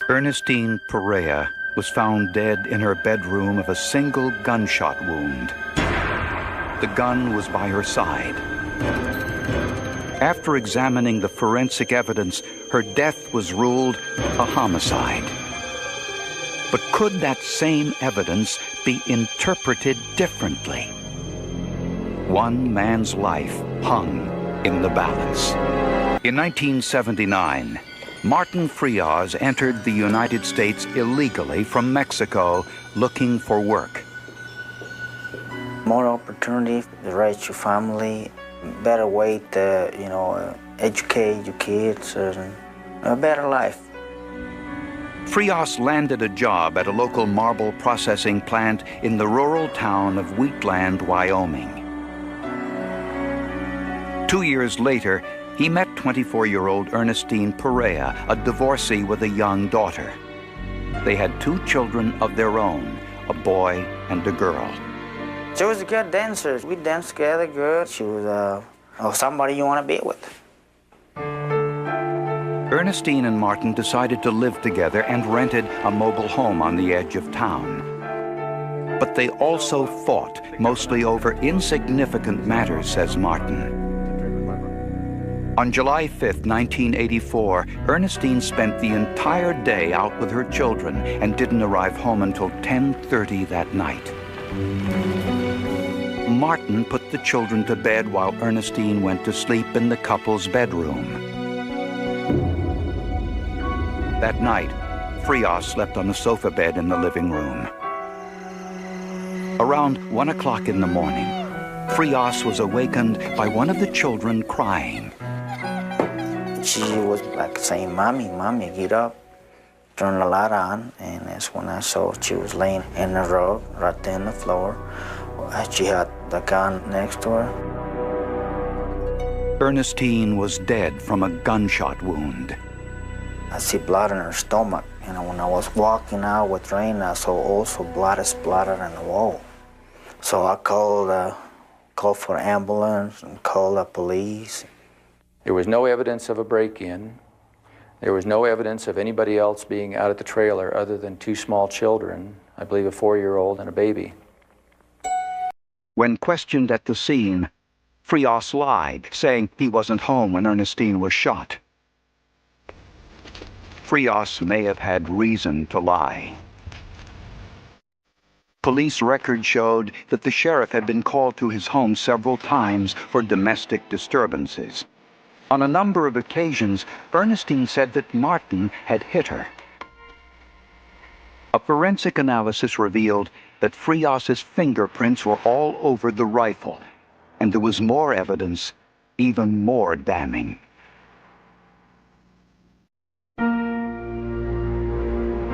Ernestine Perea was found dead in her bedroom of a single gunshot wound. The gun was by her side. After examining the forensic evidence, her death was ruled a homicide. But could that same evidence be interpreted differently? One man's life hung in the balance. In 1979, Martin Frias entered the United States illegally from Mexico looking for work. More opportunity to raise your family, better way to, educate your kids, and a better life. Frias landed a job at a local marble processing plant in the rural town of Wheatland, Wyoming. 2 years later, he met 24-year-old Ernestine Perea, a divorcee with a young daughter. They had 2 children of their own, a boy and a girl. She was a good dancer. We danced together good. She was somebody you want to be with. Ernestine and Martin decided to live together and rented a mobile home on the edge of town. But they also fought, mostly over insignificant matters, says Martin. On July 5th, 1984, Ernestine spent the entire day out with her children and didn't arrive home until 10:30 that night. Martin put the children to bed while Ernestine went to sleep in the couple's bedroom. That night, Frias slept on a sofa bed in the living room. Around 1 o'clock in the morning, Frias was awakened by one of the children crying. She was like saying, "Mommy, Mommy, get up." Turned the light on, and that's when I saw she was laying in the rug, right there on the floor. She had the gun next to her. Ernestine was dead from a gunshot wound. I see blood in her stomach. When I was walking out with rain, I saw also blood splattered on the wall. So I called for ambulance and called the police. There was no evidence of a break-in. There was no evidence of anybody else being out at the trailer other than 2 small children, I believe a 4-year-old and a baby. When questioned at the scene, Frias lied, saying he wasn't home when Ernestine was shot. Frias may have had reason to lie. Police records showed that the sheriff had been called to his home several times for domestic disturbances. On a number of occasions, Ernestine said that Martin had hit her. A forensic analysis revealed that Frias's fingerprints were all over the rifle, and there was more evidence, even more damning.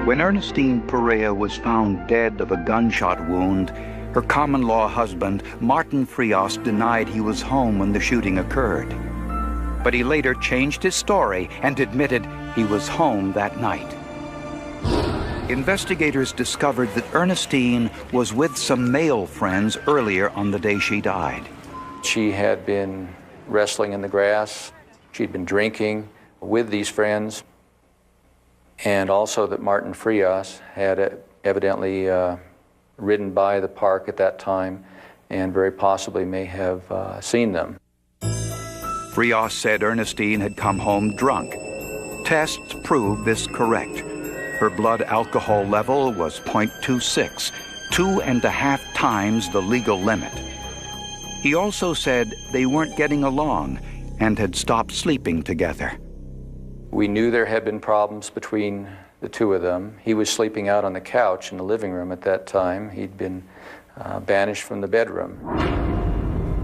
When Ernestine Perea was found dead of a gunshot wound, her common-law husband, Martin Frias, denied he was home when the shooting occurred. But he later changed his story and admitted he was home that night. Investigators discovered that Ernestine was with some male friends earlier on the day she died. She had been wrestling in the grass. She'd been drinking with these friends. And also that Martin Frias had evidently ridden by the park at that time and very possibly may have seen them. Frias said Ernestine had come home drunk. Tests proved this correct. Her blood alcohol level was 0.26, 2.5 times the legal limit. He also said they weren't getting along and had stopped sleeping together. We knew there had been problems between the 2 of them. He was sleeping out on the couch in the living room at that time. He'd been banished from the bedroom.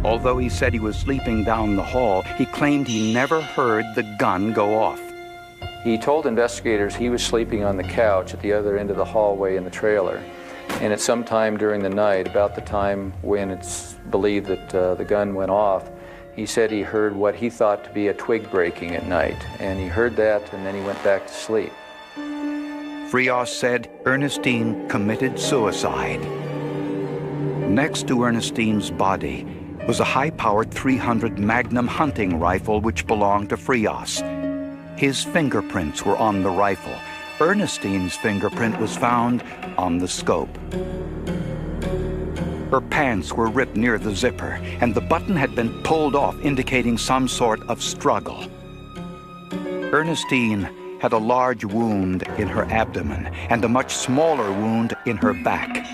Although he said he was sleeping down the hall, he claimed he never heard the gun go off. He told investigators he was sleeping on the couch at the other end of the hallway in the trailer. And at some time during the night, about the time when it's believed that the gun went off, he said he heard what he thought to be a twig breaking at night. And he heard that, and then he went back to sleep. Frias said Ernestine committed suicide. Next to Ernestine's body was a high-powered .300 Magnum hunting rifle which belonged to Frias. His fingerprints were on the rifle, Ernestine's fingerprint was found on the scope. Her pants were ripped near the zipper, and the button had been pulled off, indicating some sort of struggle. Ernestine had a large wound in her abdomen and a much smaller wound in her back.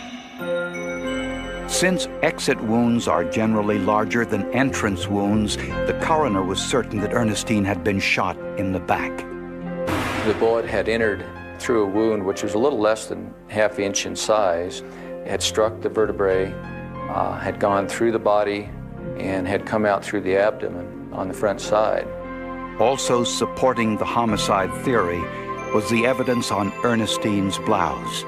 Since exit wounds are generally larger than entrance wounds, the coroner was certain that Ernestine had been shot in the back. The bullet had entered through a wound which was a little less than ½ inch in size. It had struck the vertebrae, had gone through the body, and had come out through the abdomen on the front side. Also supporting the homicide theory was the evidence on Ernestine's blouse.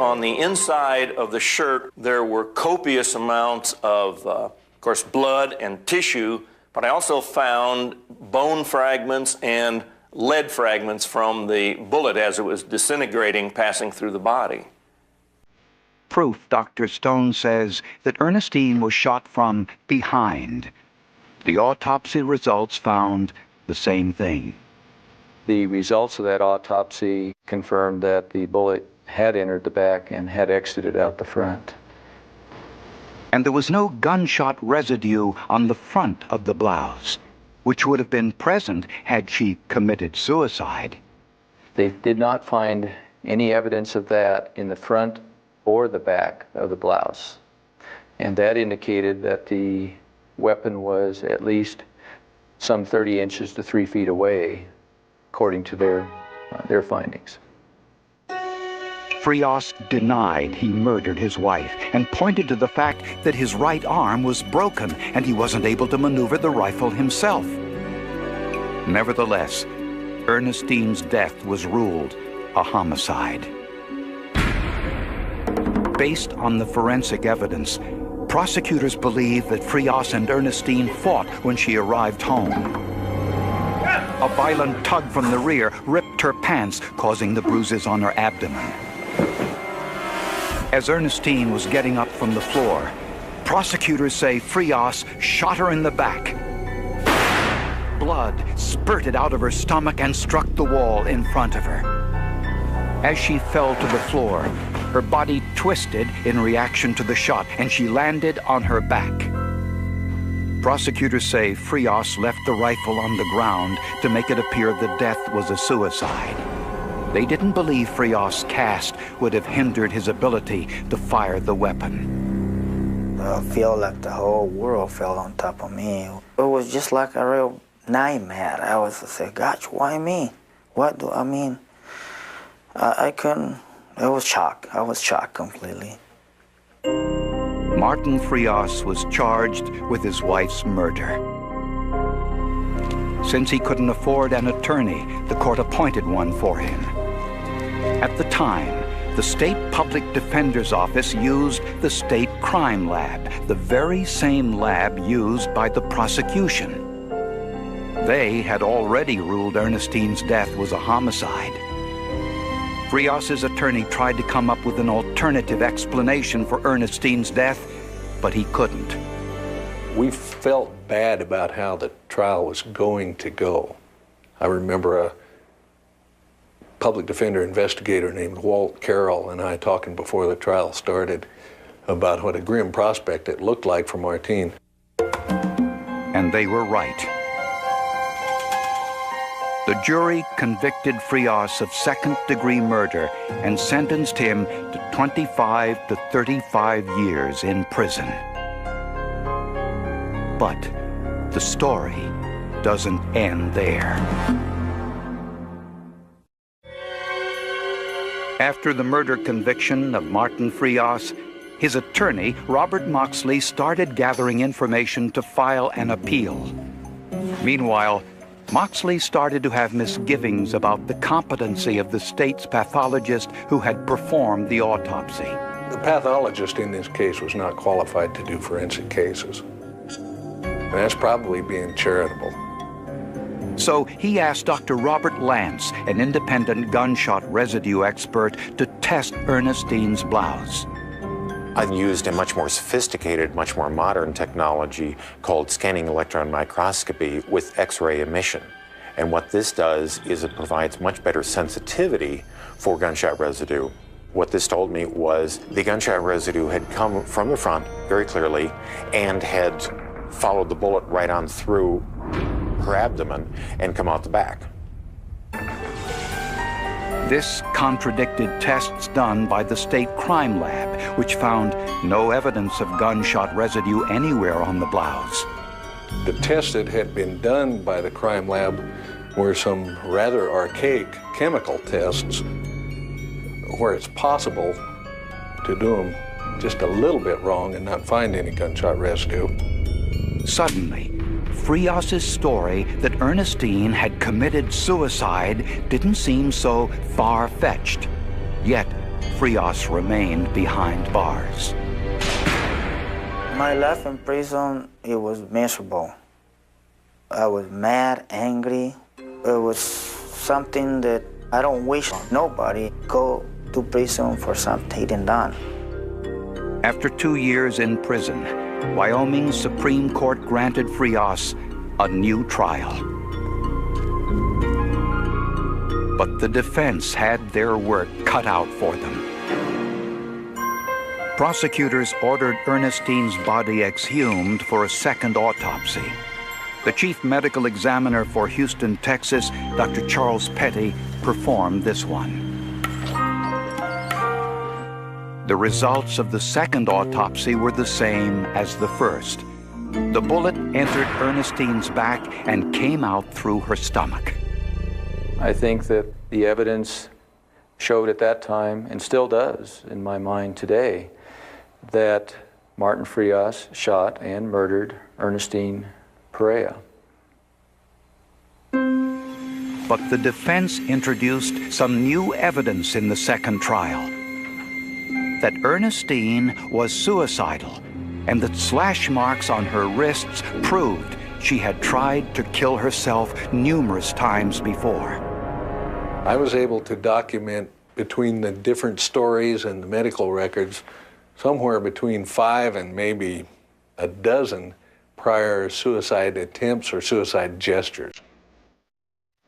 On the inside of the shirt, there were copious amounts of course, blood and tissue, but I also found bone fragments and lead fragments from the bullet as it was disintegrating, passing through the body. Proof, Dr. Stone says, that Ernestine was shot from behind. The autopsy results found the same thing. The results of that autopsy confirmed that the bullet had entered the back and had exited out the front. And there was no gunshot residue on the front of the blouse, which would have been present had she committed suicide. They did not find any evidence of that in the front or the back of the blouse. And that indicated that the weapon was at least some 30 inches to 3 feet away, according to their findings. Frias denied he murdered his wife and pointed to the fact that his right arm was broken and he wasn't able to maneuver the rifle himself. Nevertheless, Ernestine's death was ruled a homicide. Based on the forensic evidence, prosecutors believe that Frias and Ernestine fought when she arrived home. A violent tug from the rear ripped her pants, causing the bruises on her abdomen. As Ernestine was getting up from the floor, prosecutors say Frias shot her in the back. Blood spurted out of her stomach and struck the wall in front of her. As she fell to the floor, her body twisted in reaction to the shot, and she landed on her back. Prosecutors say Frias left the rifle on the ground to make it appear the death was a suicide. They didn't believe Frias' cast would have hindered his ability to fire the weapon. I feel like the whole world fell on top of me. It was just like a real nightmare. I was saying, gosh, why me? What do I mean? I couldn't. It was shock. I was shocked completely. Martin Frias was charged with his wife's murder. Since he couldn't afford an attorney, the court appointed one for him. At the time, the State Public Defender's Office used the State Crime Lab, the very same lab used by the prosecution. They had already ruled Ernestine's death was a homicide. Frias's attorney tried to come up with an alternative explanation for Ernestine's death, but he couldn't. We felt bad about how the trial was going to go. I remember a public defender investigator named Walt Carroll and I talking before the trial started about what a grim prospect it looked like for Martine. And they were right. The jury convicted Frias of second-degree murder and sentenced him to 25 to 35 years in prison. But the story doesn't end there. After the murder conviction of Martin Frias, his attorney, Robert Moxley, started gathering information to file an appeal. Meanwhile, Moxley started to have misgivings about the competency of the state's pathologist who had performed the autopsy. The pathologist in this case was not qualified to do forensic cases. And that's probably being charitable. So he asked Dr. Robert Lance, an independent gunshot residue expert, to test Ernestine's blouse. I've used a much more sophisticated, much more modern technology called scanning electron microscopy with X-ray emission. And what this does is it provides much better sensitivity for gunshot residue. What this told me was the gunshot residue had come from the front very clearly and had followed the bullet right on through her abdomen and come out the back. This contradicted tests done by the state crime lab, which found no evidence of gunshot residue anywhere on the blouse. The tests that had been done by the crime lab were some rather archaic chemical tests where it's possible to do them just a little bit wrong and not find any gunshot residue. Suddenly, Frias's story that Ernestine had committed suicide didn't seem so far-fetched. Yet, Frias remained behind bars. My life in prison, it was miserable. I was mad, angry. It was something that I don't wish nobody go to prison for something he didn't done. After 2 years in prison, Wyoming's Supreme Court granted Frias a new trial. But the defense had their work cut out for them. Prosecutors ordered Ernestine's body exhumed for a second autopsy. The chief medical examiner for Houston, Texas, Dr. Charles Petty, performed this one. The results of the second autopsy were the same as the first. The bullet entered Ernestine's back and came out through her stomach. I think that the evidence showed at that time, and still does in my mind today, that Martin Frias shot and murdered Ernestine Perea. But the defense introduced some new evidence in the second trial. That Ernestine was suicidal, and that slash marks on her wrists proved she had tried to kill herself numerous times before. I was able to document between the different stories and the medical records somewhere between 5 and maybe a dozen prior suicide attempts or suicide gestures.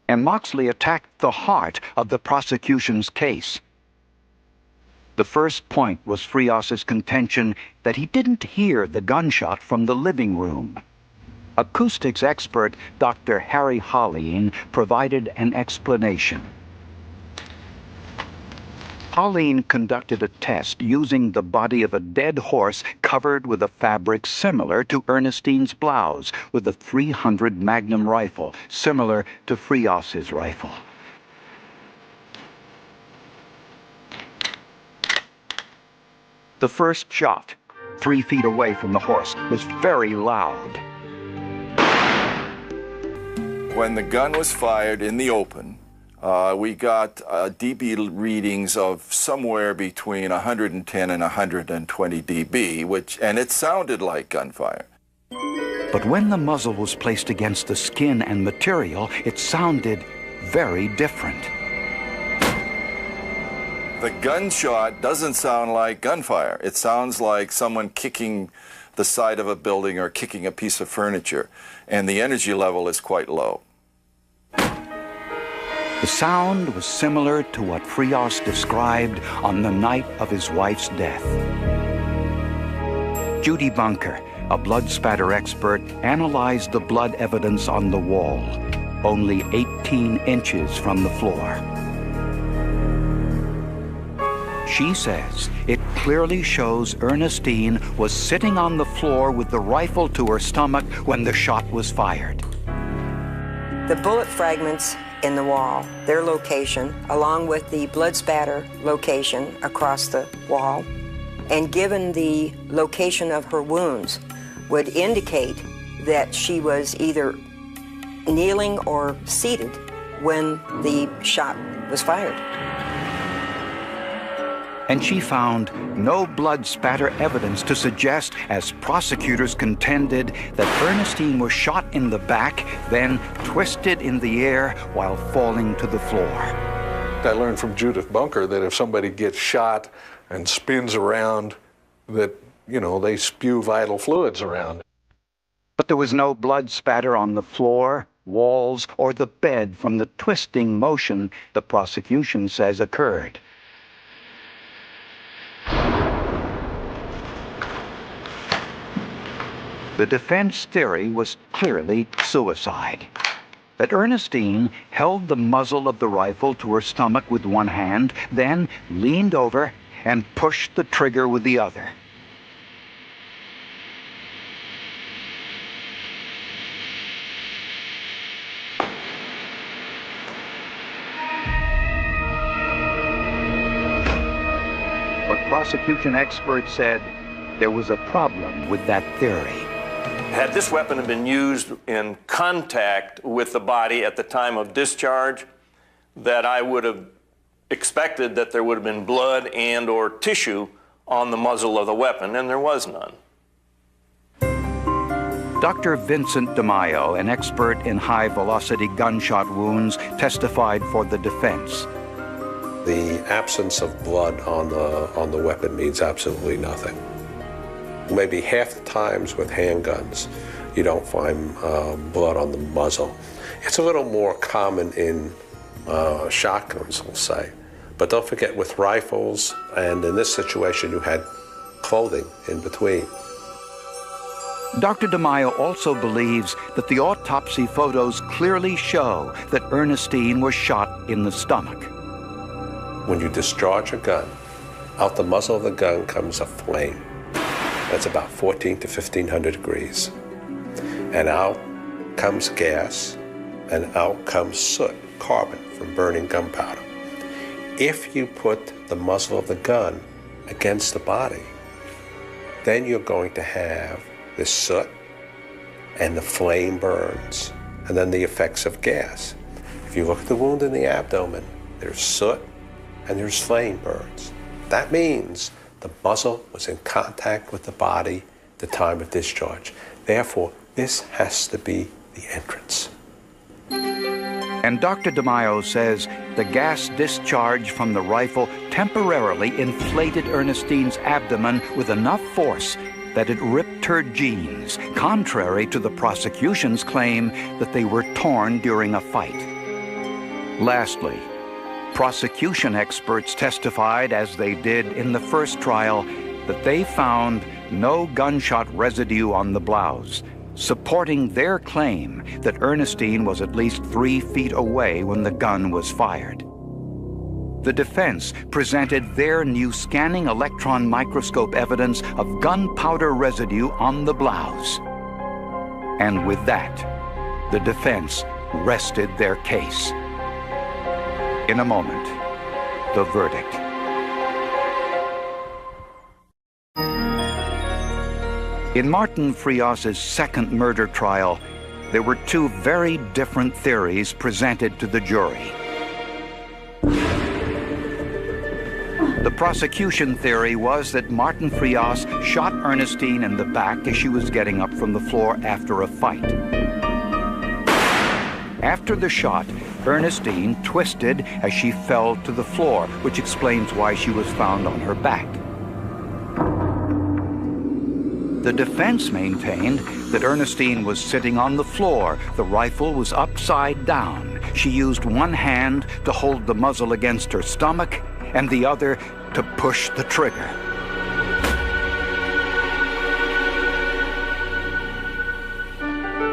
And Moxley attacked the heart of the prosecution's case. The first point was Frias's contention that he didn't hear the gunshot from the living room. Acoustics expert Dr. Harry Holleen provided an explanation. Holleen conducted a test using the body of a dead horse covered with a fabric similar to Ernestine's blouse, with a .300 Magnum rifle, similar to Frias's rifle. The first shot, 3 feet away from the horse, was very loud. When the gun was fired in the open, we got dB readings of somewhere between 110 and 120 dB, and it sounded like gunfire. But when the muzzle was placed against the skin and material, it sounded very different. The gunshot doesn't sound like gunfire. It sounds like someone kicking the side of a building or kicking a piece of furniture, and the energy level is quite low. The sound was similar to what Frias described on the night of his wife's death. Judy Bunker, a blood spatter expert, analyzed the blood evidence on the wall, only 18 inches from the floor. She says it clearly shows Ernestine was sitting on the floor with the rifle to her stomach when the shot was fired. The bullet fragments in the wall, their location, along with the blood spatter location across the wall, and given the location of her wounds, would indicate that she was either kneeling or seated when the shot was fired. And she found no blood spatter evidence to suggest, as prosecutors contended, that Ernestine was shot in the back, then twisted in the air while falling to the floor. I learned from Judith Bunker that if somebody gets shot and spins around, that, they spew vital fluids around. But there was no blood spatter on the floor walls, or the bed from the twisting motion the prosecution says occurred. The defense theory was clearly suicide. That Ernestine held the muzzle of the rifle to her stomach with one hand, then leaned over and pushed the trigger with the other. But prosecution experts said there was a problem with that theory. Had this weapon been used in contact with the body at the time of discharge, that I would have expected that there would have been blood and or tissue on the muzzle of the weapon, and there was none. Dr. Vincent DeMaio, an expert in high-velocity gunshot wounds, testified for the defense. The absence of blood on the weapon means absolutely nothing. Maybe half the times with handguns, you don't find blood on the muzzle. It's a little more common in shotguns, we'll say. But don't forget, with rifles, and in this situation, you had clothing in between. Dr. DeMaio also believes that the autopsy photos clearly show that Ernestine was shot in the stomach. When you discharge a gun, out the muzzle of the gun comes a flame. That's about 14 to 1500 degrees. And out comes gas, and out comes soot, carbon, from burning gunpowder. If you put the muzzle of the gun against the body, then you're going to have this soot, and the flame burns, and then the effects of gas. If you look at the wound in the abdomen, there's soot and there's flame burns. That means the muzzle was in contact with the body at the time of discharge. Therefore, this has to be the entrance. And Dr. DeMaio says the gas discharge from the rifle temporarily inflated Ernestine's abdomen with enough force that it ripped her jeans, contrary to the prosecution's claim that they were torn during a fight. Lastly, prosecution experts testified, as they did in the first trial, that they found no gunshot residue on the blouse, supporting their claim that Ernestine was at least 3 feet away when the gun was fired. The defense presented their new scanning electron microscope evidence of gunpowder residue on the blouse. And with that, the defense rested their case. In a moment, the verdict. In Martin Frias's second murder trial, there were 2 very different theories presented to the jury. The prosecution theory was that Martin Frias shot Ernestine in the back as she was getting up from the floor after a fight. After the shot, Ernestine twisted as she fell to the floor, which explains why she was found on her back. The defense maintained that Ernestine was sitting on the floor. The rifle was upside down. She used one hand to hold the muzzle against her stomach and the other to push the trigger.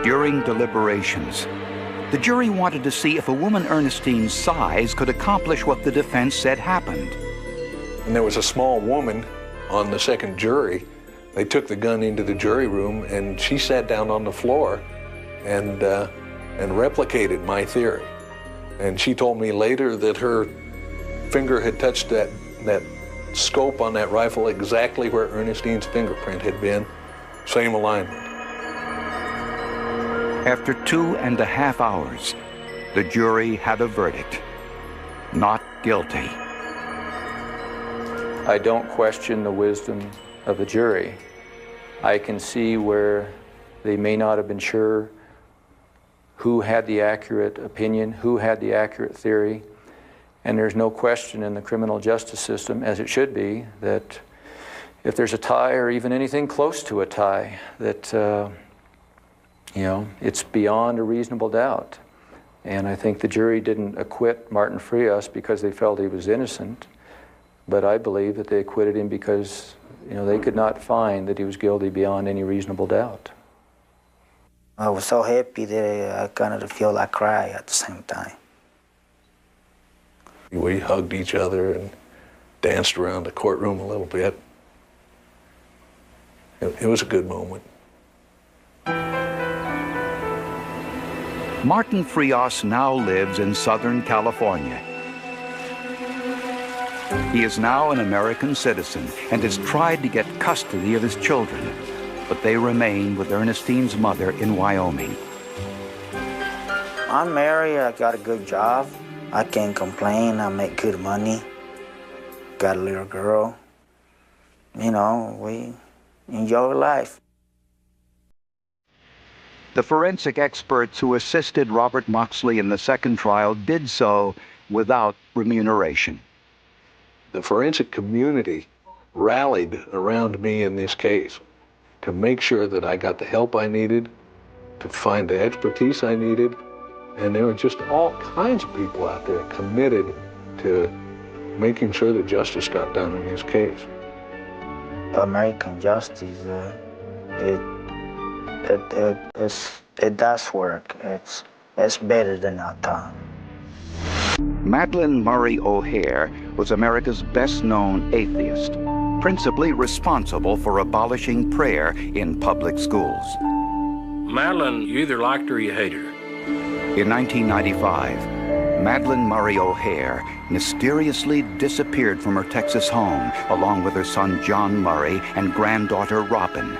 During deliberations, the jury wanted to see if a woman Ernestine's size could accomplish what the defense said happened. And there was a small woman on the second jury. They took the gun into the jury room, and she sat down on the floor and replicated my theory. And she told me later that her finger had touched that scope on that rifle exactly where Ernestine's fingerprint had been, same alignment. After 2.5 hours, the jury had a verdict: not guilty. I don't question the wisdom of the jury. I can see where they may not have been sure who had the accurate opinion, who had the accurate theory. And there's no question in the criminal justice system, as it should be, that if there's a tie or even anything close to a tie, that You know, it's beyond a reasonable doubt. And I think the jury didn't acquit Martin Frias because they felt he was innocent, but I believe that they acquitted him because, you know, they could not find that he was guilty beyond any reasonable doubt. I was so happy that I kind of feel like cry at the same time. We hugged each other and danced around the courtroom a little bit. It was a good moment. Martin Frias now lives in Southern California. He is now an American citizen and has tried to get custody of his children, but they remain with Ernestine's mother in Wyoming. I'm married, I got a good job. I can't complain, I make good money. Got a little girl. You know, we enjoy life. The forensic experts who assisted Robert Moxley in the second trial did so without remuneration. The forensic community rallied around me in this case to make sure that I got the help I needed, to find the expertise I needed, and there were just all kinds of people out there committed to making sure that justice got done in this case. American justice, it does work. It's better than I thought. Madeleine Murray O'Hair was America's best-known atheist, principally responsible for abolishing prayer in public schools. Madeleine, you either liked her or you hated her. In 1995, Madeleine Murray O'Hair mysteriously disappeared from her Texas home along with her son John Murray and granddaughter Robin.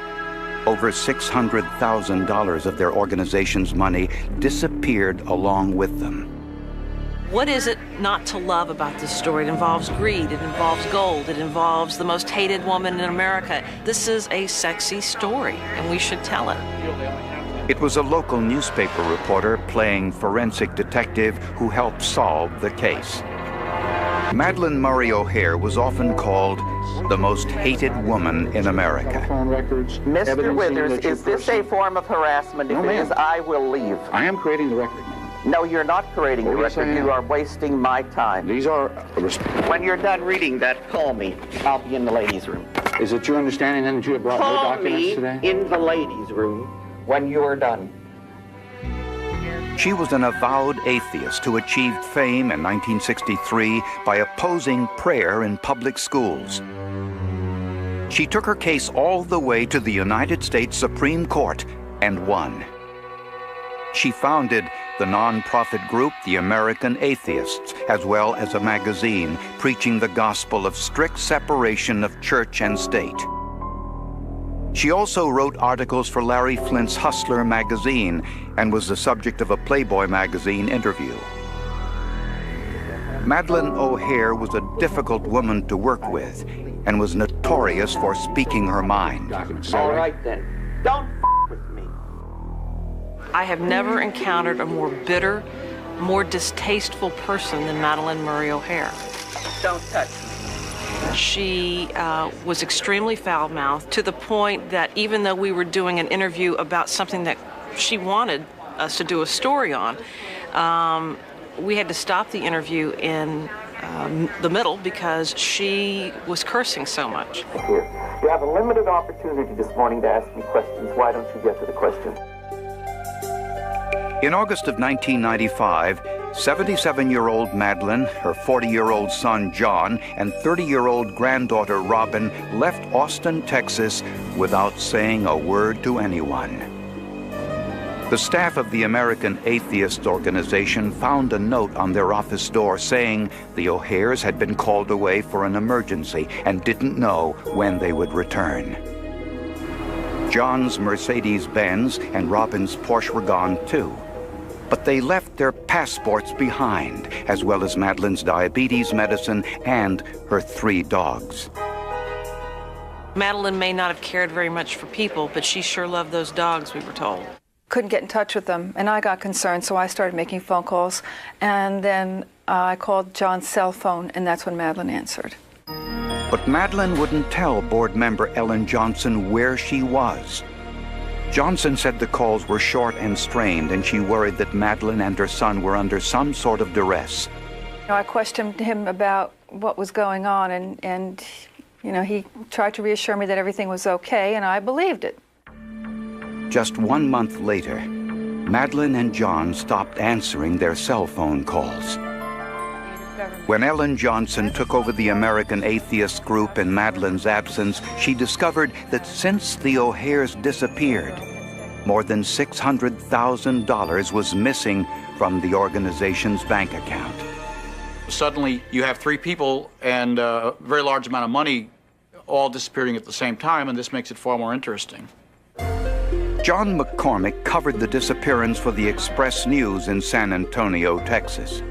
Over $600,000 of their organization's money disappeared along with them. What is it not to love about this story? It involves greed, it involves gold, it involves the most hated woman in America. This is a sexy story, and we should tell it. It was a local newspaper reporter playing forensic detective who helped solve the case. Madeleine Murray O'Hair was often called the most hated woman in America. Mr. Withers, is this a form of harassment? If it is, I will leave. I am creating the record. No, you're not creating the record. You are wasting my time. These are... When you're done reading that, call me. I'll be in the ladies' room. Is it your understanding then that you have brought no documents today? Call me in the ladies' room when you are done. She was an avowed atheist who achieved fame in 1963 by opposing prayer in public schools. She took her case all the way to the United States Supreme Court and won. She founded the non-profit group The American Atheists, as well as a magazine preaching the gospel of strict separation of church and state. She also wrote articles for Larry Flint's Hustler magazine and was the subject of a Playboy magazine interview. Madeleine O'Hair was a difficult woman to work with and was notorious for speaking her mind. All right then, don't with me. I have never encountered a more bitter, more distasteful person than Madeleine Murray O'Hair. Don't touch me. She was extremely foul-mouthed to the point that even though we were doing an interview about something that she wanted us to do a story on, we had to stop the interview in the middle because she was cursing so much. Here, you have a limited opportunity this morning to ask me questions. Why don't you get to the question? In August of 1995, 77-year-old Madeleine, her 40-year-old son John, and 30-year-old granddaughter Robin left Austin, Texas, without saying a word to anyone. The staff of the American Atheist Organization found a note on their office door saying the O'Hairs had been called away for an emergency and didn't know when they would return. John's Mercedes-Benz and Robin's Porsche were gone too. But they left their passports behind, as well as Madeleine's diabetes medicine and her 3 dogs. Madeleine may not have cared very much for people, but she sure loved those dogs, we were told. Couldn't get in touch with them, and I got concerned, so I started making phone calls, and then I called John's cell phone, and that's when Madeleine answered. But Madeleine wouldn't tell board member Ellen Johnson where she was. Johnson said the calls were short and strained, and she worried that Madeleine and her son were under some sort of duress. I questioned him about what was going on, and he tried to reassure me that everything was okay, and I believed it. Just 1 month later, Madeleine and John stopped answering their cell phone calls. When Ellen Johnson took over the American Atheist Group in Madeleine's absence, she discovered that since the O'Hares disappeared, more than $600,000 was missing from the organization's bank account. Suddenly, you have three people and a very large amount of money all disappearing at the same time, and this makes it far more interesting. John McCormick covered the disappearance for the Express News in San Antonio, Texas.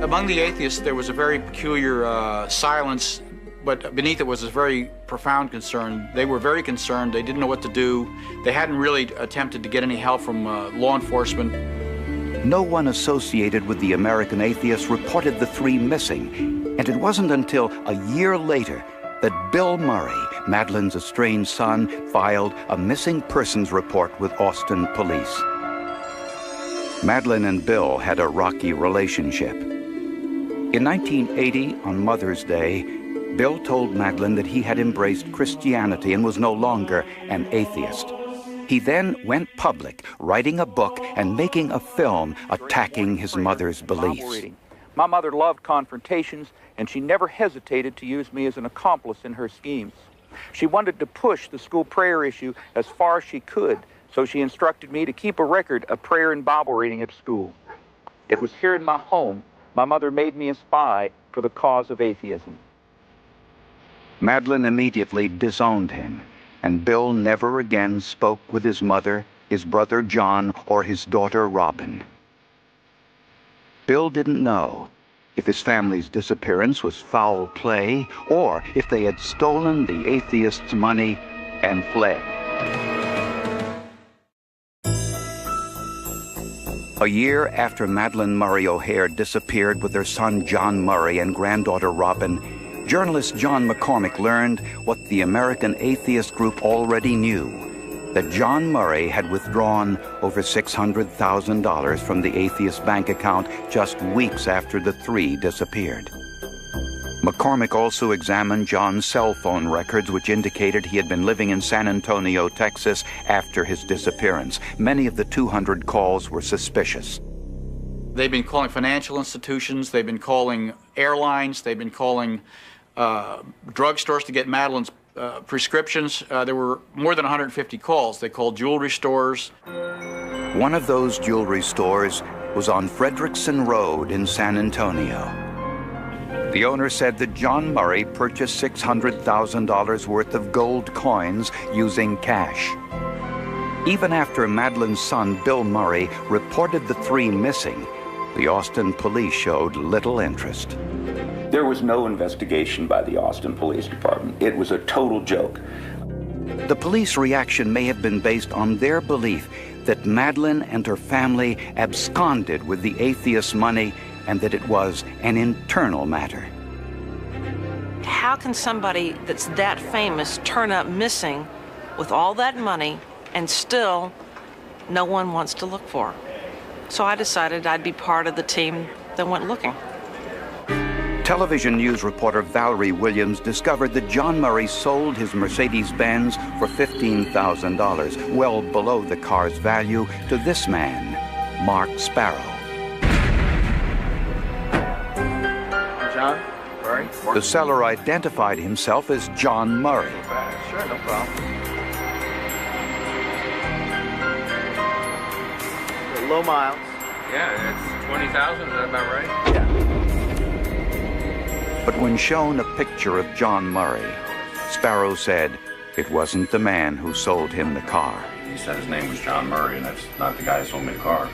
Among the atheists, there was a very peculiar silence, but beneath it was a very profound concern. They were very concerned. They didn't know what to do. They hadn't really attempted to get any help from law enforcement. No one associated with the American Atheists reported the three missing, and it wasn't until a year later that Bill Murray, Madeleine's estranged son, filed a missing persons report with Austin police. Madeleine and Bill had a rocky relationship. In 1980, on Mother's Day, Bill told Madeleine that he had embraced Christianity and was no longer an atheist. He then went public, writing a book and making a film attacking his mother's beliefs. My mother loved confrontations, and she never hesitated to use me as an accomplice in her schemes. She wanted to push the school prayer issue as far as she could, so she instructed me to keep a record of prayer and Bible reading at school. It was here in my home my mother made me a spy for the cause of atheism. Madeleine immediately disowned him, and Bill never again spoke with his mother, his brother John, or his daughter Robin. Bill didn't know if his family's disappearance was foul play or if they had stolen the atheists' money and fled. A year after Madeleine Murray O'Hare disappeared with her son John Murray and granddaughter Robin, journalist John McCormick learned what the American Atheist Group already knew, that John Murray had withdrawn over $600,000 from the atheist bank account just weeks after the three disappeared. McCormick also examined John's cell phone records, which indicated he had been living in San Antonio, Texas, after his disappearance. Many of the 200 calls were suspicious. They've been calling financial institutions, they've been calling airlines, they've been calling drugstores to get Madeleine's prescriptions. There were more than 150 calls. They called jewelry stores. One of those jewelry stores was on Frederickson Road in San Antonio. The owner said that John Murray purchased $600,000 worth of gold coins using cash. Even after Madeleine's son, Bill Murray, reported the three missing, the Austin police showed little interest. There was no investigation by the Austin Police Department. It was a total joke. The police reaction may have been based on their belief that Madeleine and her family absconded with the atheist money and that it was an internal matter. How can somebody that's that famous turn up missing with all that money and still no one wants to look for her? So I decided I'd be part of the team that went looking. Television news reporter Valerie Williams discovered that John Murray sold his Mercedes-Benz for $15,000, well below the car's value, to this man, Mark Sparrow. John Murray? The seller identified himself as John Murray. Sure, no problem. Low miles. Yeah, it's 20,000, is that about right? Yeah. But when shown a picture of John Murray, Sparrow said it wasn't the man who sold him the car. He said his name was John Murray, and that's not the guy who sold me the car.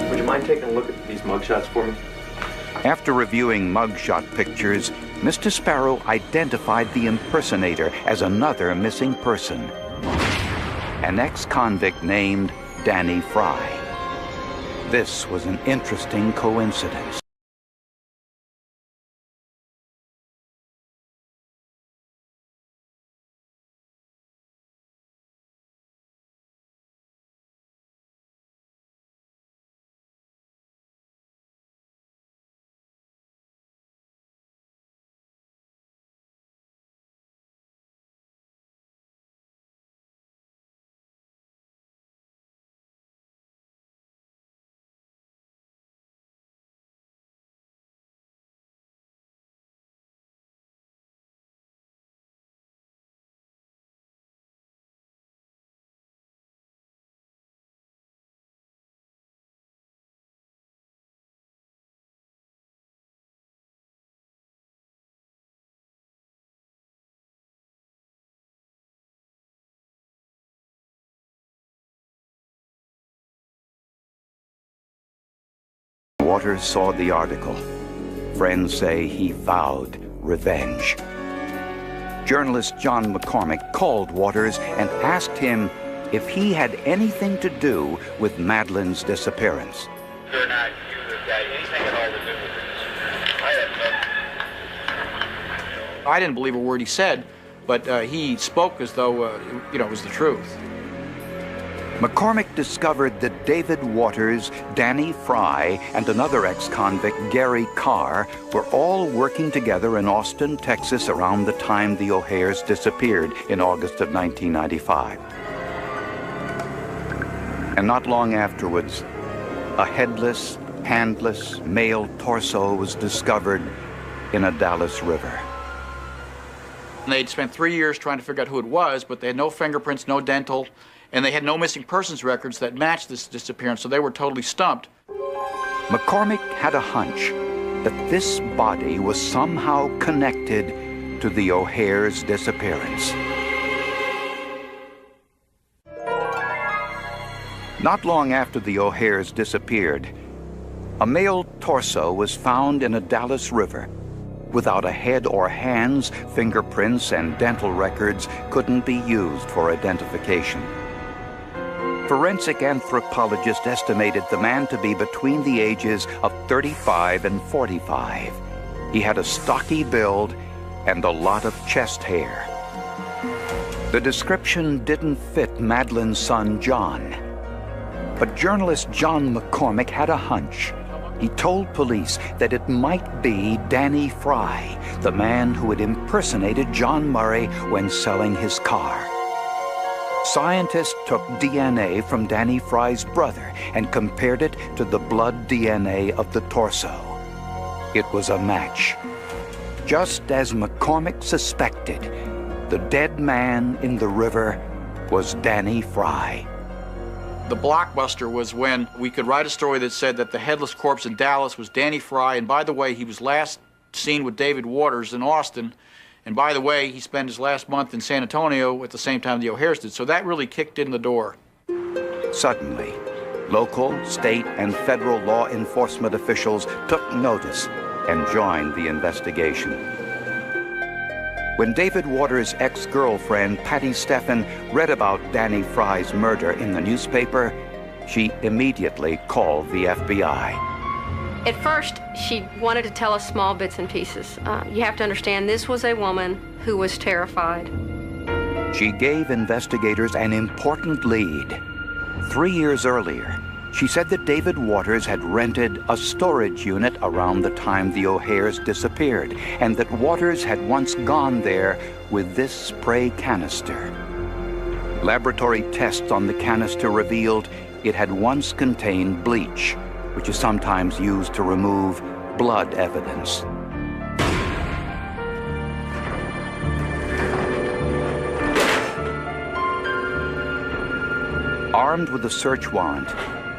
Would you mind taking a look at these mugshots for me? After reviewing mugshot pictures, Mr. Sparrow identified the impersonator as another missing person, an ex-convict named Danny Fry. This was an interesting coincidence. Waters saw the article. Friends say he vowed revenge. Journalist John McCormick called Waters and asked him if he had anything to do with Madeline's disappearance. You're not, you got anything at all to do with this? I have no. I didn't believe a word he said, but he spoke as though, it was the truth. McCormick discovered that David Waters, Danny Fry, and another ex-convict, Gary Carr, were all working together in Austin, Texas around the time the O'Hares disappeared in August of 1995. And not long afterwards, a headless, handless male torso was discovered in a Dallas river. They'd spent 3 years trying to figure out who it was, but they had no fingerprints, no dental, and they had no missing persons records that matched this disappearance, so they were totally stumped. McCormick had a hunch that this body was somehow connected to the O'Hares' disappearance. Not long after the O'Hares disappeared, a male torso was found in a Dallas river. Without a head or hands, fingerprints and dental records couldn't be used for identification. Forensic anthropologists estimated the man to be between the ages of 35 and 45. He had a stocky build and a lot of chest hair. The description didn't fit Madeline's son, John. But journalist John McCormick had a hunch. He told police that it might be Danny Fry, the man who had impersonated John Murray when selling his car. Scientists took DNA from Danny Fry's brother and compared it to the blood DNA of the torso. It was a match. Just as McCormick suspected, the dead man in the river was Danny Fry. The blockbuster was when we could write a story that said that the headless corpse in Dallas was Danny Fry, and by the way, he was last seen with David Waters in Austin, and by the way, he spent his last month in San Antonio at the same time the O'Hares did, so that really kicked in the door. Suddenly, local, state, and federal law enforcement officials took notice and joined the investigation. When David Waters' ex-girlfriend, Patty Steffen, read about Danny Fry's murder in the newspaper, she immediately called the FBI. At first, she wanted to tell us small bits and pieces. You have to understand, this was a woman who was terrified. She gave investigators an important lead. 3 years earlier, she said that David Waters had rented a storage unit around the time the O'Hares disappeared, and that Waters had once gone there with this spray canister. Laboratory tests on the canister revealed it had once contained bleach, which is sometimes used to remove blood evidence. Armed with a search warrant,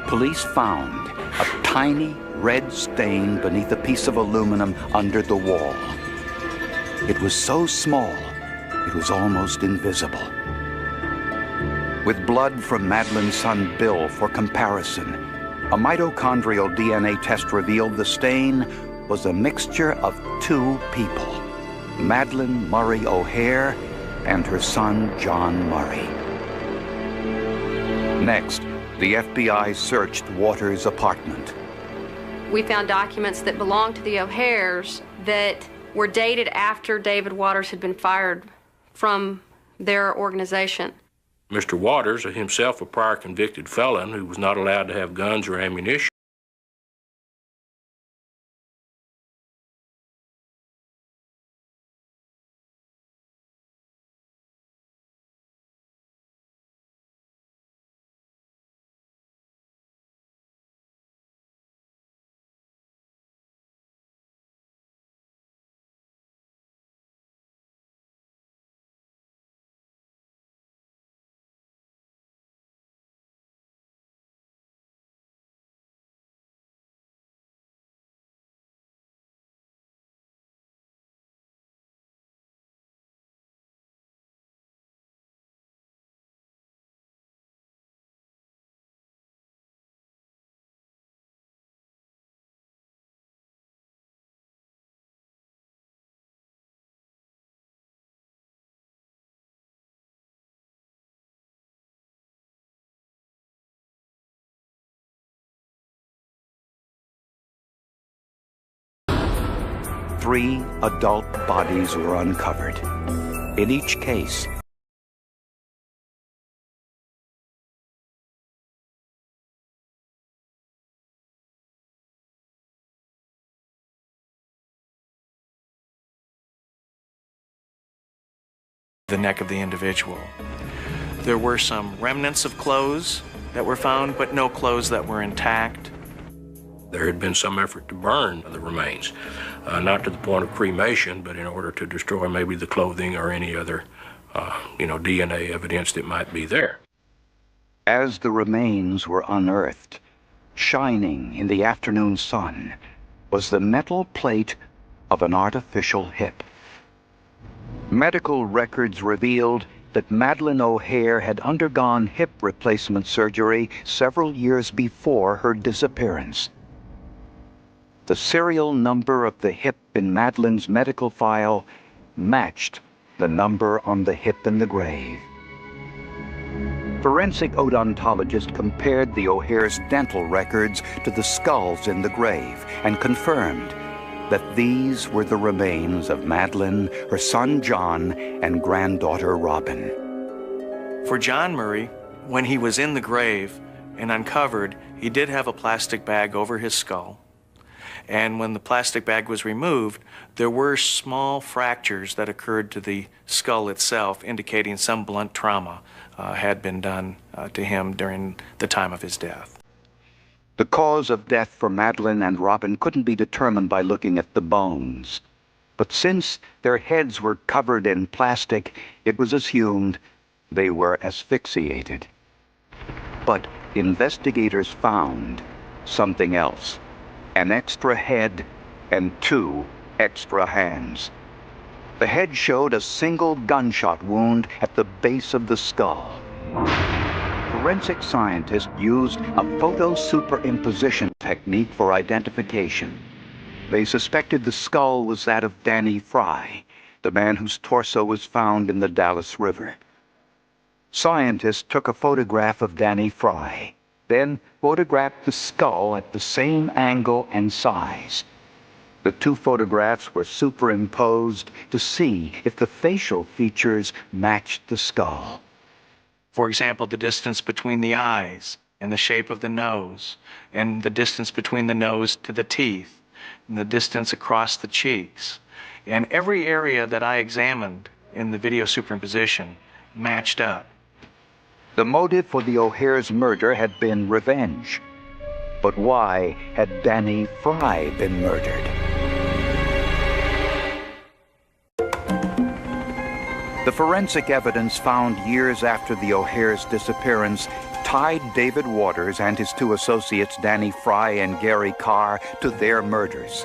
police found a tiny red stain beneath a piece of aluminum under the wall. It was so small, it was almost invisible. With blood from Madeline's son Bill for comparison, a mitochondrial DNA test revealed the stain was a mixture of two people, Madeline Murray O'Hare and her son John Murray. Next, the FBI searched Waters' apartment. We found documents that belonged to the O'Hares that were dated after David Waters had been fired from their organization. Mr. Waters, himself a prior convicted felon who was not allowed to have guns or ammunition, 3 adult bodies were uncovered. In each case, the neck of the individual. There were some remnants of clothes that were found, but no clothes that were intact. There had been some effort to burn the remains, not to the point of cremation, but in order to destroy maybe the clothing or any other, DNA evidence that might be there. as the remains were unearthed, shining in the afternoon sun, was the metal plate of an artificial hip. Medical records revealed that Madeleine O'Hare had undergone hip replacement surgery several years before her disappearance. The serial number of the hip in Madeleine's medical file matched the number on the hip in the grave. Forensic odontologists compared the O'Hare's dental records to the skulls in the grave and confirmed that these were the remains of Madeleine, her son John, and granddaughter Robin. For John Murray, when he was in the grave and uncovered, he did have a plastic bag over his skull. And when the plastic bag was removed, there were small fractures that occurred to the skull itself, indicating some blunt trauma had been done to him during the time of his death. The cause of death for Madeleine and Robin couldn't be determined by looking at the bones. But since their heads were covered in plastic, it was assumed they were asphyxiated. But investigators found something else: an extra head and 2 extra hands. The head showed a single gunshot wound at the base of the skull. Forensic scientists used a photo superimposition technique for identification. They suspected the skull was that of Danny Fry, the man whose torso was found in the Dalles River. Scientists took a photograph of Danny Fry, then photographed the skull at the same angle and size. The 2 photographs were superimposed to see if the facial features matched the skull. For example, the distance between the eyes and the shape of the nose, and the distance between the nose to the teeth, and the distance across the cheeks. And every area that I examined in the video superimposition matched up. The motive for the O'Hare's murder had been revenge. But why had Danny Fry been murdered? The forensic evidence found years after the O'Hare's disappearance tied David Waters and his 2 associates, Danny Fry and Gary Carr, to their murders.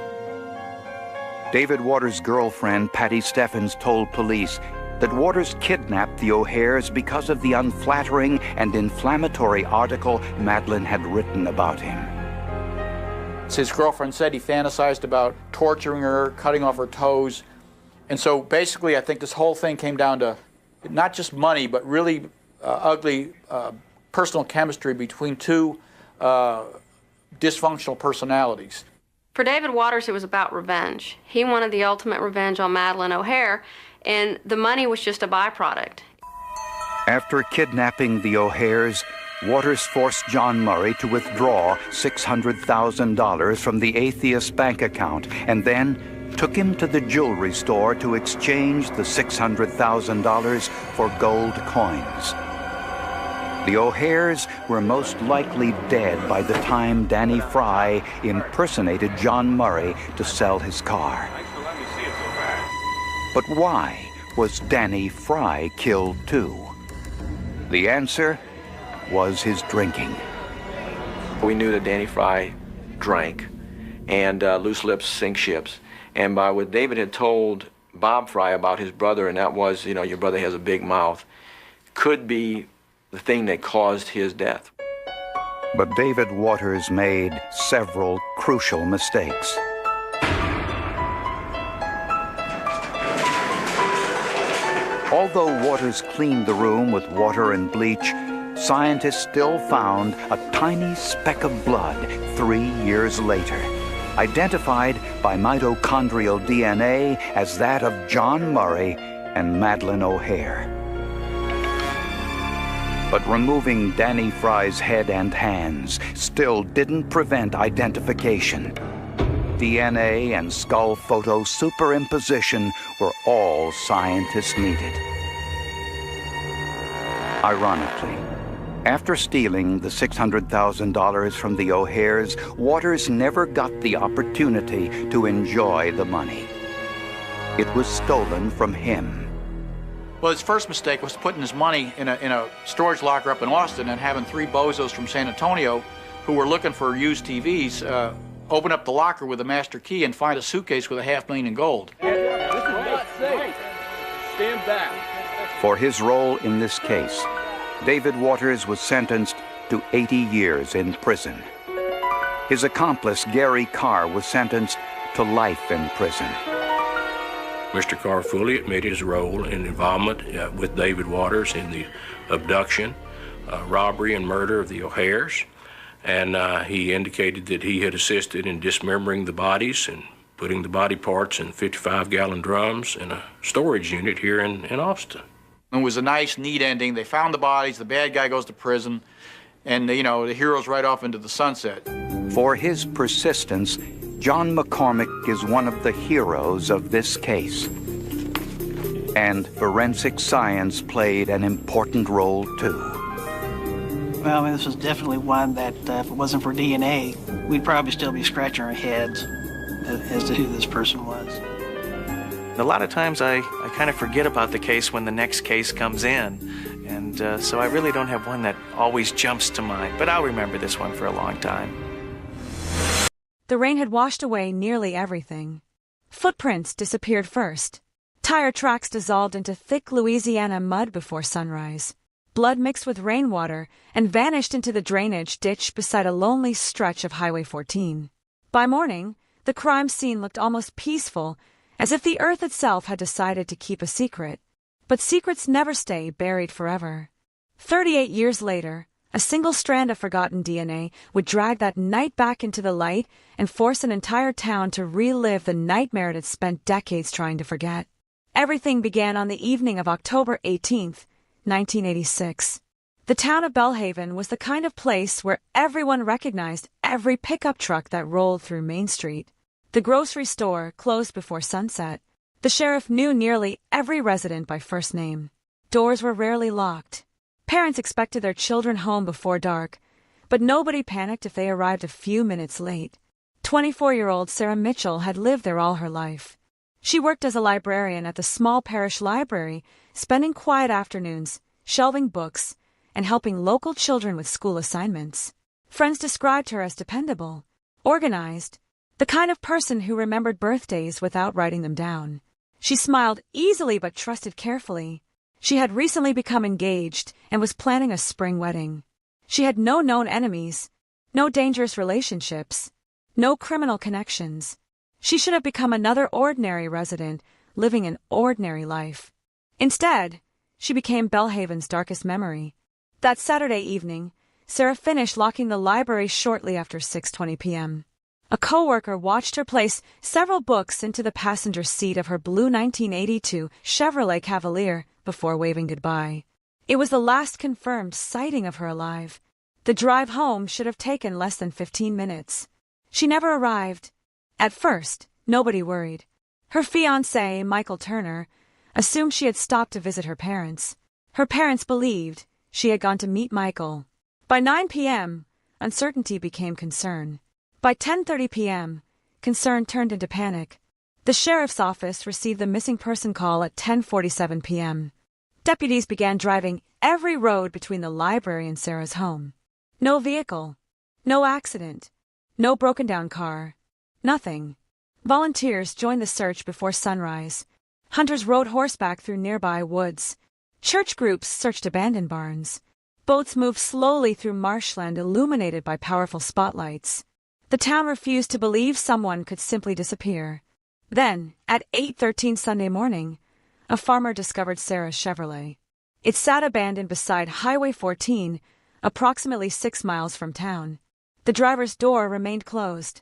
David Waters' girlfriend, Patty Steffens, told police that Waters kidnapped the O'Hares because of the unflattering and inflammatory article Madeleine had written about him. His girlfriend said he fantasized about torturing her, cutting off her toes. And so basically, I think this whole thing came down to not just money, but really ugly personal chemistry between 2 dysfunctional personalities. For David Waters, it was about revenge. He wanted the ultimate revenge on Madeleine O'Hare, and the money was just a byproduct. After kidnapping the O'Hares, Waters forced John Murray to withdraw $600,000 from the Atheist bank account and then took him to the jewelry store to exchange the $600,000 for gold coins. The O'Hares were most likely dead by the time Danny Fry impersonated John Murray to sell his car. But why was Danny Fry killed too? The answer was his drinking. We knew that Danny Fry drank, and loose lips sink ships. And by what David had told Bob Fry about his brother, and that was, your brother has a big mouth, could be the thing that caused his death. But David Waters made several crucial mistakes. Although Waters cleaned the room with water and bleach, scientists still found a tiny speck of blood 3 years later. identified by mitochondrial DNA as that of John Murray and Madeleine O'Hare. But removing Danny Fry's head and hands still didn't prevent identification. DNA and skull photo superimposition were all scientists needed. Ironically, after stealing the $600,000 from the O'Hares, Waters never got the opportunity to enjoy the money. It was stolen from him. Well, his first mistake was putting his money in a storage locker up in Austin and having three bozos from San Antonio who were looking for used TVs open up the locker with a master key and find a suitcase with $500,000 in gold. This is not safe. Stand back. For his role in this case, David Waters was sentenced to 80 years in prison. His accomplice, Gary Carr, was sentenced to life in prison. Mr. Carr fully admitted his role in involvement with David Waters in the abduction, robbery, and murder of the O'Hares. And he indicated that he had assisted in dismembering the bodies and putting the body parts in 55-gallon drums in a storage unit here in Austin. It was a nice, neat ending. They found the bodies, the bad guy goes to prison, and, you know, the hero's right off into the sunset. For his persistence, John McCormick is one of the heroes of this case. And forensic science played an important role, too. Well, I mean, this was definitely one that, if it wasn't for DNA, we'd probably still be scratching our heads as to who this person was. A lot of times I kind of forget about the case when the next case comes in, and so I really don't have one that always jumps to mind, but I'll remember this one for a long time. The rain had washed away nearly everything. Footprints disappeared first. Tire tracks dissolved into thick Louisiana mud before sunrise. Blood mixed with rainwater and vanished into the drainage ditch beside a lonely stretch of Highway 14. By morning, the crime scene looked almost peaceful, as if the earth itself had decided to keep a secret. But secrets never stay buried forever. 38 years later, a single strand of forgotten DNA would drag that night back into the light and force an entire town to relive the nightmare it had spent decades trying to forget. Everything began on the evening of October 18th, 1986. The town of Belhaven was the kind of place where everyone recognized every pickup truck that rolled through Main Street. The grocery store closed before sunset. The sheriff knew nearly every resident by first name. Doors were rarely locked. Parents expected their children home before dark, but nobody panicked if they arrived a few minutes late. 24-year-old Sarah Mitchell had lived there all her life. She worked as a librarian at the small parish library, spending quiet afternoons, shelving books, and helping local children with school assignments. Friends described her as dependable, organized, the kind of person who remembered birthdays without writing them down. She smiled easily but trusted carefully. She had recently become engaged and was planning a spring wedding. She had no known enemies, no dangerous relationships, no criminal connections. She should have become another ordinary resident, living an ordinary life. Instead, she became Belhaven's darkest memory. That Saturday evening, Sarah finished locking the library shortly after 6:20 p.m. A co-worker watched her place several books into the passenger seat of her blue 1982 Chevrolet Cavalier before waving goodbye. It was the last confirmed sighting of her alive. The drive home should have taken less than 15 minutes. She never arrived. At first, nobody worried. Her fiancé, Michael Turner, assumed she had stopped to visit her parents. Her parents believed she had gone to meet Michael. By 9 p.m., uncertainty became concern. By 10:30 p.m., concern turned into panic. The sheriff's office received the missing person call at 10:47 p.m. Deputies began driving every road between the library and Sarah's home. No vehicle, no accident, no broken-down car, nothing. Volunteers joined the search before sunrise. Hunters rode horseback through nearby woods. Church groups searched abandoned barns. Boats moved slowly through marshland illuminated by powerful spotlights. The town refused to believe someone could simply disappear. Then, at 8:13 Sunday morning, a farmer discovered Sarah's Chevrolet. It sat abandoned beside Highway 14, approximately 6 miles from town. The driver's door remained closed.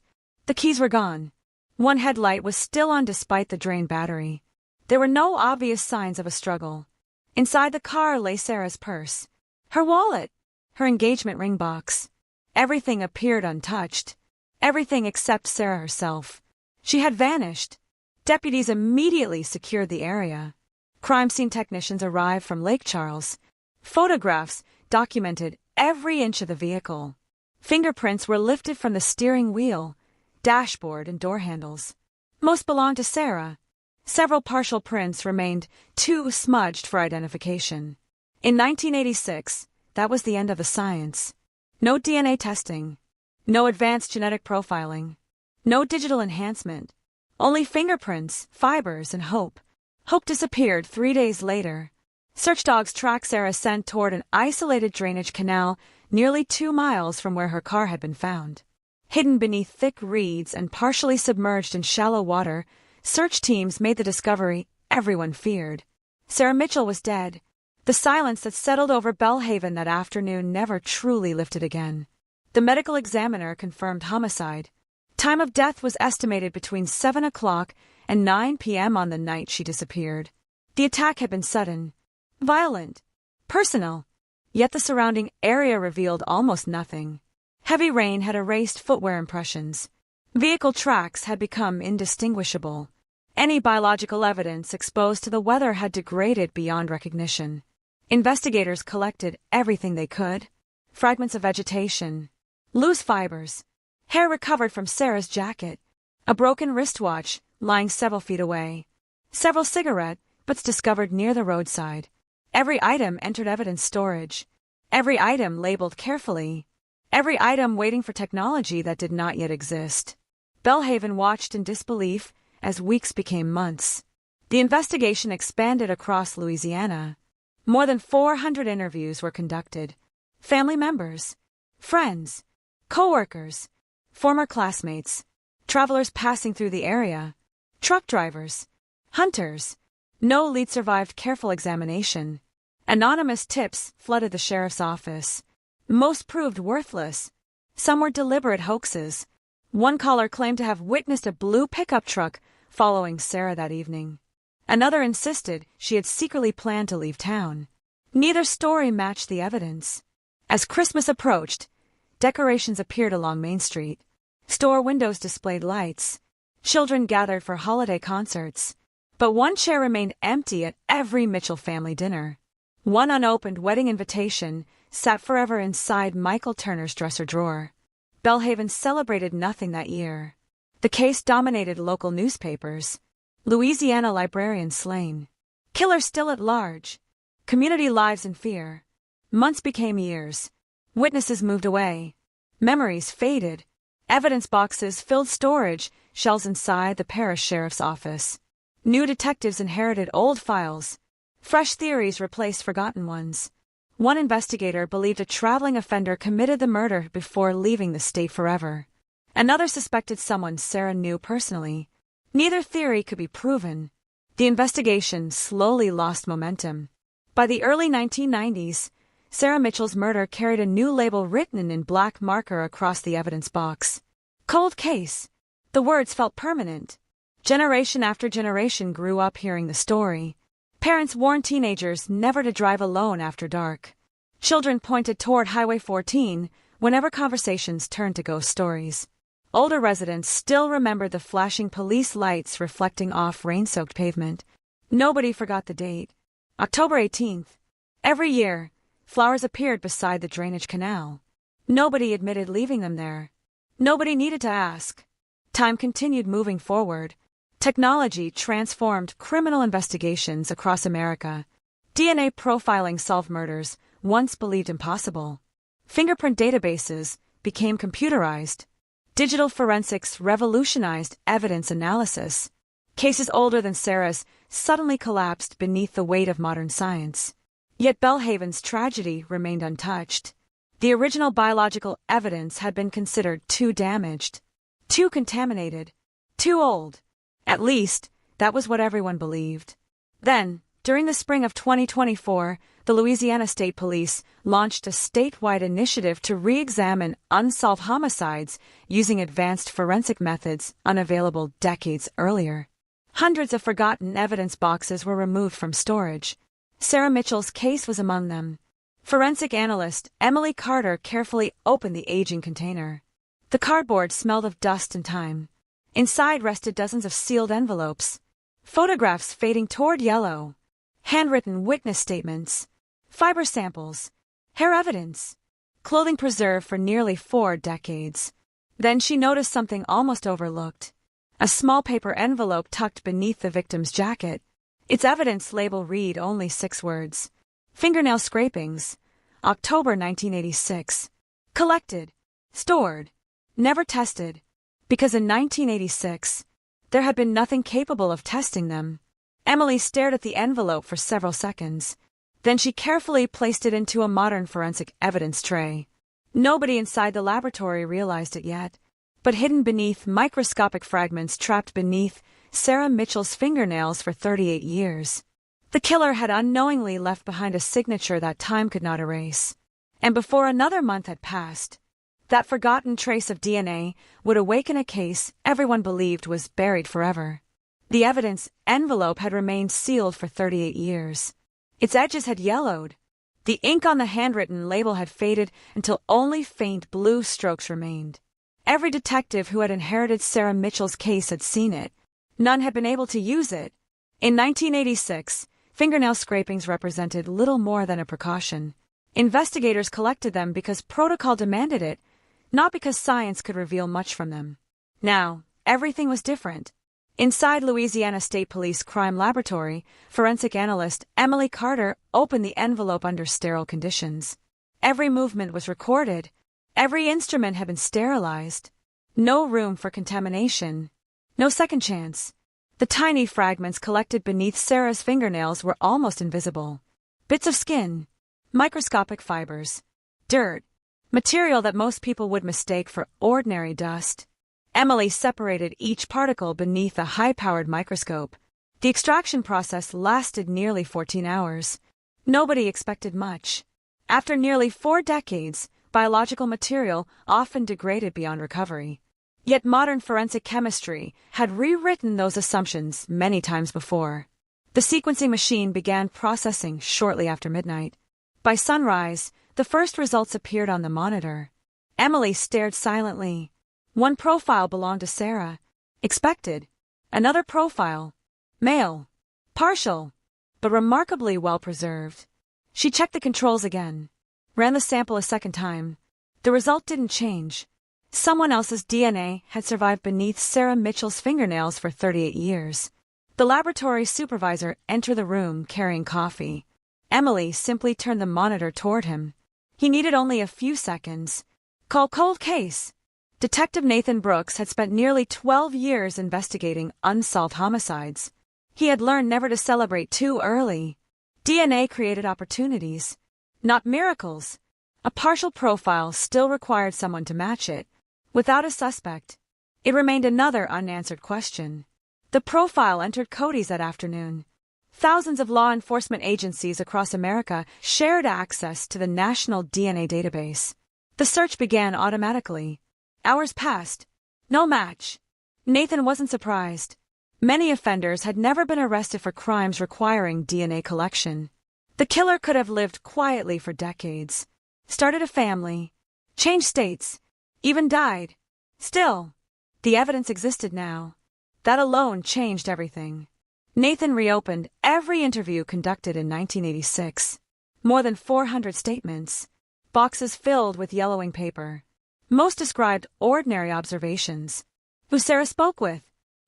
The keys were gone. One headlight was still on despite the drained battery. There were no obvious signs of a struggle. Inside the car lay Sarah's purse, her wallet, her engagement ring box. Everything appeared untouched. Everything except Sarah herself. She had vanished. Deputies immediately secured the area. Crime scene technicians arrived from Lake Charles. Photographs documented every inch of the vehicle. Fingerprints were lifted from the steering wheel, dashboard, and door handles. Most belonged to Sarah. Several partial prints remained too smudged for identification. In 1986, that was the end of the science. No DNA testing. No advanced genetic profiling. No digital enhancement. Only fingerprints, fibers, and hope. Hope disappeared 3 days later. Search dogs tracked Sarah's scent toward an isolated drainage canal nearly 2 miles from where her car had been found. Hidden beneath thick reeds and partially submerged in shallow water, search teams made the discovery everyone feared. Sarah Mitchell was dead. The silence that settled over Belhaven that afternoon never truly lifted again. The medical examiner confirmed homicide. Time of death was estimated between 7 o'clock and 9 p.m. on the night she disappeared. The attack had been sudden, violent, personal, yet the surrounding area revealed almost nothing. Heavy rain had erased footwear impressions. Vehicle tracks had become indistinguishable. Any biological evidence exposed to the weather had degraded beyond recognition. Investigators collected everything they could. Fragments of vegetation, loose fibers, hair recovered from Sarah's jacket, a broken wristwatch lying several feet away, several cigarette butts discovered near the roadside. Every item entered evidence storage. Every item labeled carefully. Every item waiting for technology that did not yet exist. Belhaven watched in disbelief as weeks became months. The investigation expanded across Louisiana. More than 400 interviews were conducted. Family members, friends, co-workers, former classmates, travelers passing through the area, truck drivers, hunters. No lead survived careful examination. Anonymous tips flooded the sheriff's office. Most proved worthless. Some were deliberate hoaxes. One caller claimed to have witnessed a blue pickup truck following Sarah that evening. Another insisted she had secretly planned to leave town. Neither story matched the evidence. As Christmas approached, decorations appeared along Main Street. Store windows displayed lights. Children gathered for holiday concerts. But one chair remained empty at every Mitchell family dinner. One unopened wedding invitation sat forever inside Michael Turner's dresser drawer. Belhaven celebrated nothing that year. The case dominated local newspapers. Louisiana librarian slain. Killer still at large. Community lives in fear. Months became years. Witnesses moved away. Memories faded. Evidence boxes filled storage shelves inside the parish sheriff's office. New detectives inherited old files. Fresh theories replaced forgotten ones. One investigator believed a traveling offender committed the murder before leaving the state forever. Another suspected someone Sarah knew personally. Neither theory could be proven. The investigation slowly lost momentum. By the early 1990s, Sarah Mitchell's murder carried a new label written in black marker across the evidence box. Cold case. The words felt permanent. Generation after generation grew up hearing the story. Parents warned teenagers never to drive alone after dark. Children pointed toward Highway 14 whenever conversations turned to ghost stories. Older residents still remembered the flashing police lights reflecting off rain-soaked pavement. Nobody forgot the date. October 18th. Every year, flowers appeared beside the drainage canal. Nobody admitted leaving them there. Nobody needed to ask. Time continued moving forward. Technology transformed criminal investigations across America. DNA profiling solved murders once believed impossible. Fingerprint databases became computerized. Digital forensics revolutionized evidence analysis. Cases older than Sarah's suddenly collapsed beneath the weight of modern science. Yet Belhaven's tragedy remained untouched. The original biological evidence had been considered too damaged, too contaminated, too old. At least, that was what everyone believed. Then, during the spring of 2024, the Louisiana State Police launched a statewide initiative to re-examine unsolved homicides using advanced forensic methods unavailable decades earlier. Hundreds of forgotten evidence boxes were removed from storage. Sarah Mitchell's case was among them. Forensic analyst Emily Carter carefully opened the aging container. The cardboard smelled of dust and time. Inside rested dozens of sealed envelopes, photographs fading toward yellow, handwritten witness statements, fiber samples, hair evidence, clothing preserved for nearly 4 decades. Then she noticed something almost overlooked. A small paper envelope tucked beneath the victim's jacket. Its evidence label read only 6 words. Fingernail scrapings, October 1986. Collected, stored, never tested, because in 1986, there had been nothing capable of testing them. Emily stared at the envelope for several seconds. Then she carefully placed it into a modern forensic evidence tray. Nobody inside the laboratory realized it yet, but hidden beneath microscopic fragments trapped beneath Sarah Mitchell's fingernails for 38 years. The killer had unknowingly left behind a signature that time could not erase. And before another month had passed, that forgotten trace of DNA would awaken a case everyone believed was buried forever. The evidence envelope had remained sealed for 38 years. Its edges had yellowed. The ink on the handwritten label had faded until only faint blue strokes remained. Every detective who had inherited Sarah Mitchell's case had seen it. None had been able to use it. In 1986, fingernail scrapings represented little more than a precaution. Investigators collected them because protocol demanded it, not because science could reveal much from them. Now, everything was different. Inside Louisiana State Police Crime Laboratory, forensic analyst Emily Carter opened the envelope under sterile conditions. Every movement was recorded. Every instrument had been sterilized. No room for contamination. No second chance. The tiny fragments collected beneath Sarah's fingernails were almost invisible. Bits of skin, microscopic fibers, dirt, material that most people would mistake for ordinary dust. Emily separated each particle beneath a high-powered microscope. The extraction process lasted nearly 14 hours. Nobody expected much. After nearly 4 decades, biological material often degraded beyond recovery. Yet modern forensic chemistry had rewritten those assumptions many times before. The sequencing machine began processing shortly after midnight. By sunrise, the first results appeared on the monitor. Emily stared silently. One profile belonged to Sarah. Expected. Another profile. Male. Partial. But remarkably well preserved. She checked the controls again. Ran the sample a second time. The result didn't change. Someone else's DNA had survived beneath Sarah Mitchell's fingernails for 38 years. The laboratory supervisor entered the room carrying coffee. Emily simply turned the monitor toward him. He needed only a few seconds. Call cold case. Detective Nathan Brooks had spent nearly 12 years investigating unsolved homicides. He had learned never to celebrate too early. DNA created opportunities, not miracles. A partial profile still required someone to match it. Without a suspect, it remained another unanswered question. The profile entered Cody's that afternoon. Thousands of law enforcement agencies across America shared access to the national DNA database. The search began automatically. Hours passed. No match. Nathan wasn't surprised. Many offenders had never been arrested for crimes requiring DNA collection. The killer could have lived quietly for decades, started a family, changed states, even died. Still, the evidence existed now. That alone changed everything. Nathan reopened every interview conducted in 1986. More than 400 statements, boxes filled with yellowing paper. Most described ordinary observations. Who Sarah spoke with,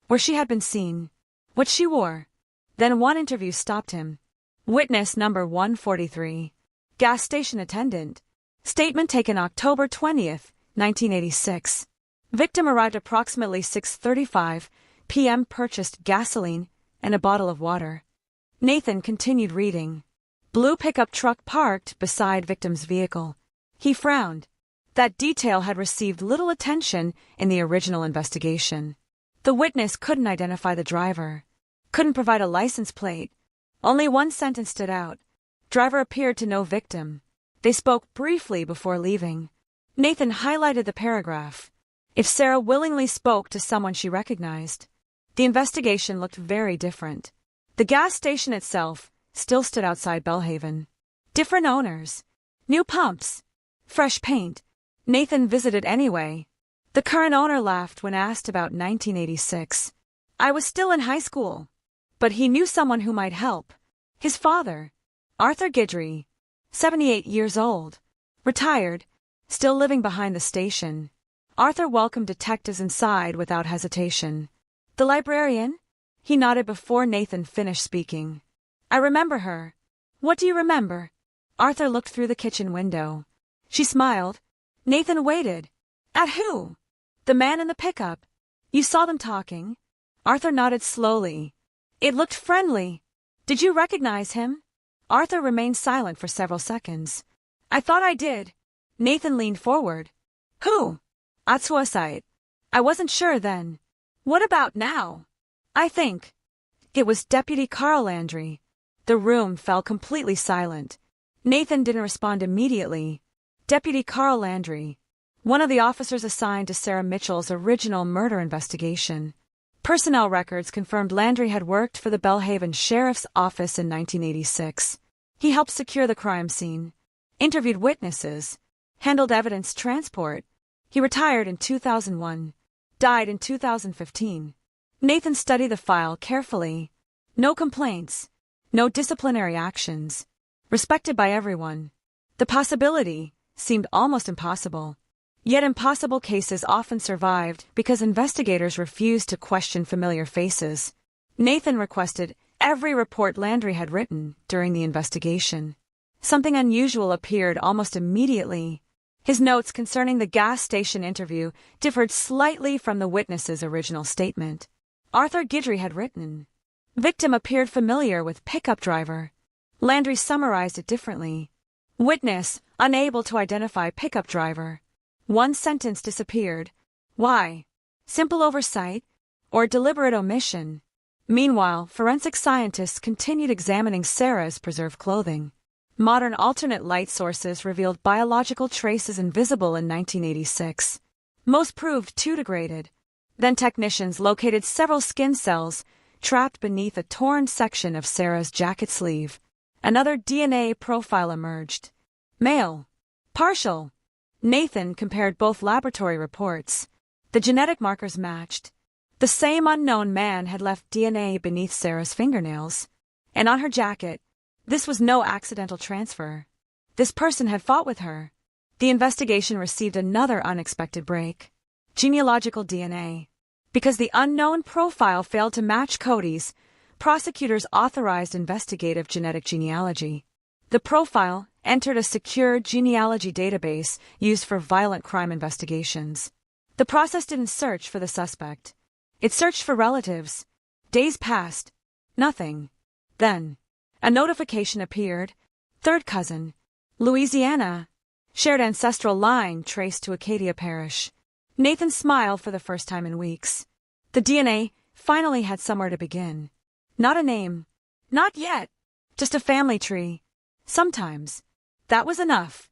where she had been seen, what she wore. Then one interview stopped him. Witness number 143. Gas station attendant. Statement taken October 20th, 1986. Victim arrived approximately 6:35 p.m. Purchased gasoline and a bottle of water. Nathan continued reading. Blue pickup truck parked beside victim's vehicle. He frowned. That detail had received little attention in the original investigation. The witness couldn't identify the driver, couldn't provide a license plate. Only one sentence stood out. Driver appeared to know victim. They spoke briefly before leaving. Nathan highlighted the paragraph. If Sarah willingly spoke to someone she recognized. The investigation looked very different. The gas station itself still stood outside Belhaven. Different owners. New pumps. Fresh paint. Nathan visited anyway. The current owner laughed when asked about 1986. I was still in high school. But he knew someone who might help. His father, Arthur Guidry, 78 years old, retired, still living behind the station. Arthur welcomed detectives inside without hesitation. The librarian? He nodded before Nathan finished speaking. I remember her. What do you remember? Arthur looked through the kitchen window. She smiled. Nathan waited. At who? The man in the pickup. You saw them talking? Arthur nodded slowly. It looked friendly. Did you recognize him? Arthur remained silent for several seconds. I thought I did. Nathan leaned forward. Who? Atsuasite. I wasn't sure then. What about now? I think. It was Deputy Carl Landry. The room fell completely silent. Nathan didn't respond immediately. Deputy Carl Landry, one of the officers assigned to Sarah Mitchell's original murder investigation. Personnel records confirmed Landry had worked for the Belhaven Sheriff's Office in 1986. He helped secure the crime scene, interviewed witnesses, handled evidence transport. He retired in 2001, died in 2015. Nathan studied the file carefully. No complaints, no disciplinary actions. Respected by everyone. The possibility seemed almost impossible. Yet impossible cases often survived because investigators refused to question familiar faces. Nathan requested every report Landry had written during the investigation. Something unusual appeared almost immediately. His notes concerning the gas station interview differed slightly from the witness's original statement. Arthur Guidry had written, victim appeared familiar with pickup driver. Landry summarized it differently. Witness, unable to identify pickup driver. One sentence disappeared. Why? Simple oversight or deliberate omission? Meanwhile, forensic scientists continued examining Sarah's preserved clothing. Modern alternate light sources revealed biological traces invisible in 1986. Most proved 2-degraded. Then technicians located several skin cells trapped beneath a torn section of Sarah's jacket sleeve. Another DNA profile emerged. Male. Partial. Nathan compared both laboratory reports. The genetic markers matched. The same unknown man had left DNA beneath Sarah's fingernails. And on her jacket, this was no accidental transfer. This person had fought with her. The investigation received another unexpected break. Genealogical DNA. Because the unknown profile failed to match Cody's, prosecutors authorized investigative genetic genealogy. The profile entered a secure genealogy database used for violent crime investigations. The process didn't search for the suspect. It searched for relatives. Days passed. Nothing. Then, a notification appeared. Third cousin. Louisiana. Shared ancestral line traced to Acadia Parish. Nathan smiled for the first time in weeks. The DNA finally had somewhere to begin. Not a name. Not yet. Just a family tree. Sometimes. That was enough.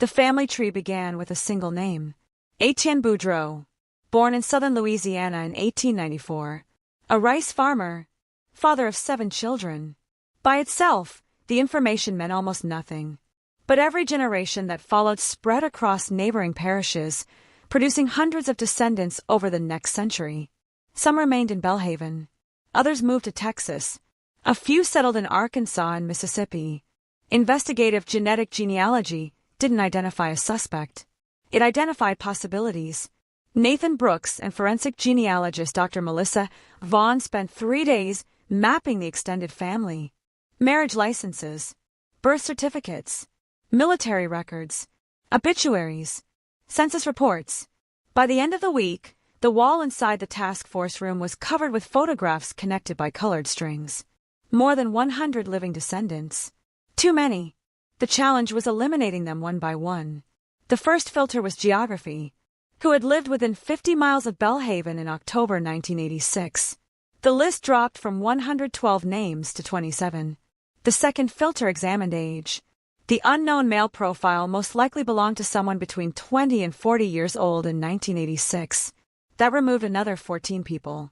The family tree began with a single name. Etienne Boudreau. Born in southern Louisiana in 1894. A rice farmer. Father of 7 children. By itself, the information meant almost nothing. But every generation that followed spread across neighboring parishes, producing hundreds of descendants over the next century. Some remained in Belhaven. Others moved to Texas. A few settled in Arkansas and Mississippi. Investigative genetic genealogy didn't identify a suspect. It identified possibilities. Nathan Brooks and forensic genealogist Dr. Melissa Vaughn spent 3 days mapping the extended family. Marriage licenses, birth certificates, military records, obituaries, census reports. By the end of the week, the wall inside the task force room was covered with photographs connected by colored strings. More than 100 living descendants. Too many. The challenge was eliminating them one by one. The first filter was geography. Who had lived within 50 miles of Belhaven in October 1986. The list dropped from 112 names to 27. The second filter examined age. The unknown male profile most likely belonged to someone between 20 and 40 years old in 1986. That removed another 14 people.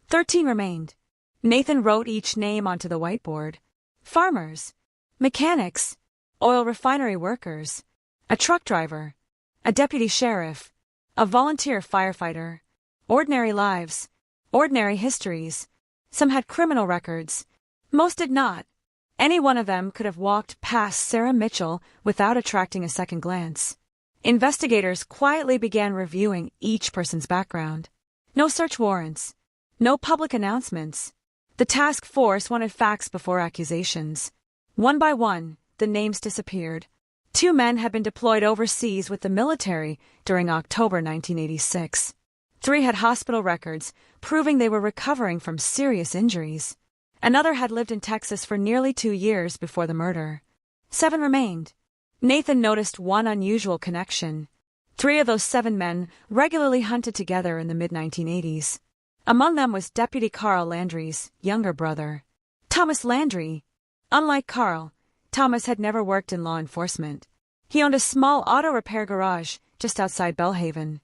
13 remained. Nathan wrote each name onto the whiteboard. Farmers, mechanics, oil refinery workers, a truck driver, a deputy sheriff, a volunteer firefighter. Ordinary lives, ordinary histories. Some had criminal records. Most did not. Any one of them could have walked past Sarah Mitchell without attracting a second glance. Investigators quietly began reviewing each person's background. No search warrants. No public announcements. The task force wanted facts before accusations. One by one, the names disappeared. 2 men had been deployed overseas with the military during October 1986. 3 had hospital records, proving they were recovering from serious injuries. Another had lived in Texas for nearly 2 years before the murder. 7 remained. Nathan noticed one unusual connection. 3 of those 7 men regularly hunted together in the mid-1980s. Among them was Deputy Carl Landry's younger brother, Thomas Landry. Unlike Carl, Thomas had never worked in law enforcement. He owned a small auto repair garage just outside Belhaven.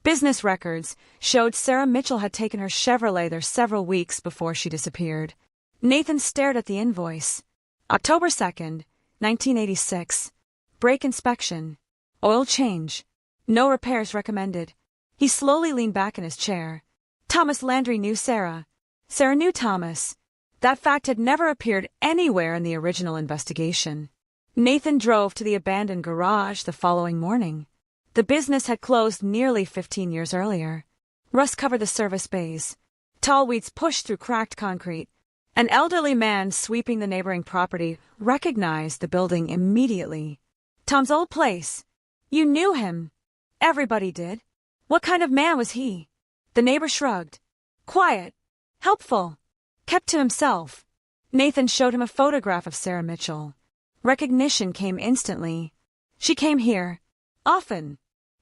Business records showed Sarah Mitchell had taken her Chevrolet there several weeks before she disappeared. Nathan stared at the invoice. October 2nd, 1986. Brake inspection. Oil change. No repairs recommended. He slowly leaned back in his chair. Thomas Landry knew Sarah. Sarah knew Thomas. That fact had never appeared anywhere in the original investigation. Nathan drove to the abandoned garage the following morning. The business had closed nearly 15 years earlier. Rust covered the service bays. Tall weeds pushed through cracked concrete. An elderly man sweeping the neighboring property recognized the building immediately. Tom's old place. You knew him. Everybody did. What kind of man was he? The neighbor shrugged. Quiet. Helpful. Kept to himself. Nathan showed him a photograph of Sarah Mitchell. Recognition came instantly. She came here. Often.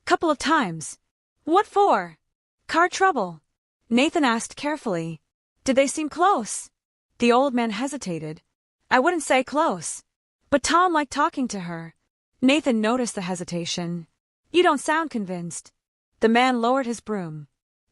Couple of times. What for? Car trouble. Nathan asked carefully. Did they seem close? The old man hesitated. I wouldn't say close. But Tom liked talking to her. Nathan noticed the hesitation. You don't sound convinced. The man lowered his broom.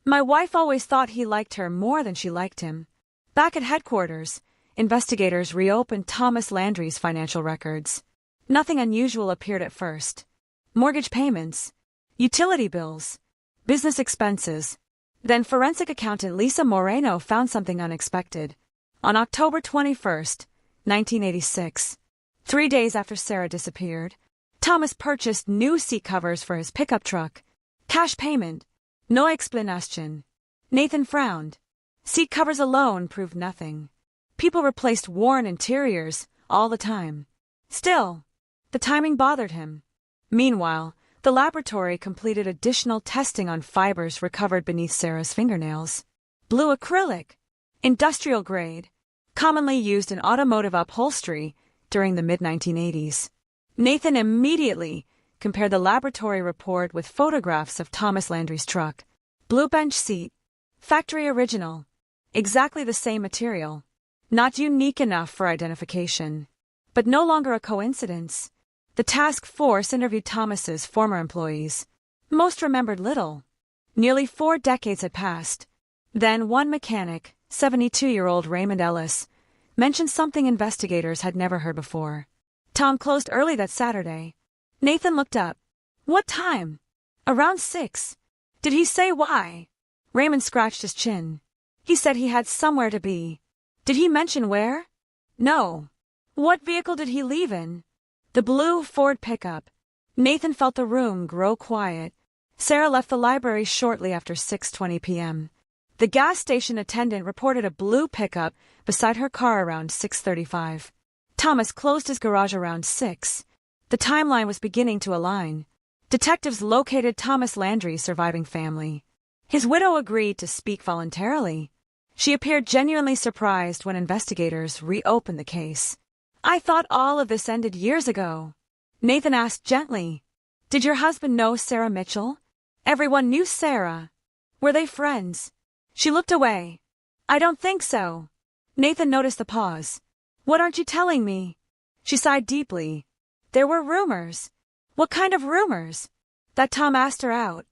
My wife always thought he liked her more than she liked him. Back at headquarters, investigators reopened Thomas Landry's financial records. Nothing unusual appeared at first. Mortgage payments, utility bills, business expenses. Then forensic accountant Lisa Moreno found something unexpected. On October 21st, 1986, 3 days after Sarah disappeared, Thomas purchased new seat covers for his pickup truck. Cash payment. No explanation. Nathan frowned. Seat covers alone proved nothing. People replaced worn interiors all the time. Still, the timing bothered him. Meanwhile, the laboratory completed additional testing on fibers recovered beneath Sarah's fingernails. Blue acrylic, industrial grade, commonly used in automotive upholstery during the mid-1980s. Nathan immediately compared the laboratory report with photographs of Thomas Landry's truck. Blue bench seat, factory original, exactly the same material. Not unique enough for identification, but no longer a coincidence. The task force interviewed Thomas's former employees. Most remembered little. Nearly 4 decades had passed. Then one mechanic, 72-year-old Raymond Ellis, mentioned something investigators had never heard before. Tom closed early that Saturday. Nathan looked up. What time? Around 6. Did he say why? Raymond scratched his chin. He said he had somewhere to be. Did he mention where? No. What vehicle did he leave in? The blue Ford pickup. Nathan felt the room grow quiet. Sarah left the library shortly after 6:20 p.m. The gas station attendant reported a blue pickup beside her car around 6:35. Thomas closed his garage around 6. The timeline was beginning to align. Detectives located Thomas Landry's surviving family. His widow agreed to speak voluntarily. She appeared genuinely surprised when investigators reopened the case. I thought all of this ended years ago. Nathan asked gently. Did your husband know Sarah Mitchell? Everyone knew Sarah. Were they friends? She looked away. I don't think so. Nathan noticed the pause. What aren't you telling me? She sighed deeply. There were rumors. What kind of rumors? That Tom asked her out.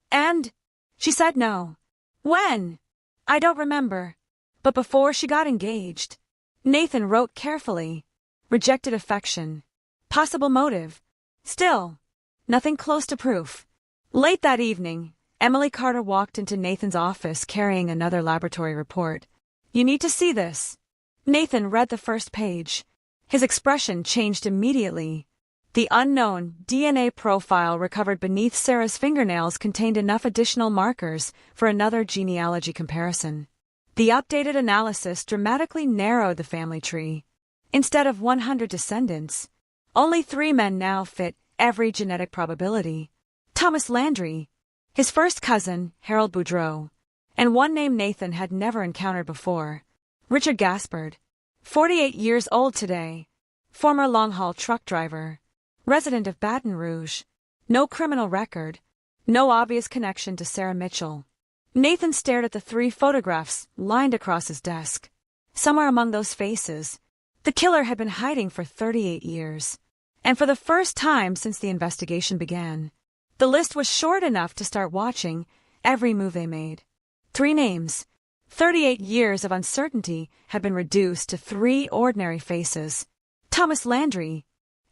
And she said no. When? I don't remember. But before she got engaged. Nathan wrote carefully. Rejected affection. Possible motive. Still, nothing close to proof. Late that evening, Emily Carter walked into Nathan's office carrying another laboratory report. You need to see this. Nathan read the first page. His expression changed immediately. The unknown DNA profile recovered beneath Sarah's fingernails contained enough additional markers for another genealogy comparison. The updated analysis dramatically narrowed the family tree. Instead of 100 descendants, only 3 men now fit every genetic probability. Thomas Landry, his first cousin, Harold Boudreau, and one name Nathan had never encountered before, Richard Gaspard, 48 years old today, former long-haul truck driver, resident of Baton Rouge, no criminal record, no obvious connection to Sarah Mitchell. Nathan stared at the 3 photographs lined across his desk. Somewhere among those faces, the killer had been hiding for 38 years. And for the first time since the investigation began, the list was short enough to start watching every move they made. 3 names. 38 years of uncertainty had been reduced to 3 ordinary faces. Thomas Landry,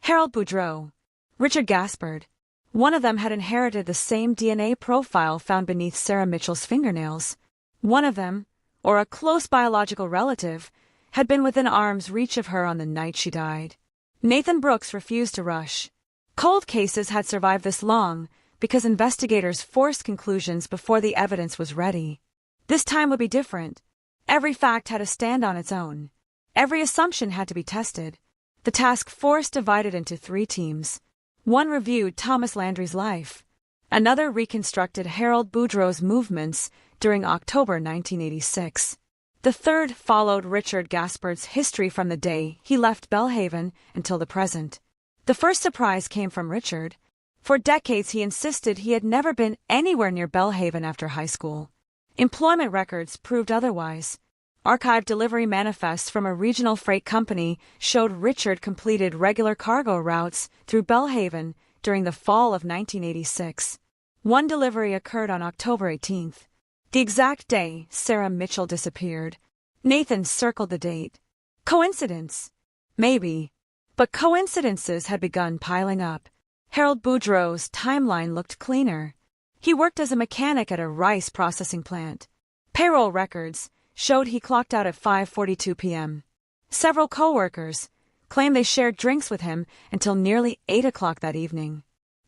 Harold Boudreau, Richard Gaspard. One of them had inherited the same DNA profile found beneath Sarah Mitchell's fingernails. One of them, or a close biological relative, had been within arm's reach of her on the night she died. Nathan Brooks refused to rush. Cold cases had survived this long because investigators forced conclusions before the evidence was ready. This time would be different. Every fact had to stand on its own. Every assumption had to be tested. The task force divided into 3 teams. One reviewed Thomas Landry's life. Another reconstructed Harold Boudreau's movements during October 1986. The third followed Richard Gaspard's history from the day he left Belhaven until the present. The first surprise came from Richard. For decades he insisted he had never been anywhere near Belhaven after high school. Employment records proved otherwise. Archived delivery manifests from a regional freight company showed Richard completed regular cargo routes through Belhaven during the fall of 1986. One delivery occurred on October 18th, the exact day Sarah Mitchell disappeared. Nathan circled the date. Coincidence? Maybe. But coincidences had begun piling up. Harold Boudreau's timeline looked cleaner. He worked as a mechanic at a rice processing plant. Payroll records showed he clocked out at 5:42 p.m. Several co-workers claimed they shared drinks with him until nearly 8 o'clock that evening.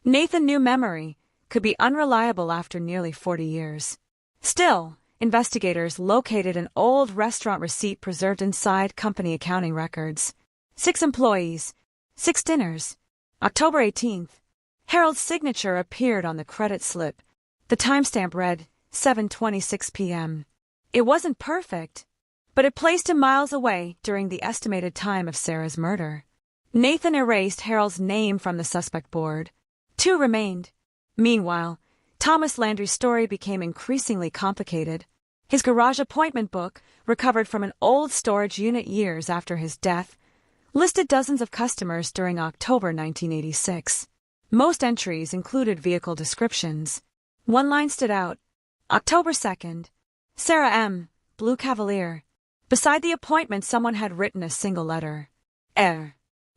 Nathan knew memory could be unreliable after nearly 40 years. Still, investigators located an old restaurant receipt preserved inside company accounting records. 6 employees, 6 dinners. October 18th. Harold's signature appeared on the credit slip. The timestamp read 7:26 p.m. It wasn't perfect, but it placed him miles away during the estimated time of Sarah's murder. Nathan erased Harold's name from the suspect board. 2 remained. Meanwhile, Thomas Landry's story became increasingly complicated. His garage appointment book, recovered from an old storage unit years after his death, listed dozens of customers during October 1986. Most entries included vehicle descriptions. One line stood out. October 2nd. Sarah M., Blue Cavalier. Beside the appointment, someone had written a single letter.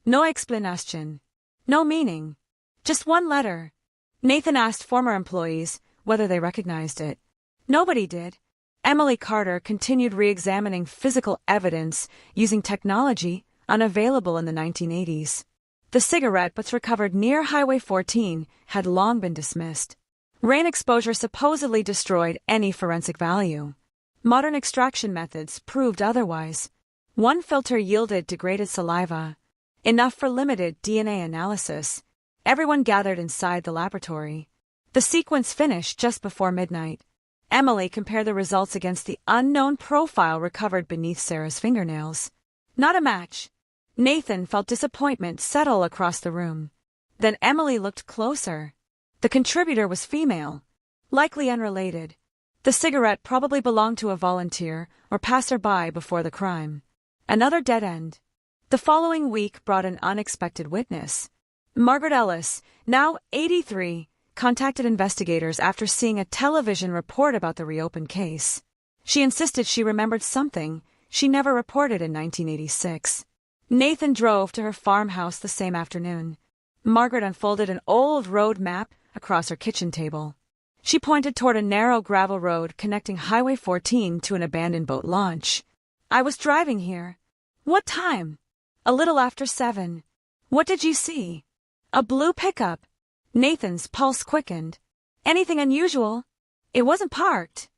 No explanation. No meaning. Just one letter. Nathan asked former employees whether they recognized it. Nobody did. Emily Carter continued re-examining physical evidence using technology unavailable in the 1980s. The cigarette butts recovered near Highway 14 had long been dismissed. Rain exposure supposedly destroyed any forensic value. Modern extraction methods proved otherwise. One filter yielded degraded saliva, enough for limited DNA analysis. Everyone gathered inside the laboratory. The sequence finished just before midnight. Emily compared the results against the unknown profile recovered beneath Sarah's fingernails. Not a match. Nathan felt disappointment settle across the room. Then Emily looked closer. The contributor was female, likely unrelated. The cigarette probably belonged to a volunteer or passerby before the crime. Another dead end. The following week brought an unexpected witness. Margaret Ellis, now 83, contacted investigators after seeing a television report about the reopened case. She insisted she remembered something she never reported in 1986. Nathan drove to her farmhouse the same afternoon. Margaret unfolded an old road map across her kitchen table. She pointed toward a narrow gravel road connecting Highway 14 to an abandoned boat launch. I was driving here. What time? A little after 7. What did you see? A blue pickup. Nathan's pulse quickened. Anything unusual? It wasn't parked.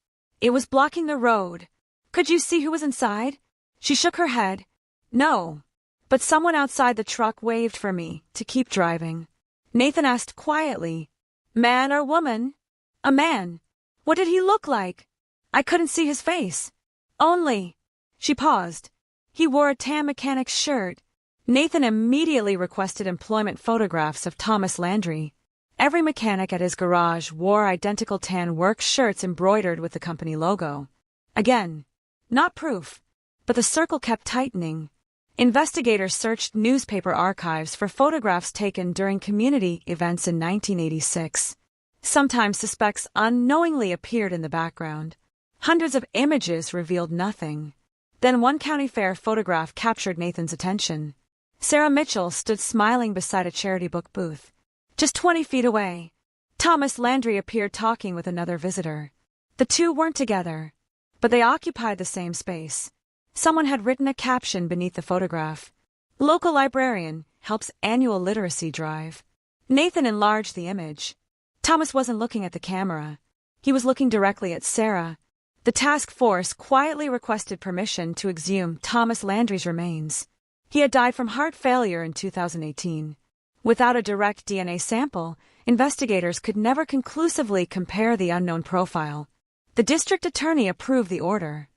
It was blocking the road. Could you see who was inside? She shook her head. No. But someone outside the truck waved for me to keep driving. Nathan asked quietly, "Man or woman?" "A man." "What did he look like?" "I couldn't see his face." "Only." She paused. "He wore a tan mechanic's shirt." Nathan immediately requested employment photographs of Thomas Landry. Every mechanic at his garage wore identical tan work shirts embroidered with the company logo. Again, not proof, but the circle kept tightening. Investigators searched newspaper archives for photographs taken during community events in 1986. Sometimes suspects unknowingly appeared in the background. Hundreds of images revealed nothing. Then one county fair photograph captured Nathan's attention. Sarah Mitchell stood smiling beside a charity book booth. Just 20 feet away, Thomas Landry appeared talking with another visitor. The two weren't together, but they occupied the same space. Someone had written a caption beneath the photograph. "Local librarian helps annual literacy drive." Nathan enlarged the image. Thomas wasn't looking at the camera. He was looking directly at Sarah. The task force quietly requested permission to exhume Thomas Landry's remains. He had died from heart failure in 2018. Without a direct DNA sample, investigators could never conclusively compare the unknown profile. The district attorney approved the order.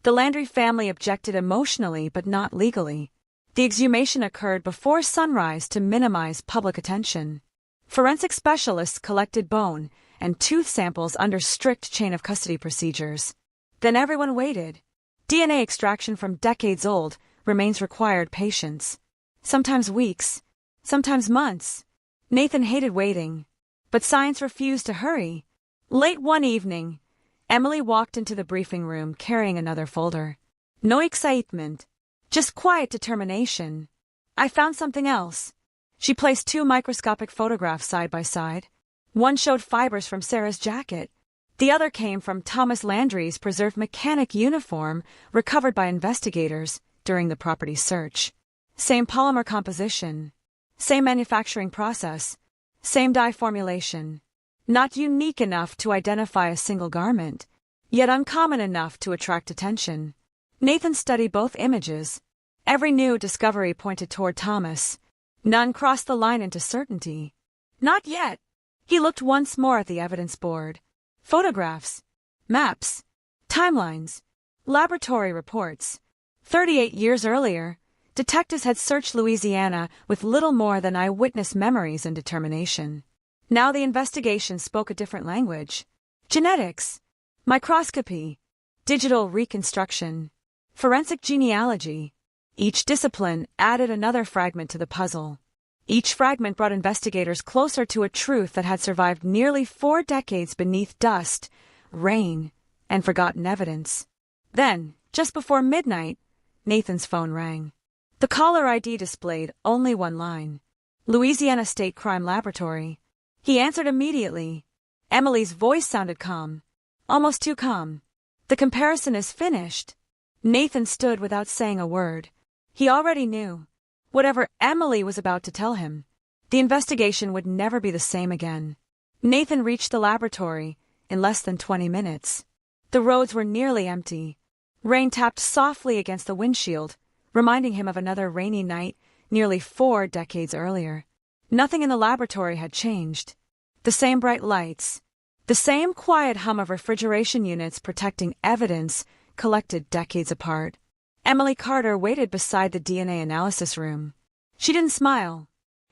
The Landry family objected emotionally but not legally. The exhumation occurred before sunrise to minimize public attention. Forensic specialists collected bone and tooth samples under strict chain of custody procedures. Then everyone waited. DNA extraction from decades old remains required patience. Sometimes weeks, sometimes months. Nathan hated waiting, but science refused to hurry. Late one evening, Emily walked into the briefing room carrying another folder. No excitement, just quiet determination. "I found something else." She placed 2 microscopic photographs side by side. One showed fibers from Sarah's jacket. The other came from Thomas Landry's preserved mechanic uniform recovered by investigators during the property search. Same polymer composition, same manufacturing process, same dye formulation. Not unique enough to identify a single garment, yet uncommon enough to attract attention. Nathan studied both images. Every new discovery pointed toward Thomas. None crossed the line into certainty. Not yet. He looked once more at the evidence board. Photographs, maps, timelines, laboratory reports. 38 years earlier, detectives had searched Louisiana with little more than eyewitness memories and determination. Now the investigation spoke a different language. Genetics, microscopy, digital reconstruction, forensic genealogy. Each discipline added another fragment to the puzzle. Each fragment brought investigators closer to a truth that had survived nearly 4 decades beneath dust, rain, and forgotten evidence. Then, just before midnight, Nathan's phone rang. The caller ID displayed only one line. Louisiana State Crime Laboratory. He answered immediately. Emily's voice sounded calm, almost too calm. "The comparison is finished." Nathan stood without saying a word. He already knew. Whatever Emily was about to tell him, the investigation would never be the same again. Nathan reached the laboratory in less than 20 minutes. The roads were nearly empty. Rain tapped softly against the windshield, reminding him of another rainy night nearly 4 decades earlier. Nothing in the laboratory had changed. The same bright lights, the same quiet hum of refrigeration units protecting evidence collected decades apart. Emily Carter waited beside the DNA analysis room. She didn't smile.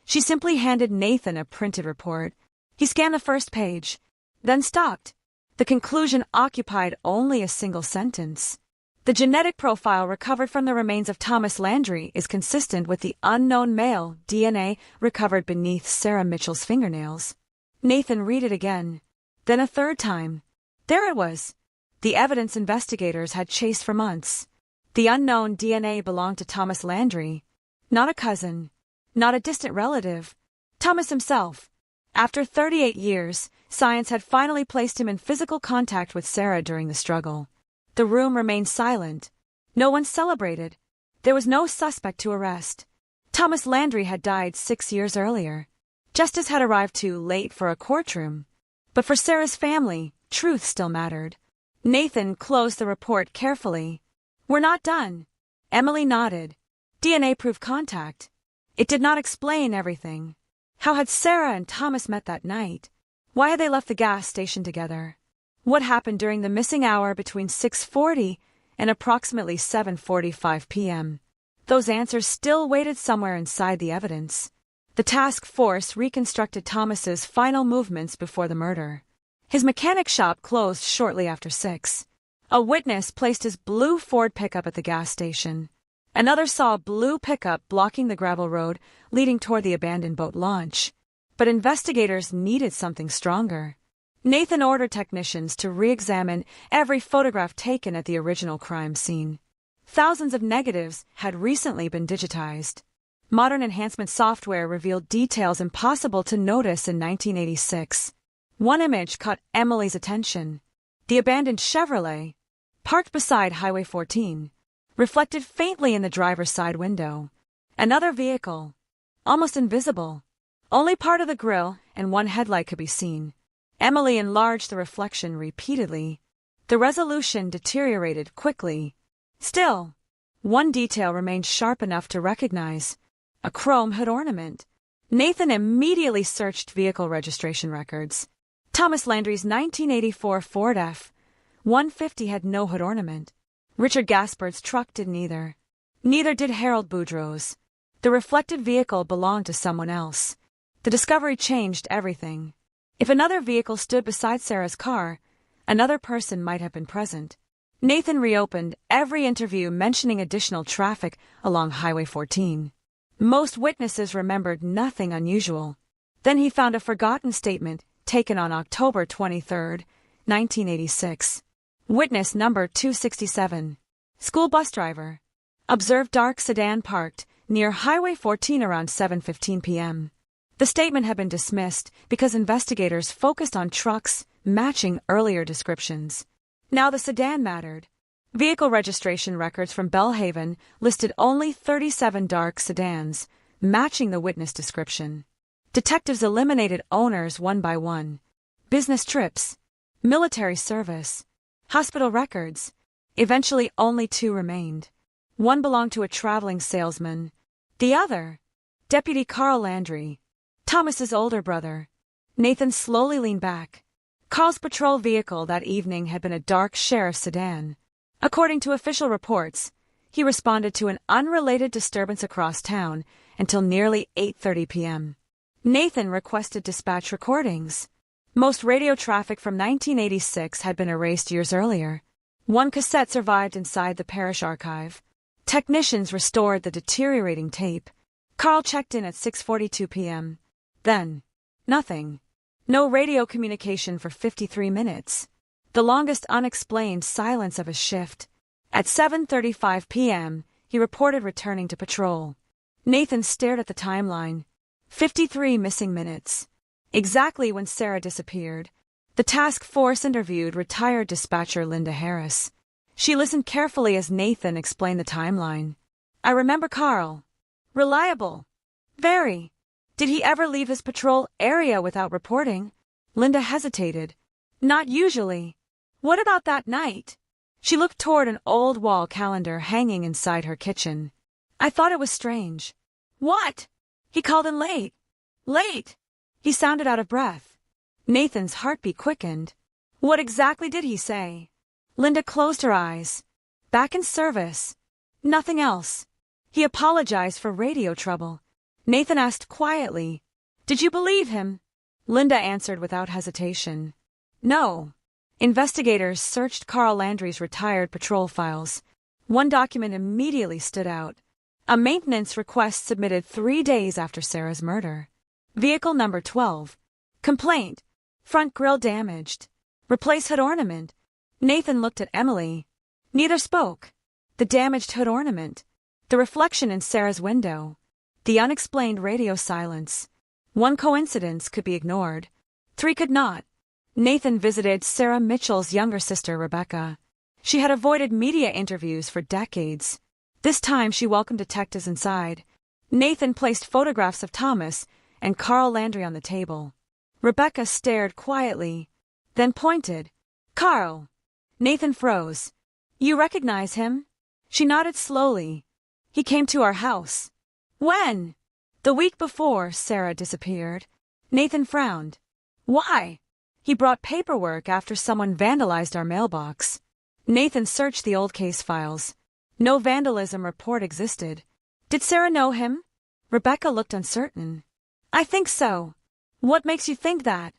She simply handed Nathan a printed report. He scanned the first page, then stopped. The conclusion occupied only a single sentence. The genetic profile recovered from the remains of Thomas Landry is consistent with the unknown male DNA recovered beneath Sarah Mitchell's fingernails. Nathan read it again, then a third time. There it was. The evidence investigators had chased for months. The unknown DNA belonged to Thomas Landry. Not a cousin, not a distant relative. Thomas himself. After 38 years, science had finally placed him in physical contact with Sarah during the struggle. The room remained silent. No one celebrated. There was no suspect to arrest. Thomas Landry had died 6 years earlier. Justice had arrived too late for a courtroom. But for Sarah's family, truth still mattered. Nathan closed the report carefully. We're not done. Emily nodded. DNA proved contact. It did not explain everything. How had Sarah and Thomas met that night? Why had they left the gas station together? What happened during the missing hour between 6:40 and approximately 7:45 p.m.? Those answers still waited somewhere inside the evidence. The task force reconstructed Thomas's final movements before the murder. His mechanic shop closed shortly after 6. A witness placed his blue Ford pickup at the gas station. Another saw a blue pickup blocking the gravel road leading toward the abandoned boat launch. But investigators needed something stronger. Nathan ordered technicians to re-examine every photograph taken at the original crime scene. Thousands of negatives had recently been digitized. Modern enhancement software revealed details impossible to notice in 1986. One image caught Emily's attention. The abandoned Chevrolet, parked beside Highway 14, reflected faintly in the driver's side window. Another vehicle, almost invisible. Only part of the grille and one headlight could be seen. Emily enlarged the reflection repeatedly. The resolution deteriorated quickly. Still, one detail remained sharp enough to recognize: a chrome hood ornament. Nathan immediately searched vehicle registration records. Thomas Landry's 1984 Ford F-150 had no hood ornament. Richard Gaspard's truck didn't either. Neither did Harold Boudreaux's. The reflected vehicle belonged to someone else. The discovery changed everything. If another vehicle stood beside Sarah's car, another person might have been present. Nathan reopened every interview mentioning additional traffic along Highway 14. Most witnesses remembered nothing unusual. Then he found a forgotten statement taken on October 23, 1986. Witness number 267. School bus driver. Observed dark sedan parked near Highway 14 around 7:15 p.m. The statement had been dismissed because investigators focused on trucks matching earlier descriptions. Now the sedan mattered. Vehicle registration records from Belhaven listed only 37 dark sedans, matching the witness description. Detectives eliminated owners one by one. Business trips, military service, hospital records. Eventually only 2 remained. One belonged to a traveling salesman. The other, Deputy Carl Landry, Thomas's older brother. Nathan slowly leaned back. Carl's patrol vehicle that evening had been a dark sheriff's sedan. According to official reports, he responded to an unrelated disturbance across town until nearly 8:30 p.m. Nathan requested dispatch recordings. Most radio traffic from 1986 had been erased years earlier. One cassette survived inside the parish archive. Technicians restored the deteriorating tape. Carl checked in at 6:42 p.m. Then, nothing. No radio communication for 53 minutes. The longest unexplained silence of his shift. At 7:35 p.m., he reported returning to patrol. Nathan stared at the timeline. 53 missing minutes. Exactly when Sarah disappeared. The task force interviewed retired dispatcher Linda Harris. She listened carefully as Nathan explained the timeline. I remember Carl. Reliable. Very. Did he ever leave his patrol area without reporting? Linda hesitated. Not usually. What about that night? She looked toward an old wall calendar hanging inside her kitchen. I thought it was strange. What? He called in late. Late. He sounded out of breath. Nathan's heartbeat quickened. What exactly did he say? Linda closed her eyes. Back in service. Nothing else. He apologized for radio trouble. Nathan asked quietly, Did you believe him? Linda answered without hesitation. No. Investigators searched Carl Landry's retired patrol files. One document immediately stood out. A maintenance request submitted 3 days after Sarah's murder. Vehicle number 12. Complaint. Front grille damaged. Replace hood ornament. Nathan looked at Emily. Neither spoke. The damaged hood ornament. The reflection in Sarah's window. The unexplained radio silence. One coincidence could be ignored. 3 could not. Nathan visited Sarah Mitchell's younger sister, Rebecca. She had avoided media interviews for decades. This time she welcomed detectives inside. Nathan placed photographs of Thomas and Carl Landry on the table. Rebecca stared quietly, then pointed. Carl. Nathan froze. You recognize him? She nodded slowly. He came to our house. When? The week before Sarah disappeared. Nathan frowned. Why? He brought paperwork after someone vandalized our mailbox. Nathan searched the old case files. No vandalism report existed. Did Sarah know him? Rebecca looked uncertain. I think so. What makes you think that?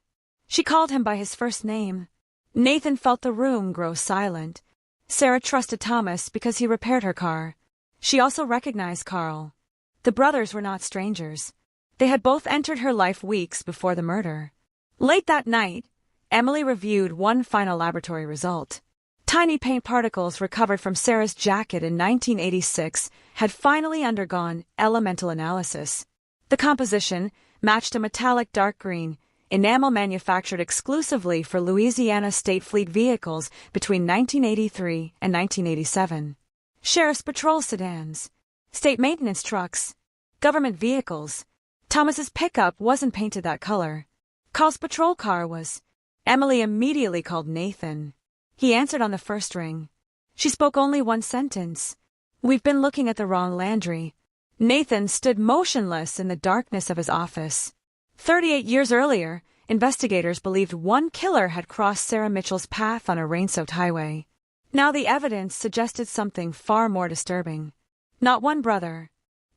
She called him by his first name. Nathan felt the room grow silent. Sarah trusted Thomas because he repaired her car. She also recognized Carl. The brothers were not strangers. They had both entered her life weeks before the murder. Late that night, Emily reviewed one final laboratory result. Tiny paint particles recovered from Sarah's jacket in 1986 had finally undergone elemental analysis. The composition matched a metallic dark green, enamel manufactured exclusively for Louisiana State Fleet vehicles between 1983 and 1987. Sheriff's patrol sedans, state maintenance trucks, government vehicles. Thomas's pickup wasn't painted that color. Carl's patrol car was. Emily immediately called Nathan. He answered on the first ring. She spoke only one sentence. We've been looking at the wrong Landry. Nathan stood motionless in the darkness of his office. 38 years earlier, investigators believed one killer had crossed Sarah Mitchell's path on a rain-soaked highway. Now the evidence suggested something far more disturbing. Not one brother.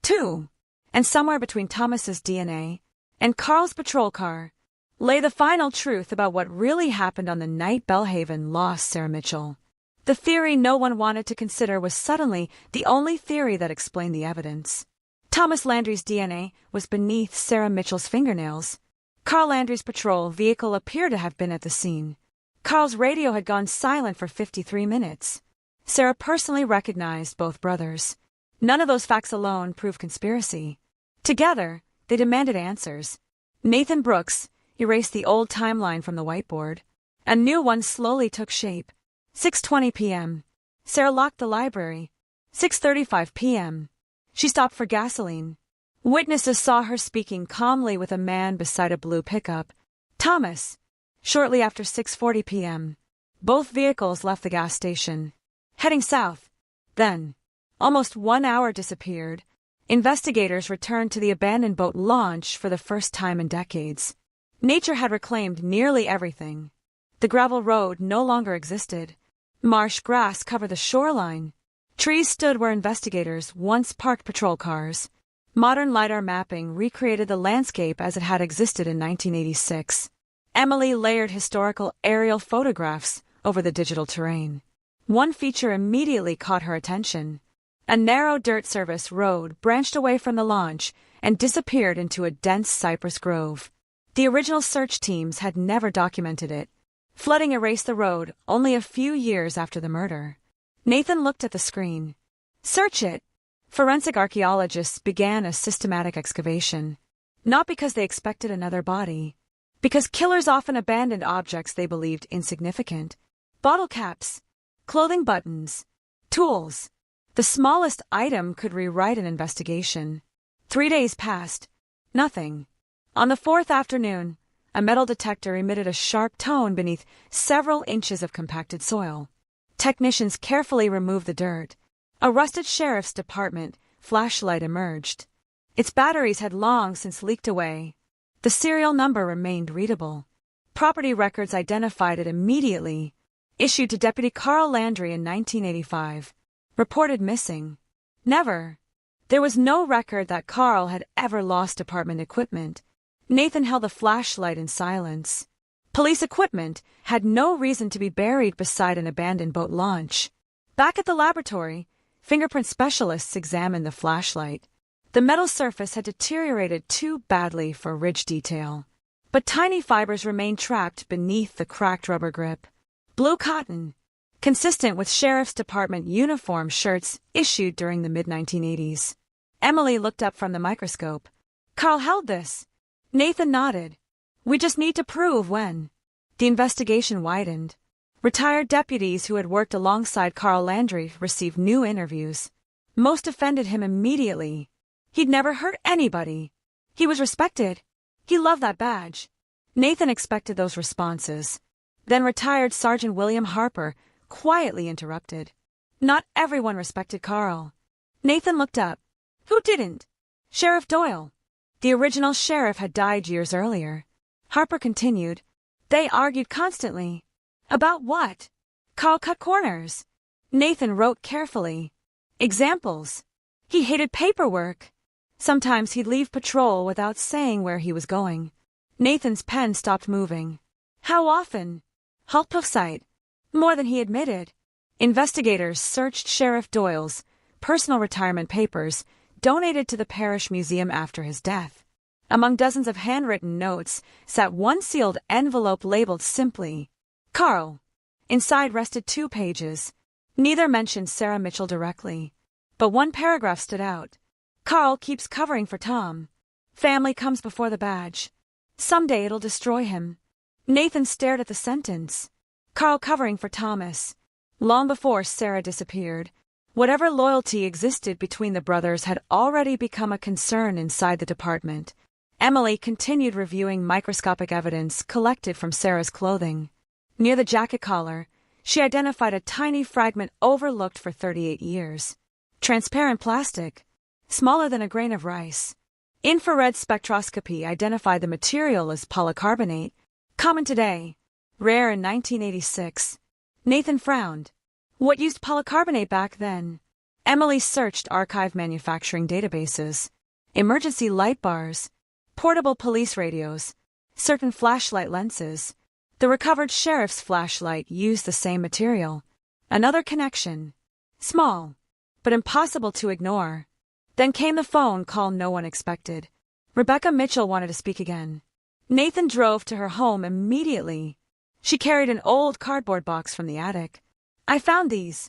2. And somewhere between Thomas's DNA and Carl's patrol car lay the final truth about what really happened on the night Belhaven lost Sarah Mitchell. The theory no one wanted to consider was suddenly the only theory that explained the evidence. Thomas Landry's DNA was beneath Sarah Mitchell's fingernails. Carl Landry's patrol vehicle appeared to have been at the scene. Carl's radio had gone silent for 53 minutes. Sarah personally recognized both brothers. None of those facts alone proved conspiracy. Together, they demanded answers. Nathan Brooks erased the old timeline from the whiteboard. A new one slowly took shape. 6:20 p.m. Sarah locked the library. 6:35 p.m. She stopped for gasoline. Witnesses saw her speaking calmly with a man beside a blue pickup. Thomas. Shortly after 6:40 p.m. Both vehicles left the gas station, heading south. Then, almost 1 hour disappeared. Investigators returned to the abandoned boat launch for the first time in decades. Nature had reclaimed nearly everything. The gravel road no longer existed. Marsh grass covered the shoreline. Trees stood where investigators once parked patrol cars. Modern LiDAR mapping recreated the landscape as it had existed in 1986. Emily layered historical aerial photographs over the digital terrain. One feature immediately caught her attention. A narrow dirt service road branched away from the launch and disappeared into a dense cypress grove. The original search teams had never documented it. Flooding erased the road only a few years after the murder. Nathan looked at the screen. Search it. Forensic archaeologists began a systematic excavation. Not because they expected another body. Because killers often abandoned objects they believed insignificant. Bottle caps, clothing buttons, tools. The smallest item could rewrite an investigation. 3 days passed. Nothing. On the 4th afternoon, a metal detector emitted a sharp tone beneath several inches of compacted soil. Technicians carefully removed the dirt. A rusted sheriff's department flashlight emerged. Its batteries had long since leaked away. The serial number remained readable. Property records identified it immediately. Issued to Deputy Carl Landry in 1985. Reported missing. Never. There was no record that Carl had ever lost department equipment. Nathan held the flashlight in silence. Police equipment had no reason to be buried beside an abandoned boat launch. Back at the laboratory, Fingerprint specialists examined the flashlight. The metal surface had deteriorated too badly for ridge detail, but tiny fibers remained trapped beneath the cracked rubber grip. Blue cotton, consistent with Sheriff's Department uniform shirts issued during the mid-1980s. Emily looked up from the microscope. Carl held this. Nathan nodded. We just need to prove when. The investigation widened. Retired deputies who had worked alongside Carl Landry received new interviews. Most offended him immediately. He'd never hurt anybody. He was respected. He loved that badge. Nathan expected those responses. Then retired Sergeant William Harper quietly interrupted. Not everyone respected Carl. Nathan looked up. Who didn't? Sheriff Doyle. The original sheriff had died years earlier. Harper continued. They argued constantly. About what? Carl cut corners. Nathan wrote carefully. Examples. He hated paperwork. Sometimes he'd leave patrol without saying where he was going. Nathan's pen stopped moving. How often? Halbhufzeit. More than he admitted. Investigators searched Sheriff Doyle's personal retirement papers donated to the parish museum after his death. Among dozens of handwritten notes sat one sealed envelope labeled simply, Carl. Inside rested 2 pages. Neither mentioned Sarah Mitchell directly, but one paragraph stood out. Carl keeps covering for Tom. Family comes before the badge. Someday it'll destroy him. Nathan stared at the sentence. Carl covering for Thomas. Long before Sarah disappeared, whatever loyalty existed between the brothers had already become a concern inside the department. Emily continued reviewing microscopic evidence collected from Sarah's clothing. Near the jacket collar, she identified a tiny fragment overlooked for 38 years. Transparent plastic, smaller than a grain of rice. Infrared spectroscopy identified the material as polycarbonate, common today, rare in 1986. Nathan frowned. What used polycarbonate back then? Emily searched archive manufacturing databases. Emergency light bars, portable police radios, certain flashlight lenses. The recovered sheriff's flashlight used the same material. Another connection. Small, but impossible to ignore. Then came the phone call no one expected. Rebecca Mitchell wanted to speak again. Nathan drove to her home immediately. She carried an old cardboard box from the attic. I found these.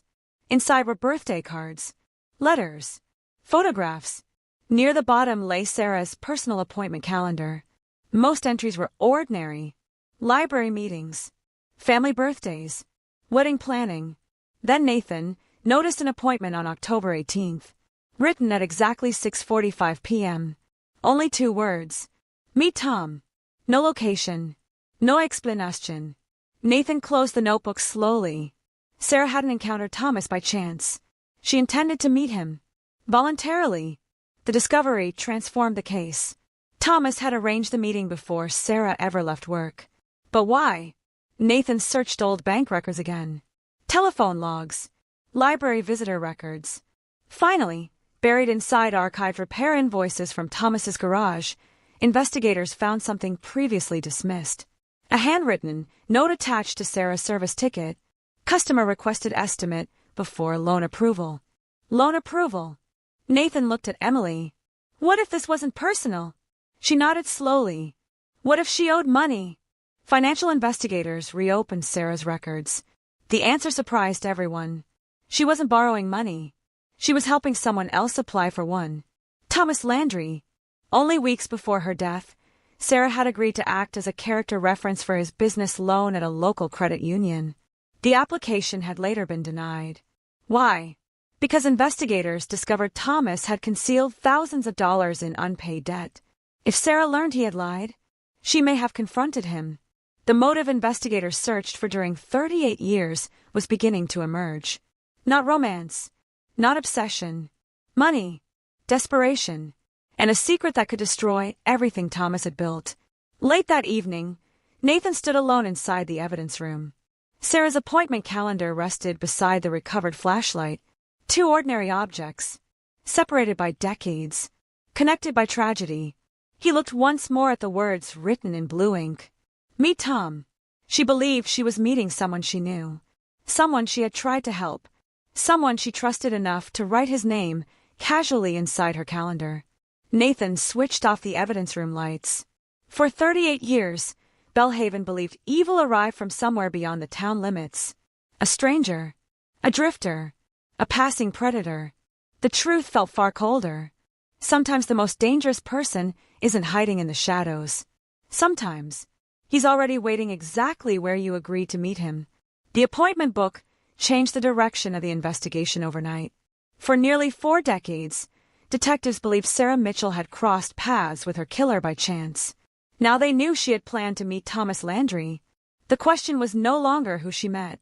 Inside were birthday cards, letters, photographs. Near the bottom lay Sarah's personal appointment calendar. Most entries were ordinary. Library meetings, family birthdays, wedding planning. Then Nathan noticed an appointment on October 18th, written at exactly 6:45 p.m. Only 2 words. Meet Tom. No location. No explanation. Nathan closed the notebook slowly. Sarah hadn't encountered Thomas by chance. She intended to meet him. Voluntarily. The discovery transformed the case. Thomas had arranged the meeting before Sarah ever left work. But why? Nathan searched old bank records again. Telephone logs. Library visitor records. Finally, buried inside archived repair invoices from Thomas's garage, investigators found something previously dismissed. A handwritten note attached to Sarah's service ticket. Customer requested estimate before loan approval. Loan approval. Nathan looked at Emily. What if this wasn't personal? She nodded slowly. What if she owed money? Financial investigators reopened Sarah's records. The answer surprised everyone. She wasn't borrowing money. She was helping someone else apply for one. Thomas Landry. Only weeks before her death, Sarah had agreed to act as a character reference for his business loan at a local credit union. The application had later been denied. Why? Because investigators discovered Thomas had concealed thousands of dollars in unpaid debt. If Sarah learned he had lied, she may have confronted him. The motive investigators searched for during 38 years was beginning to emerge. Not romance, not obsession, money, desperation, and a secret that could destroy everything Thomas had built. Late that evening, Nathan stood alone inside the evidence room. Sarah's appointment calendar rested beside the recovered flashlight. 2 ordinary objects, separated by decades, connected by tragedy. He looked once more at the words written in blue ink. Meet Tom. She believed she was meeting someone she knew, someone she had tried to help, someone she trusted enough to write his name casually inside her calendar. Nathan switched off the evidence room lights. For 38 years, Belhaven believed evil arrived from somewhere beyond the town limits. A stranger, a drifter, a passing predator. The truth felt far colder. Sometimes the most dangerous person isn't hiding in the shadows. Sometimes he's already waiting exactly where you agreed to meet him. The appointment book changed the direction of the investigation overnight. For nearly 4 decades, detectives believed Sarah Mitchell had crossed paths with her killer by chance. Now they knew she had planned to meet Thomas Landry. The question was no longer who she met.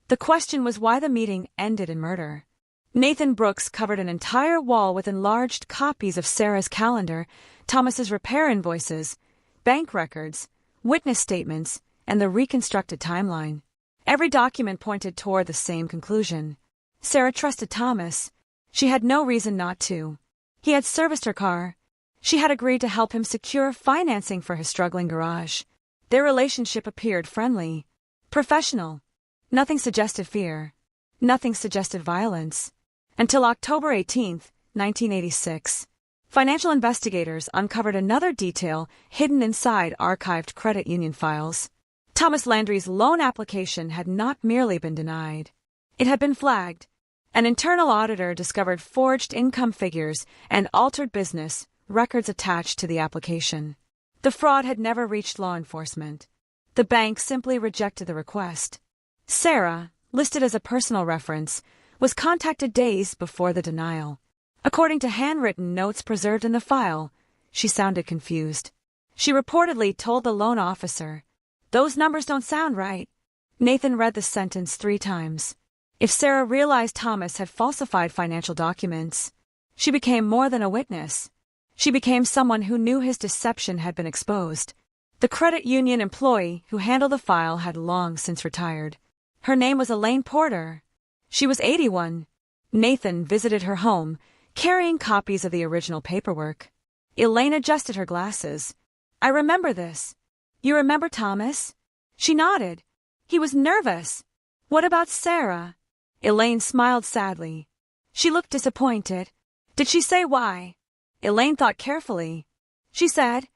The question was why the meeting ended in murder. Nathan Brooks covered an entire wall with enlarged copies of Sarah's calendar, Thomas's repair invoices, bank records, witness statements, and the reconstructed timeline. Every document pointed toward the same conclusion. Sarah trusted Thomas. She had no reason not to. He had serviced her car. She had agreed to help him secure financing for his struggling garage. Their relationship appeared friendly, professional. Nothing suggested fear. Nothing suggested violence. Until October 18, 1986. Financial investigators uncovered another detail hidden inside archived credit union files. Thomas Landry's loan application had not merely been denied. It had been flagged. An internal auditor discovered forged income figures and altered business records attached to the application. The fraud had never reached law enforcement. The bank simply rejected the request. Sarah, listed as a personal reference, was contacted days before the denial. According to handwritten notes preserved in the file, she sounded confused. She reportedly told the loan officer, "Those numbers don't sound right." Nathan read the sentence 3 times. If Sarah realized Thomas had falsified financial documents, she became more than a witness. She became someone who knew his deception had been exposed. The credit union employee who handled the file had long since retired. Her name was Elaine Porter. She was 81. Nathan visited her home, carrying copies of the original paperwork. Elaine adjusted her glasses. "I remember this. You remember Thomas?" She nodded. "He was nervous." "What about Sarah?" Elaine smiled sadly. She looked disappointed. "Did she say why?" Elaine thought carefully. She said,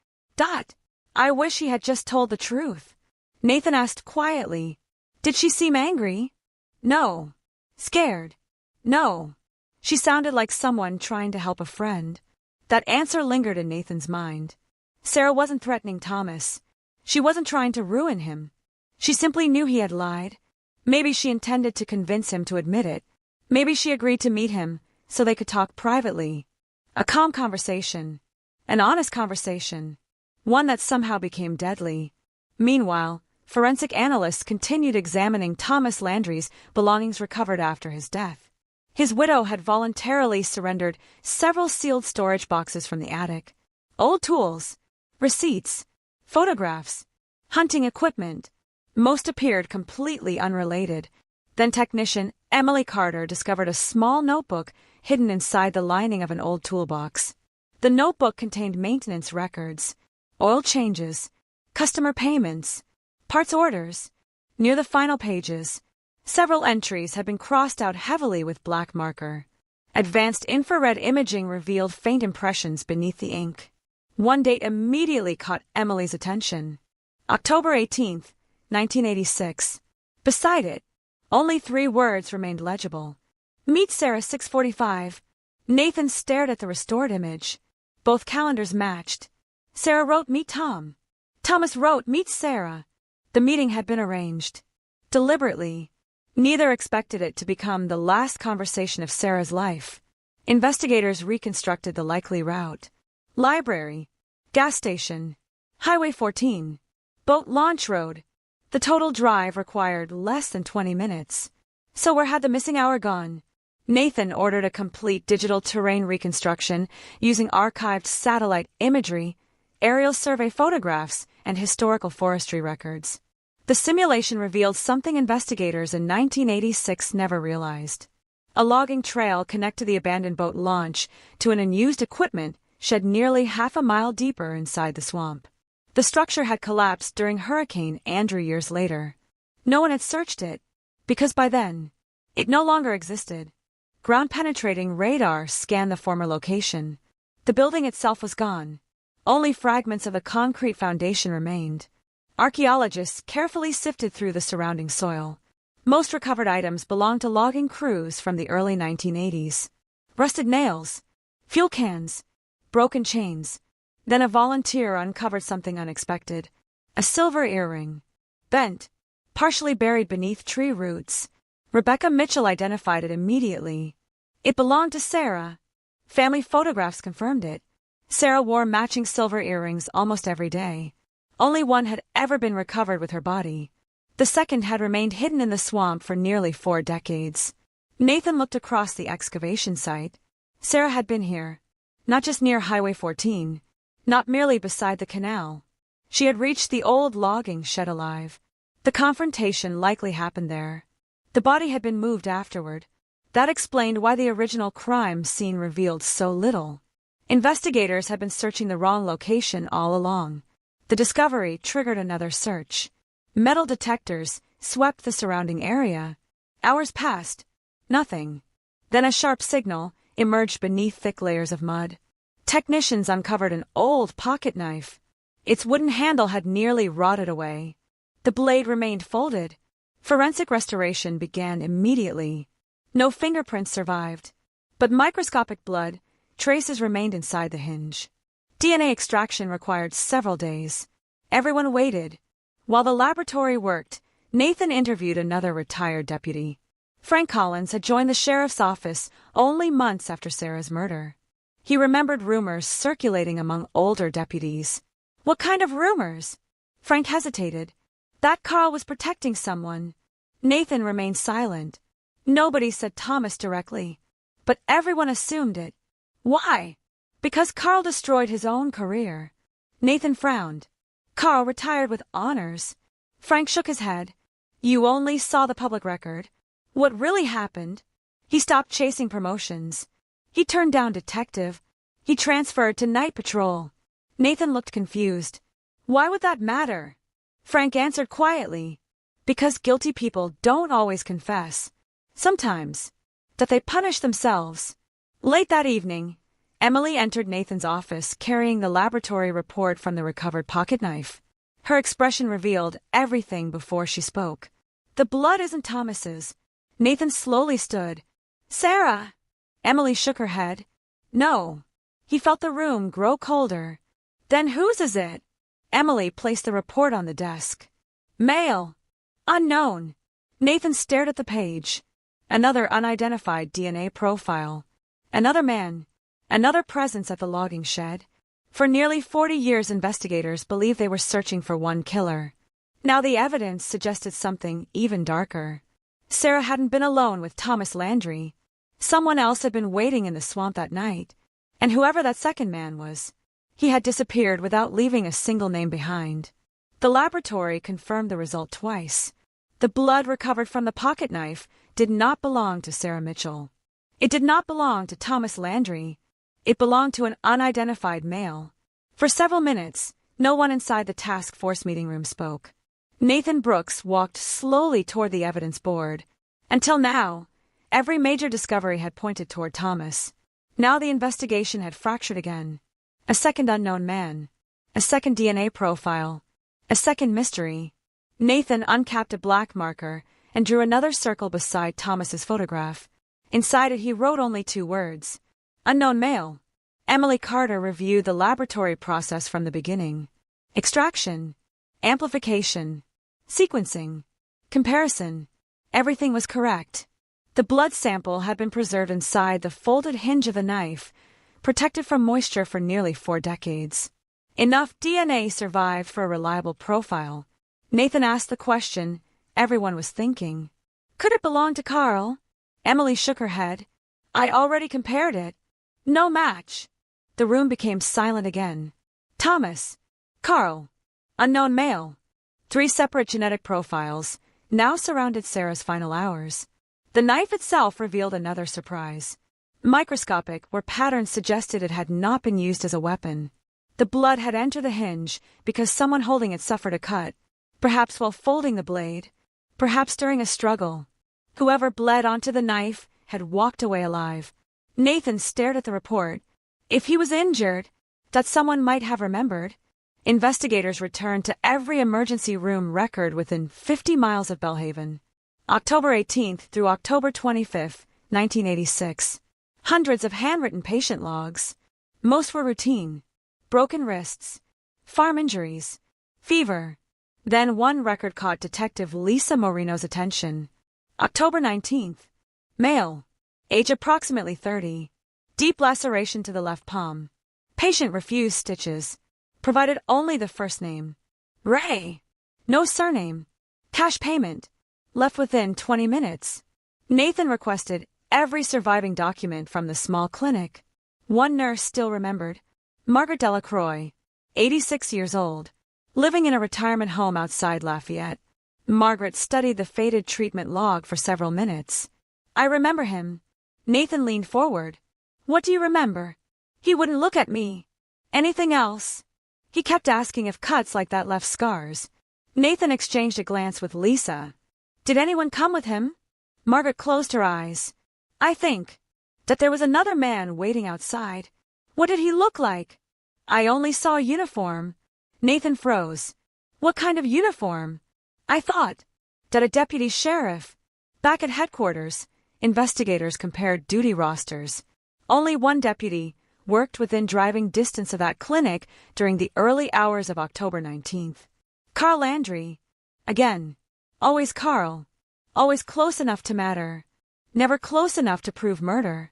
"I wish he had just told the truth." Nathan asked quietly, "Did she seem angry?" "No." "Scared?" "No." She sounded like someone trying to help a friend. That answer lingered in Nathan's mind. Sarah wasn't threatening Thomas. She wasn't trying to ruin him. She simply knew he had lied. Maybe she intended to convince him to admit it. Maybe she agreed to meet him so they could talk privately. A calm conversation. An honest conversation. One that somehow became deadly. Meanwhile, forensic analysts continued examining Thomas Landry's belongings recovered after his death. His widow had voluntarily surrendered several sealed storage boxes from the attic. Old tools, receipts, photographs, hunting equipment. Most appeared completely unrelated. Then technician Emily Carter discovered a small notebook hidden inside the lining of an old toolbox. The notebook contained maintenance records, oil changes, customer payments, parts orders. Near the final pages, several entries had been crossed out heavily with black marker. Advanced infrared imaging revealed faint impressions beneath the ink. One date immediately caught Emily's attention. October 18th, 1986. Beside it, only 3 words remained legible. "Meet Sarah 6:45. Nathan stared at the restored image. Both calendars matched. Sarah wrote, "Meet Tom." Thomas wrote, "Meet Sarah." The meeting had been arranged. Deliberately. Neither expected it to become the last conversation of Sarah's life. Investigators reconstructed the likely route. Library, gas station, Highway 14, Boat Launch Road. The total drive required less than 20 minutes. So where had the missing hour gone? Nathan ordered a complete digital terrain reconstruction using archived satellite imagery, aerial survey photographs, and historical forestry records. The simulation revealed something investigators in 1986 never realized. A logging trail connected the abandoned boat launch to an unused equipment shed nearly half a mile deeper inside the swamp. The structure had collapsed during Hurricane Andrew years later. No one had searched it, because by then, It no longer existed. Ground-penetrating radar scanned the former location. The building itself was gone. Only fragments of the concrete foundation remained. Archaeologists carefully sifted through the surrounding soil. Most recovered items belonged to logging crews from the early 1980s. Rusted nails, fuel cans, broken chains. Then a volunteer uncovered something unexpected. A silver earring. Bent, partially buried beneath tree roots. Rebecca Mitchell identified it immediately. It belonged to Sarah. Family photographs confirmed it. Sarah wore matching silver earrings almost every day. Only one had ever been recovered with her body. The second had remained hidden in the swamp for nearly 4 decades. Nathan looked across the excavation site. Sarah had been here. Not just near Highway 14. Not merely beside the canal. She had reached the old logging shed alive. The confrontation likely happened there. The body had been moved afterward. That explained why the original crime scene revealed so little. Investigators had been searching the wrong location all along. The discovery triggered another search. Metal detectors swept the surrounding area. Hours passed. Nothing. Then a sharp signal emerged beneath thick layers of mud. Technicians uncovered an old pocket knife. Its wooden handle had nearly rotted away. The blade remained folded. Forensic restoration began immediately. No fingerprints survived, but microscopic blood traces remained inside the hinge. DNA extraction required several days. Everyone waited. While the laboratory worked, Nathan interviewed another retired deputy. Frank Collins had joined the sheriff's office only months after Sarah's murder. He remembered rumors circulating among older deputies. What kind of rumors? Frank hesitated. That Carl was protecting someone. Nathan remained silent. Nobody said Thomas directly, but everyone assumed it. Why? Because Carl destroyed his own career. Nathan frowned. Carl retired with honors. Frank shook his head. You only saw the public record. What really happened? He stopped chasing promotions. He turned down detective. He transferred to night patrol. Nathan looked confused. Why would that matter? Frank answered quietly. Because guilty people don't always confess. Sometimes. That they punish themselves. Late that evening, Emily entered Nathan's office carrying the laboratory report from the recovered pocket knife. Her expression revealed everything before she spoke. The blood isn't Thomas's. Nathan slowly stood. Sarah! Emily shook her head. No. He felt the room grow colder. Then whose is it? Emily placed the report on the desk. Male. Unknown. Nathan stared at the page. Another unidentified DNA profile. Another man. Another presence at the logging shed. For nearly 40 years, investigators believed they were searching for one killer. Now the evidence suggested something even darker. Sarah hadn't been alone with Thomas Landry. Someone else had been waiting in the swamp that night. And whoever that second man was, he had disappeared without leaving a single name behind. The laboratory confirmed the result twice. The blood recovered from the pocket knife did not belong to Sarah Mitchell. It did not belong to Thomas Landry. It belonged to an unidentified male. For several minutes, no one inside the task force meeting room spoke. Nathan Brooks walked slowly toward the evidence board. Until now, every major discovery had pointed toward Thomas. Now the investigation had fractured again. A second unknown man. A second DNA profile. A second mystery. Nathan uncapped a black marker and drew another circle beside Thomas's photograph. Inside it he wrote only 2 words. Unknown male. Emily Carter reviewed the laboratory process from the beginning. Extraction. Amplification. Sequencing. Comparison. Everything was correct. The blood sample had been preserved inside the folded hinge of the knife, protected from moisture for nearly 4 decades. Enough DNA survived for a reliable profile. Nathan asked the question everyone was thinking. Could it belong to Carl? Emily shook her head. I already compared it. No match. The room became silent again. Thomas. Carl. Unknown male. 3 separate genetic profiles now surrounded Sarah's final hours. The knife itself revealed another surprise. Microscopic, where patterns suggested it had not been used as a weapon. The blood had entered the hinge because someone holding it suffered a cut, perhaps while folding the blade, perhaps during a struggle. Whoever bled onto the knife had walked away alive. Nathan stared at the report. If he was injured, that someone might have remembered. Investigators returned to every emergency room record within 50 miles of Belhaven. October 18th through October 25th, 1986. Hundreds of handwritten patient logs. Most were routine. Broken wrists, farm injuries, fever. Then one record caught Detective Lisa Moreno's attention. October 19th. Male. Age approximately 30. Deep laceration to the left palm. Patient refused stitches. Provided only the first name. Ray. No surname. Cash payment. Left within 20 minutes. Nathan requested every surviving document from the small clinic. One nurse still remembered. Margaret Delacroix, 86 years old, living in a retirement home outside Lafayette. Margaret studied the faded treatment log for several minutes. I remember him. Nathan leaned forward. What do you remember? He wouldn't look at me. Anything else? He kept asking if cuts like that left scars. Nathan exchanged a glance with Lisa. Did anyone come with him? Margaret closed her eyes. I think that there was another man waiting outside. What did he look like? I only saw a uniform. Nathan froze. What kind of uniform? I thought that a deputy sheriff. Back at headquarters, investigators compared duty rosters. Only one deputy worked within driving distance of that clinic during the early hours of October 19th. Carl Landry. Again, always Carl. Always close enough to matter. Never close enough to prove murder.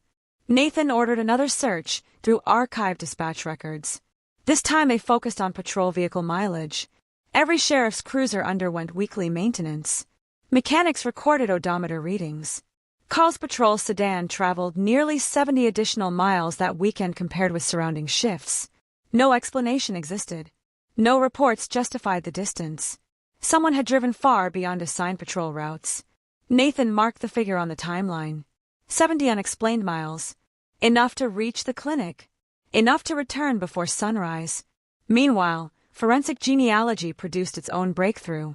Nathan ordered another search through archived dispatch records. This time they focused on patrol vehicle mileage. Every sheriff's cruiser underwent weekly maintenance. Mechanics recorded odometer readings. Carl's patrol sedan traveled nearly 70 additional miles that weekend compared with surrounding shifts. No explanation existed. No reports justified the distance. Someone had driven far beyond assigned patrol routes. Nathan marked the figure on the timeline. 70 unexplained miles. Enough to reach the clinic. Enough to return before sunrise. Meanwhile, forensic genealogy produced its own breakthrough.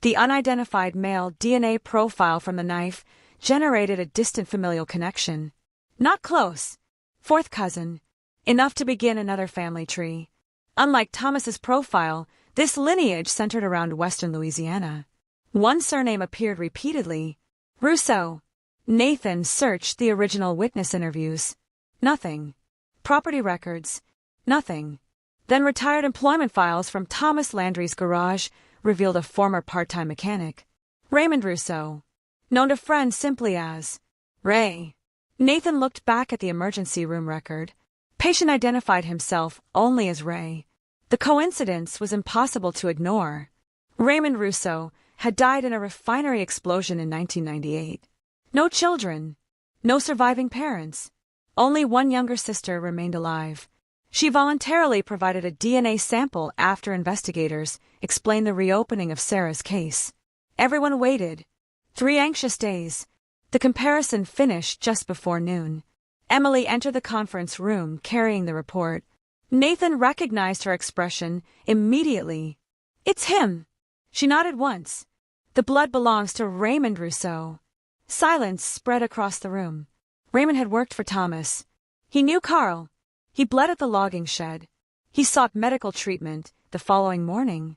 The unidentified male DNA profile from the knife generated a distant familial connection. Not close. Fourth cousin. Enough to begin another family tree. Unlike Thomas's profile, this lineage centered around western Louisiana. One surname appeared repeatedly. Rousseau. Nathan searched the original witness interviews. Nothing. Property records. Nothing. Then retired employment files from Thomas Landry's garage revealed a former part-time mechanic. Raymond Rousseau. Known to friends simply as Ray. Nathan looked back at the emergency room record. Patient identified himself only as Ray. The coincidence was impossible to ignore. Raymond Rousseau had died in a refinery explosion in 1998. No children. No surviving parents. Only one younger sister remained alive. She voluntarily provided a DNA sample after investigators explained the reopening of Sarah's case. Everyone waited. 3 anxious days. The comparison finished just before noon. Emily entered the conference room carrying the report. Nathan recognized her expression immediately. It's him. She nodded once. The blood belongs to Raymond Rousseau. Silence spread across the room. Raymond had worked for Thomas. He knew Carl. He bled at the logging shed. He sought medical treatment the following morning.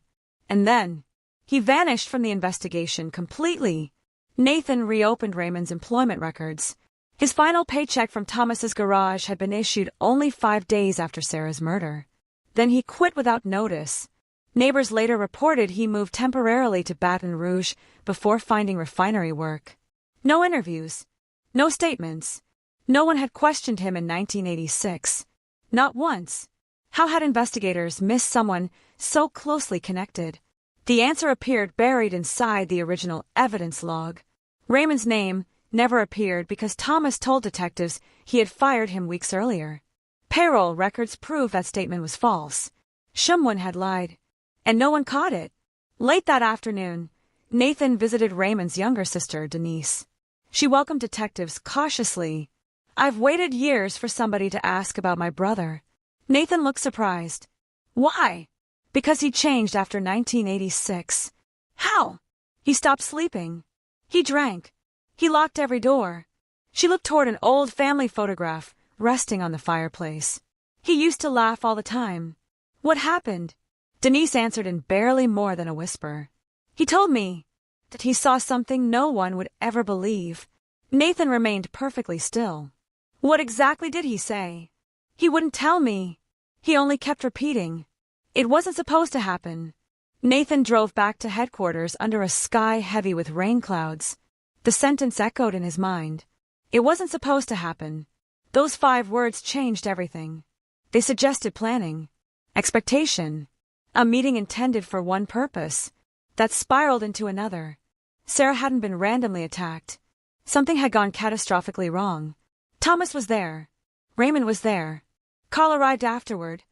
And then, he vanished from the investigation completely. Nathan reopened Raymond's employment records. His final paycheck from Thomas's garage had been issued only 5 days after Sarah's murder. Then he quit without notice. Neighbors later reported he moved temporarily to Baton Rouge before finding refinery work. No interviews. No statements. No one had questioned him in 1986. Not once. How had investigators missed someone so closely connected? The answer appeared buried inside the original evidence log. Raymond's name never appeared because Thomas told detectives he had fired him weeks earlier. Payroll records proved that statement was false. Someone had lied, and no one caught it. Late that afternoon, Nathan visited Raymond's younger sister, Denise. She welcomed detectives cautiously. I've waited years for somebody to ask about my brother. Nathan looked surprised. Why? Because he changed after 1986. How? He stopped sleeping. He drank. He locked every door. She looked toward an old family photograph resting on the fireplace. He used to laugh all the time. What happened? Denise answered in barely more than a whisper. He told me that he saw something no one would ever believe. Nathan remained perfectly still. What exactly did he say? He wouldn't tell me. He only kept repeating. It wasn't supposed to happen. Nathan drove back to headquarters under a sky heavy with rain clouds. The sentence echoed in his mind. It wasn't supposed to happen. Those 5 words changed everything. They suggested planning, expectation, a meeting intended for one purpose that spiraled into another. Sarah hadn't been randomly attacked. Something had gone catastrophically wrong. Thomas was there. Raymond was there. Carl arrived afterward,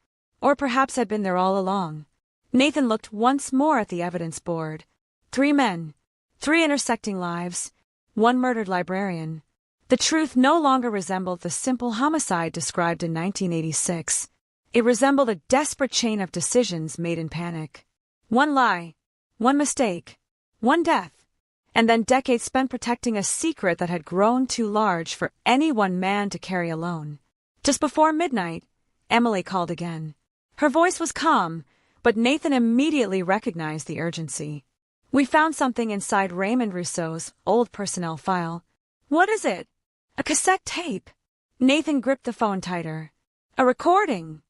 or perhaps had been there all along. Nathan looked once more at the evidence board. 3 men, 3 intersecting lives, 1 murdered librarian. The truth no longer resembled the simple homicide described in 1986. It resembled a desperate chain of decisions made in panic. 1 lie, 1 mistake, 1 death, and then decades spent protecting a secret that had grown too large for any one man to carry alone. Just before midnight, Emily called again. Her voice was calm, but Nathan immediately recognized the urgency. We found something inside Raymond Rousseau's old personnel file. What is it? A cassette tape. Nathan gripped the phone tighter. A recording.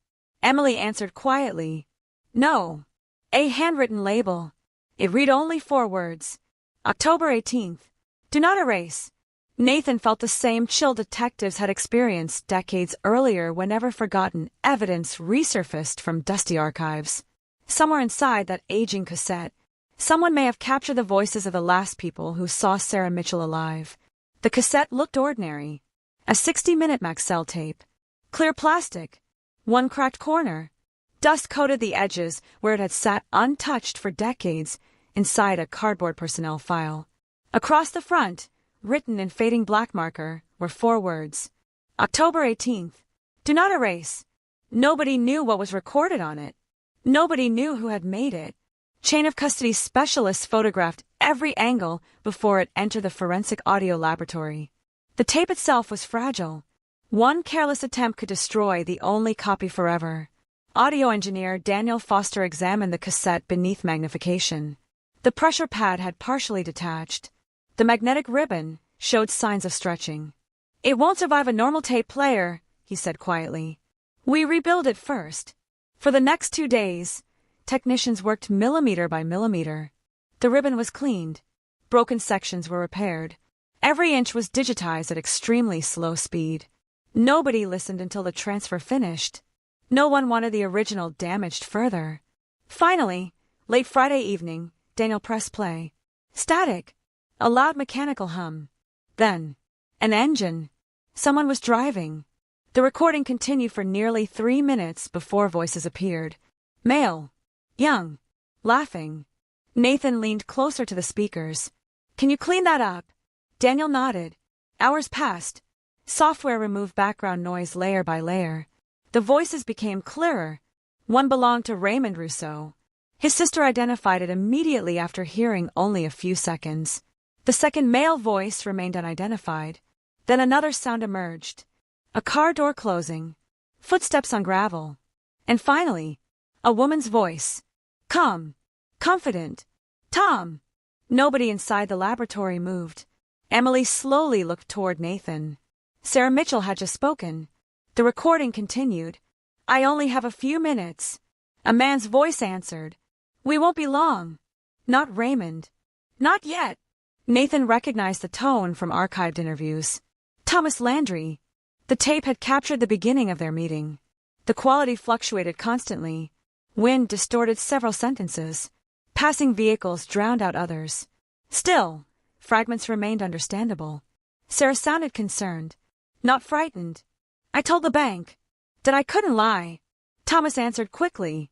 Emily answered quietly. No. A handwritten label. It read only 4 words. October 18th. Do not erase. Nathan felt the same chill detectives had experienced decades earlier whenever forgotten evidence resurfaced from dusty archives. Somewhere inside that aging cassette, someone may have captured the voices of the last people who saw Sarah Mitchell alive. The cassette looked ordinary. A 60-minute Maxell tape. Clear plastic. 1 cracked corner. Dust coated the edges where it had sat untouched for decades inside a cardboard personnel file. Across the front, written in fading black marker, were 4 words. October 18th. Do not erase. Nobody knew what was recorded on it. Nobody knew who had made it. Chain of custody specialists photographed every angle before it entered the forensic audio laboratory. The tape itself was fragile. 1 careless attempt could destroy the only copy forever. Audio engineer Daniel Foster examined the cassette beneath magnification. The pressure pad had partially detached. The magnetic ribbon showed signs of stretching. It won't survive a normal tape player, he said quietly. We rebuild it first. For the next 2 days, technicians worked millimeter by millimeter. The ribbon was cleaned. Broken sections were repaired. Every inch was digitized at extremely slow speed. Nobody listened until the transfer finished. No one wanted the original damaged further. Finally, late Friday evening, Daniel pressed play. Static. A loud mechanical hum. Then, an engine. Someone was driving. The recording continued for nearly 3 minutes before voices appeared. Male. Young. Laughing. Nathan leaned closer to the speakers. Can you clean that up? Daniel nodded. Hours passed. Software removed background noise layer by layer. The voices became clearer. One belonged to Raymond Rousseau. His sister identified it immediately after hearing only a few seconds. The second male voice remained unidentified. Then another sound emerged. A car door closing. Footsteps on gravel. And finally, a woman's voice. Calm. Confident. Tom. Nobody inside the laboratory moved. Emily slowly looked toward Nathan. Sarah Mitchell had just spoken. The recording continued. I only have a few minutes. A man's voice answered. We won't be long. Not Raymond. Not yet. Nathan recognized the tone from archived interviews. Thomas Landry. The tape had captured the beginning of their meeting. The quality fluctuated constantly. Wind distorted several sentences. Passing vehicles drowned out others. Still, fragments remained understandable. Sarah sounded concerned. Not frightened. I told the bank that I couldn't lie. Thomas answered quickly.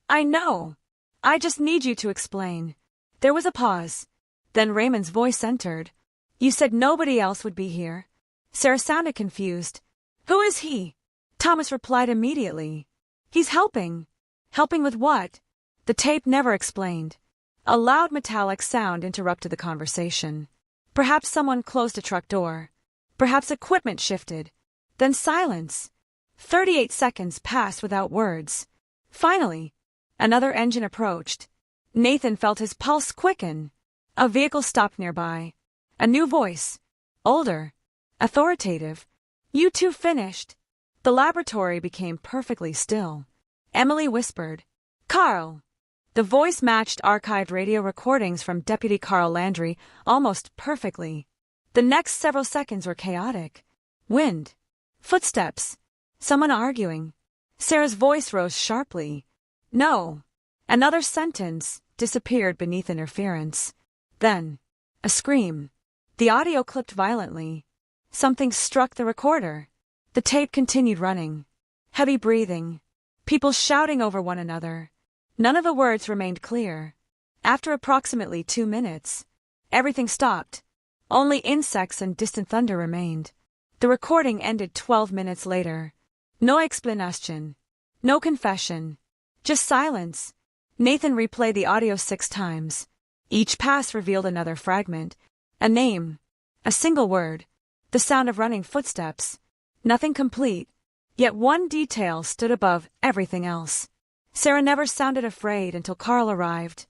I know. I just need you to explain. There was a pause. Then Raymond's voice entered. You said nobody else would be here. Sarah sounded confused. Who is he? Thomas replied immediately. He's helping. Helping with what? The tape never explained. A loud metallic sound interrupted the conversation. Perhaps someone closed a truck door. Perhaps equipment shifted. Then silence. 38 seconds passed without words. Finally, another engine approached. Nathan felt his pulse quicken. A vehicle stopped nearby. A new voice. Older. Authoritative. "You two finished." The laboratory became perfectly still. Emily whispered, "Carl." The voice matched archived radio recordings from Deputy Carl Landry almost perfectly. The next several seconds were chaotic. Wind. Footsteps. Someone arguing. Sarah's voice rose sharply. "No." Another sentence disappeared beneath interference. Then, a scream. The audio clipped violently. Something struck the recorder. The tape continued running. Heavy breathing. People shouting over one another. None of the words remained clear. After approximately 2 minutes, everything stopped. Only insects and distant thunder remained. The recording ended 12 minutes later. No explanation. No confession. Just silence. Nathan replayed the audio 6 times. Each pass revealed another fragment. A name. A single word. The sound of running footsteps. Nothing complete. Yet one detail stood above everything else. Sarah never sounded afraid until Carl arrived.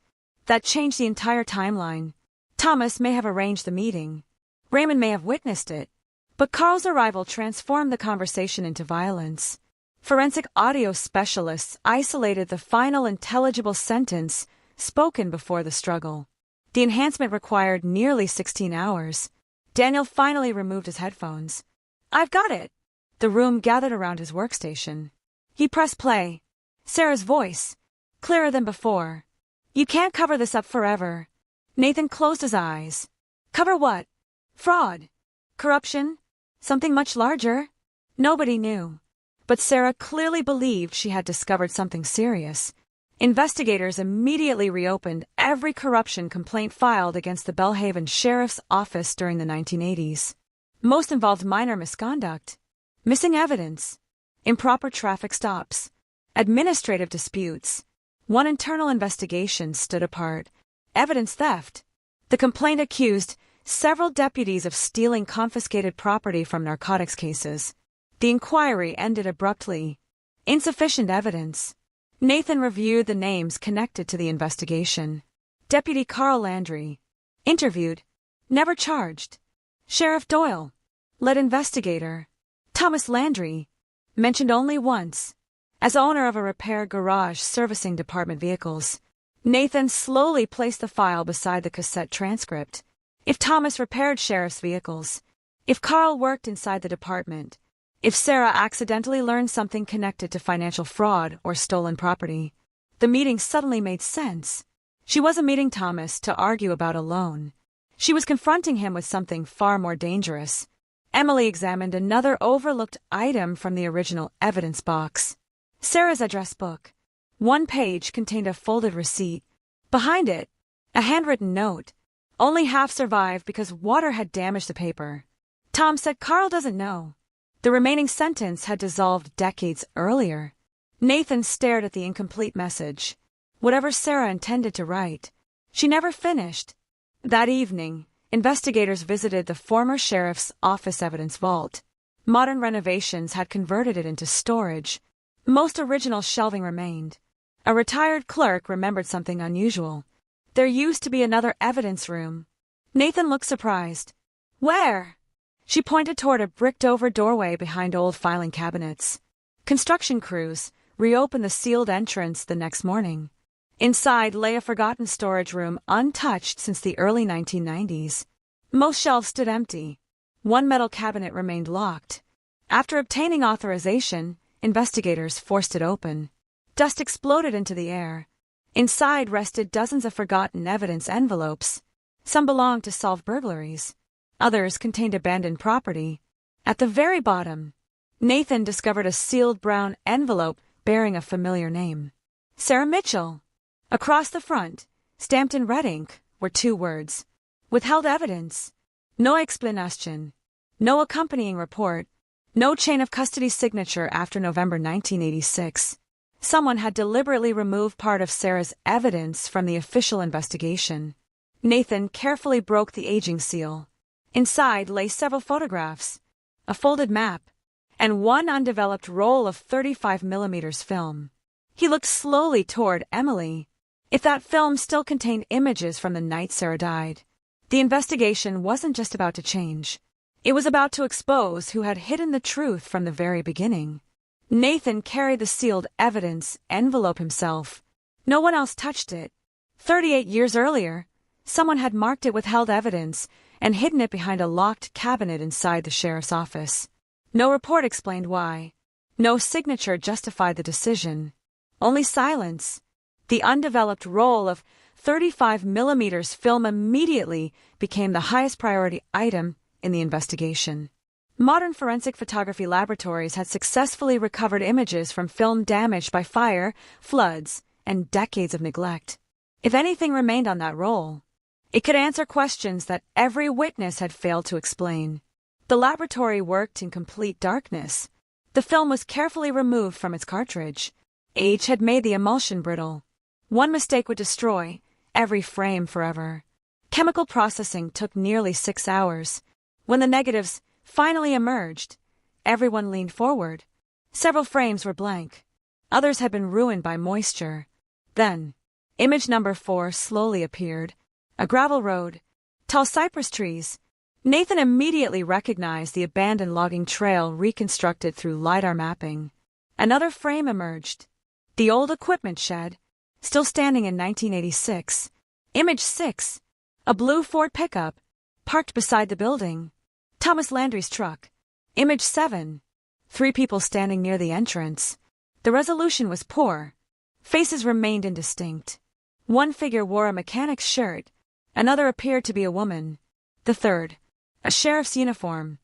That changed the entire timeline. Thomas may have arranged the meeting. Raymond may have witnessed it. But Carl's arrival transformed the conversation into violence. Forensic audio specialists isolated the final intelligible sentence spoken before the struggle. The enhancement required nearly 16 hours. Daniel finally removed his headphones. "I've got it." The room gathered around his workstation. He pressed play. Sarah's voice, clearer than before. "You can't cover this up forever." Nathan closed his eyes. "Cover what? Fraud? Corruption? Something much larger?" Nobody knew. But Sarah clearly believed she had discovered something serious. Investigators immediately reopened every corruption complaint filed against the Belhaven Sheriff's Office during the 1980s. Most involved minor misconduct, missing evidence, improper traffic stops, administrative disputes. One internal investigation stood apart: evidence theft. The complaint accused several deputies of stealing confiscated property from narcotics cases. The inquiry ended abruptly. Insufficient evidence. Nathan reviewed the names connected to the investigation. Deputy Carl Landry. Interviewed. Never charged. Sheriff Doyle. Lead investigator. Thomas Landry. Mentioned only once. As owner of a repair garage servicing department vehicles. Nathan slowly placed the file beside the cassette transcript. If Thomas repaired sheriff's vehicles. If Carl worked inside the department. If Sarah accidentally learned something connected to financial fraud or stolen property. The meeting suddenly made sense. She wasn't meeting Thomas to argue about a loan. She was confronting him with something far more dangerous. Emily examined another overlooked item from the original evidence box. Sarah's address book. One page contained a folded receipt. Behind it, a handwritten note. Only half survived because water had damaged the paper. Tom said Carl doesn't know. The remaining sentence had dissolved decades earlier. Nathan stared at the incomplete message. Whatever Sarah intended to write, she never finished. That evening, investigators visited the former sheriff's office evidence vault. Modern renovations had converted it into storage. Most original shelving remained. A retired clerk remembered something unusual. There used to be another evidence room. Nathan looked surprised. "Where?" She pointed toward a bricked-over doorway behind old filing cabinets. Construction crews reopened the sealed entrance the next morning. Inside lay a forgotten storage room untouched since the early 1990s. Most shelves stood empty. One metal cabinet remained locked. After obtaining authorization, investigators forced it open. Dust exploded into the air. Inside rested dozens of forgotten evidence envelopes. Some belonged to solved burglaries. Others contained abandoned property. At the very bottom, Nathan discovered a sealed brown envelope bearing a familiar name. Sarah Mitchell. Across the front, stamped in red ink, were 2 words. Withheld evidence. No explanation. No accompanying report. No chain of custody signature after November 1986. Someone had deliberately removed part of Sarah's evidence from the official investigation. Nathan carefully broke the aging seal. Inside lay several photographs, a folded map, and one undeveloped roll of 35mm film. He looked slowly toward Emily. If that film still contained images from the night Sarah died, the investigation wasn't just about to change. It was about to expose who had hidden the truth from the very beginning. Nathan carried the sealed evidence envelope himself. No one else touched it. 38 years earlier, someone had marked it withheld evidence and hidden it behind a locked cabinet inside the sheriff's office. No report explained why. No signature justified the decision. Only silence. The undeveloped roll of 35mm film immediately became the highest priority item in the investigation. Modern forensic photography laboratories had successfully recovered images from film damaged by fire, floods, and decades of neglect. If anything remained on that roll, it could answer questions that every witness had failed to explain. The laboratory worked in complete darkness. The film was carefully removed from its cartridge. Age had made the emulsion brittle. One mistake would destroy every frame forever. Chemical processing took nearly 6 hours. When the negatives finally emerged, everyone leaned forward. Several frames were blank. Others had been ruined by moisture. Then, image number 4 slowly appeared. A gravel road, tall cypress trees. Nathan immediately recognized the abandoned logging trail reconstructed through LiDAR mapping. Another frame emerged. The old equipment shed, still standing in 1986. Image 6, a blue Ford pickup, parked beside the building. Thomas Landry's truck. Image 7, 3 people standing near the entrance. The resolution was poor. Faces remained indistinct. One figure wore a mechanic's shirt. Another appeared to be a woman. The third, a sheriff's uniform.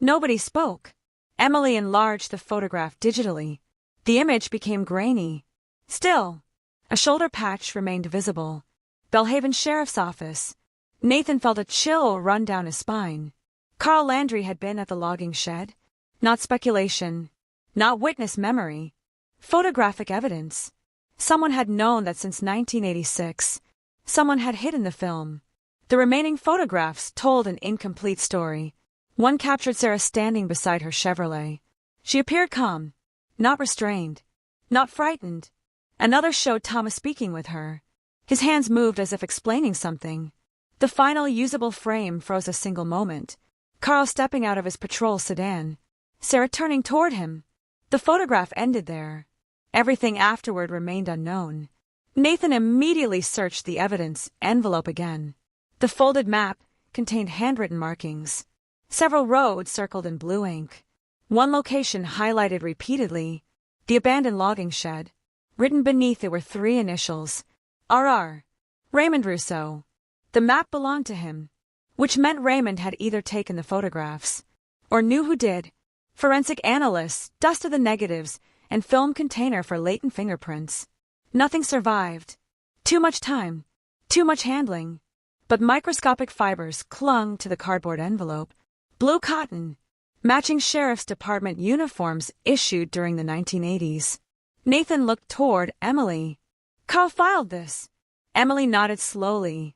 Nobody spoke. Emily enlarged the photograph digitally. The image became grainy. Still, a shoulder patch remained visible. Belhaven Sheriff's Office. Nathan felt a chill run down his spine. Carl Landry had been at the logging shed. Not speculation. Not witness memory. Photographic evidence. Someone had known that since 1986, someone had hidden the film. The remaining photographs told an incomplete story. One captured Sarah standing beside her Chevrolet. She appeared calm, not restrained, not frightened. Another showed Thomas speaking with her. His hands moved as if explaining something. The final usable frame froze a single moment. Carl stepping out of his patrol sedan. Sarah turning toward him. The photograph ended there. Everything afterward remained unknown. Nathan immediately searched the evidence envelope again. The folded map contained handwritten markings. Several roads circled in blue ink. One location highlighted repeatedly, the abandoned logging shed. Written beneath it were 3 initials, R.R., Raymond Rousseau. The map belonged to him, which meant Raymond had either taken the photographs or knew who did. Forensic analysts dusted the negatives and film container for latent fingerprints. Nothing survived. Too much time, too much handling. But microscopic fibers clung to the cardboard envelope. Blue cotton, matching sheriff's department uniforms issued during the 1980s. Nathan looked toward Emily. Carl filed this. Emily nodded slowly.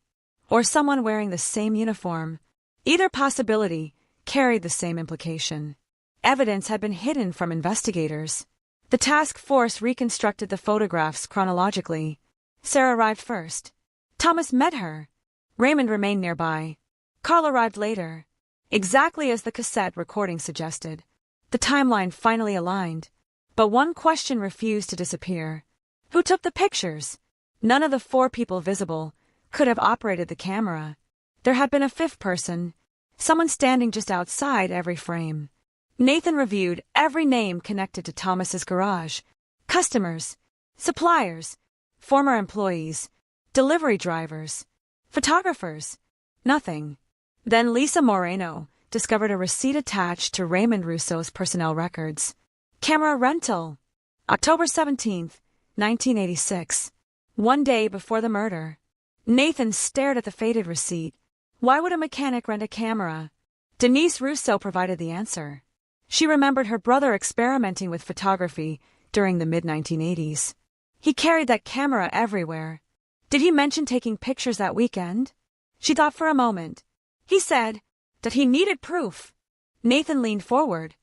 Or someone wearing the same uniform. Either possibility carried the same implication. Evidence had been hidden from investigators. The task force reconstructed the photographs chronologically. Sarah arrived first. Thomas met her. Raymond remained nearby. Carl arrived later. Exactly as the cassette recording suggested. The timeline finally aligned. But one question refused to disappear. Who took the pictures? None of the 4 people visible could have operated the camera. There had been a 5th person, someone standing just outside every frame. Nathan reviewed every name connected to Thomas's garage. Customers, suppliers, former employees, delivery drivers, photographers. Nothing. Then Lisa Moreno discovered a receipt attached to Raymond Rousseau's personnel records. Camera rental. October 17th, 1986. One day before the murder. Nathan stared at the faded receipt. Why would a mechanic rent a camera? Denise Rousseau provided the answer. She remembered her brother experimenting with photography during the mid-1980s. He carried that camera everywhere. Did he mention taking pictures that weekend? She thought for a moment. He said, that he needed proof. Nathan leaned forward.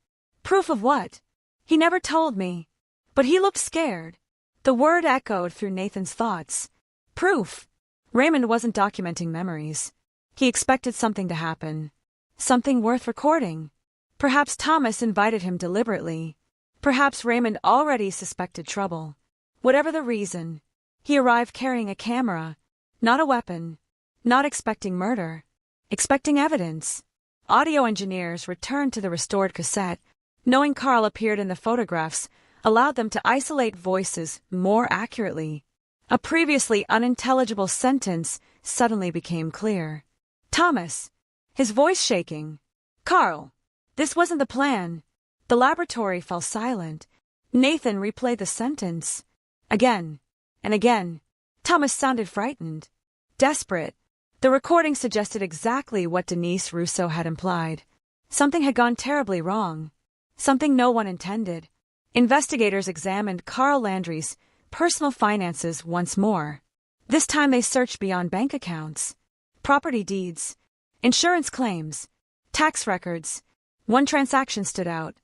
Proof of what? He never told me. But he looked scared. The word echoed through Nathan's thoughts. Proof. Raymond wasn't documenting memories. He expected something to happen. Something worth recording. Perhaps Thomas invited him deliberately. Perhaps Raymond already suspected trouble. Whatever the reason, he arrived carrying a camera, not a weapon, not expecting murder, expecting evidence. Audio engineers returned to the restored cassette, knowing Carl appeared in the photographs allowed them to isolate voices more accurately. A previously unintelligible sentence suddenly became clear. Thomas, his voice shaking. Carl, this wasn't the plan. The laboratory fell silent. Nathan replayed the sentence. Again and again. Thomas sounded frightened, desperate. The recording suggested exactly what Denise Russo had implied. Something had gone terribly wrong. Something no one intended. Investigators examined Carl Landry's personal finances once more. This time they searched beyond bank accounts, property deeds, insurance claims, tax records. One transaction stood out.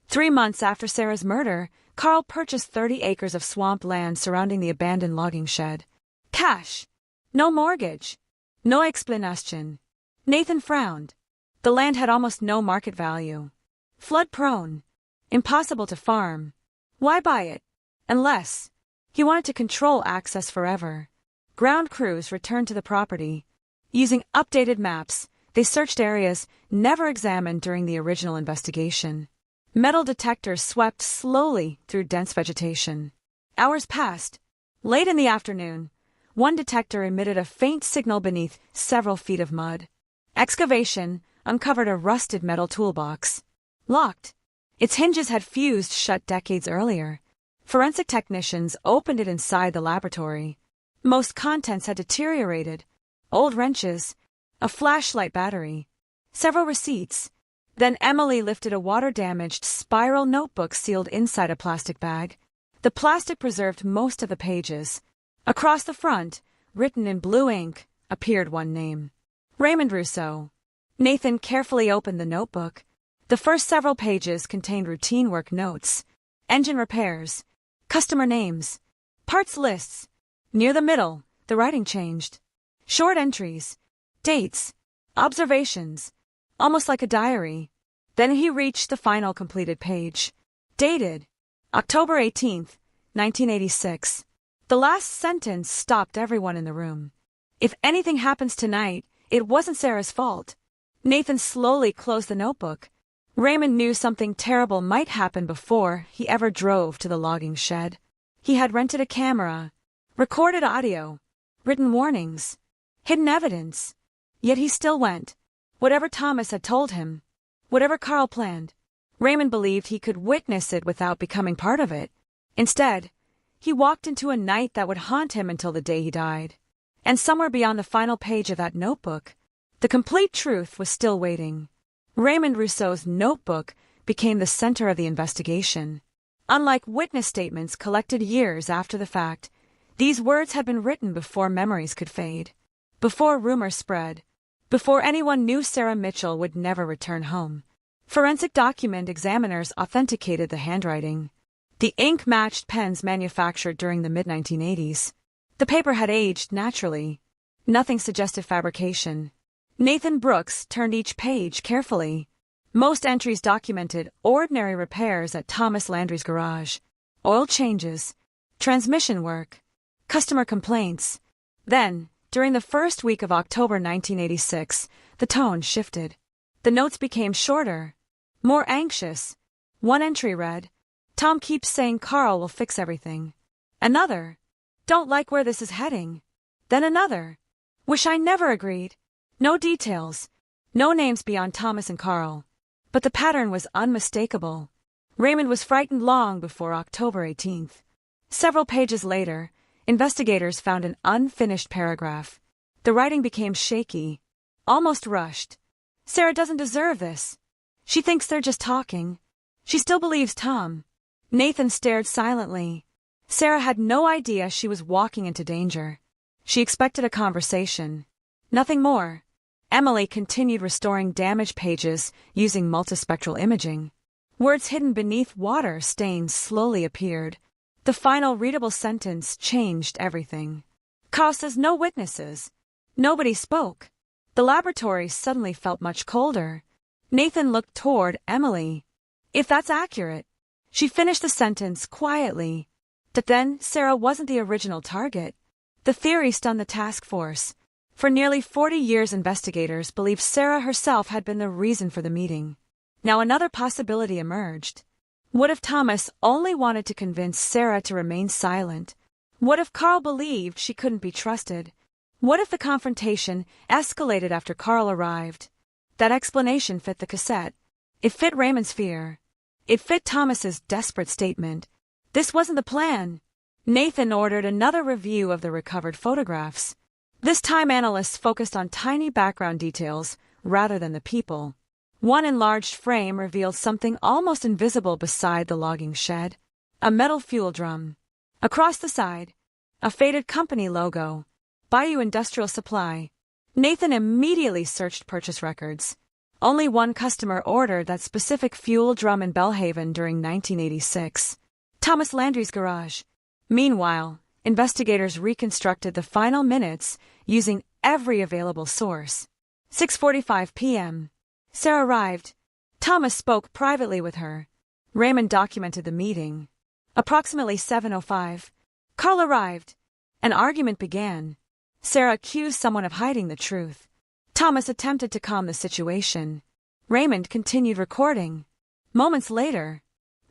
3 months after Sarah's murder, Carl purchased 30 acres of swamp land surrounding the abandoned logging shed. Cash. No mortgage. No explanation. Nathan frowned. The land had almost no market value. Flood-prone. Impossible to farm. Why buy it? Unless he wanted to control access forever. Ground crews returned to the property. Using updated maps, they searched areas never examined during the original investigation. Metal detectors swept slowly through dense vegetation. Hours passed. Late in the afternoon, one detector emitted a faint signal beneath several feet of mud. Excavation uncovered a rusted metal toolbox. Locked. Its hinges had fused shut decades earlier. Forensic technicians opened it inside the laboratory. Most contents had deteriorated. Old wrenches, a flashlight battery, several receipts. Then Emily lifted a water-damaged spiral notebook sealed inside a plastic bag. The plastic preserved most of the pages. Across the front, written in blue ink, appeared one name. Raymond Russo. Nathan carefully opened the notebook. The first several pages contained routine work notes, engine repairs, customer names, parts lists. Near the middle, the writing changed. Short entries, dates, observations, almost like a diary. Then he reached the final completed page. Dated October 18th, 1986. The last sentence stopped everyone in the room. If anything happens tonight, it wasn't Sarah's fault. Nathan slowly closed the notebook. Raymond knew something terrible might happen before he ever drove to the logging shed. He had rented a camera, recorded audio, written warnings, hidden evidence. Yet he still went. Whatever Thomas had told him, whatever Carl planned, Raymond believed he could witness it without becoming part of it. Instead, he walked into a night that would haunt him until the day he died. And somewhere beyond the final page of that notebook, the complete truth was still waiting. Raymond Russo's notebook became the center of the investigation. Unlike witness statements collected years after the fact, these words had been written before memories could fade, before rumors spread, before anyone knew Sarah Mitchell would never return home. Forensic document examiners authenticated the handwriting. The ink matched pens manufactured during the mid-1980s. The paper had aged naturally. Nothing suggested fabrication. Nathan Brooks turned each page carefully. Most entries documented ordinary repairs at Thomas Landry's garage, oil changes, transmission work, customer complaints. Then, during the first week of October 1986, the tone shifted. The notes became shorter, more anxious. One entry read, "Tom keeps saying Carl will fix everything." Another, "Don't like where this is heading." Then another, "Wish I never agreed." No details, no names beyond Thomas and Carl. But the pattern was unmistakable. Raymond was frightened long before October 18th. Several pages later, investigators found an unfinished paragraph. The writing became shaky, almost rushed. "Sarah doesn't deserve this. She thinks they're just talking. She still believes Tom." Nathan stared silently. Sarah had no idea she was walking into danger. She expected a conversation. Nothing more. Emily continued restoring damaged pages using multispectral imaging. Words hidden beneath water stains slowly appeared. The final readable sentence changed everything. Carl says no witnesses. Nobody spoke. The laboratory suddenly felt much colder. Nathan looked toward Emily. If that's accurate. She finished the sentence quietly. But then Sarah wasn't the original target. The theory stunned the task force. For nearly 40 years, investigators believed Sarah herself had been the reason for the meeting. Now another possibility emerged. What if Thomas only wanted to convince Sarah to remain silent? What if Carl believed she couldn't be trusted? What if the confrontation escalated after Carl arrived? That explanation fit the cassette. It fit Raymond's fear. It fit Thomas's desperate statement. This wasn't the plan. Nathan ordered another review of the recovered photographs. This time analysts focused on tiny background details rather than the people. One enlarged frame revealed something almost invisible beside the logging shed. A metal fuel drum. Across the side, a faded company logo. Bayou Industrial Supply. Nathan immediately searched purchase records. Only one customer ordered that specific fuel drum in Belhaven during 1986. Thomas Landry's garage. Meanwhile, investigators reconstructed the final minutes using every available source. 6:45 p.m. Sarah arrived. Thomas spoke privately with her. Raymond documented the meeting. Approximately 7:05. Carl arrived. An argument began. Sarah accused someone of hiding the truth. Thomas attempted to calm the situation. Raymond continued recording. Moments later,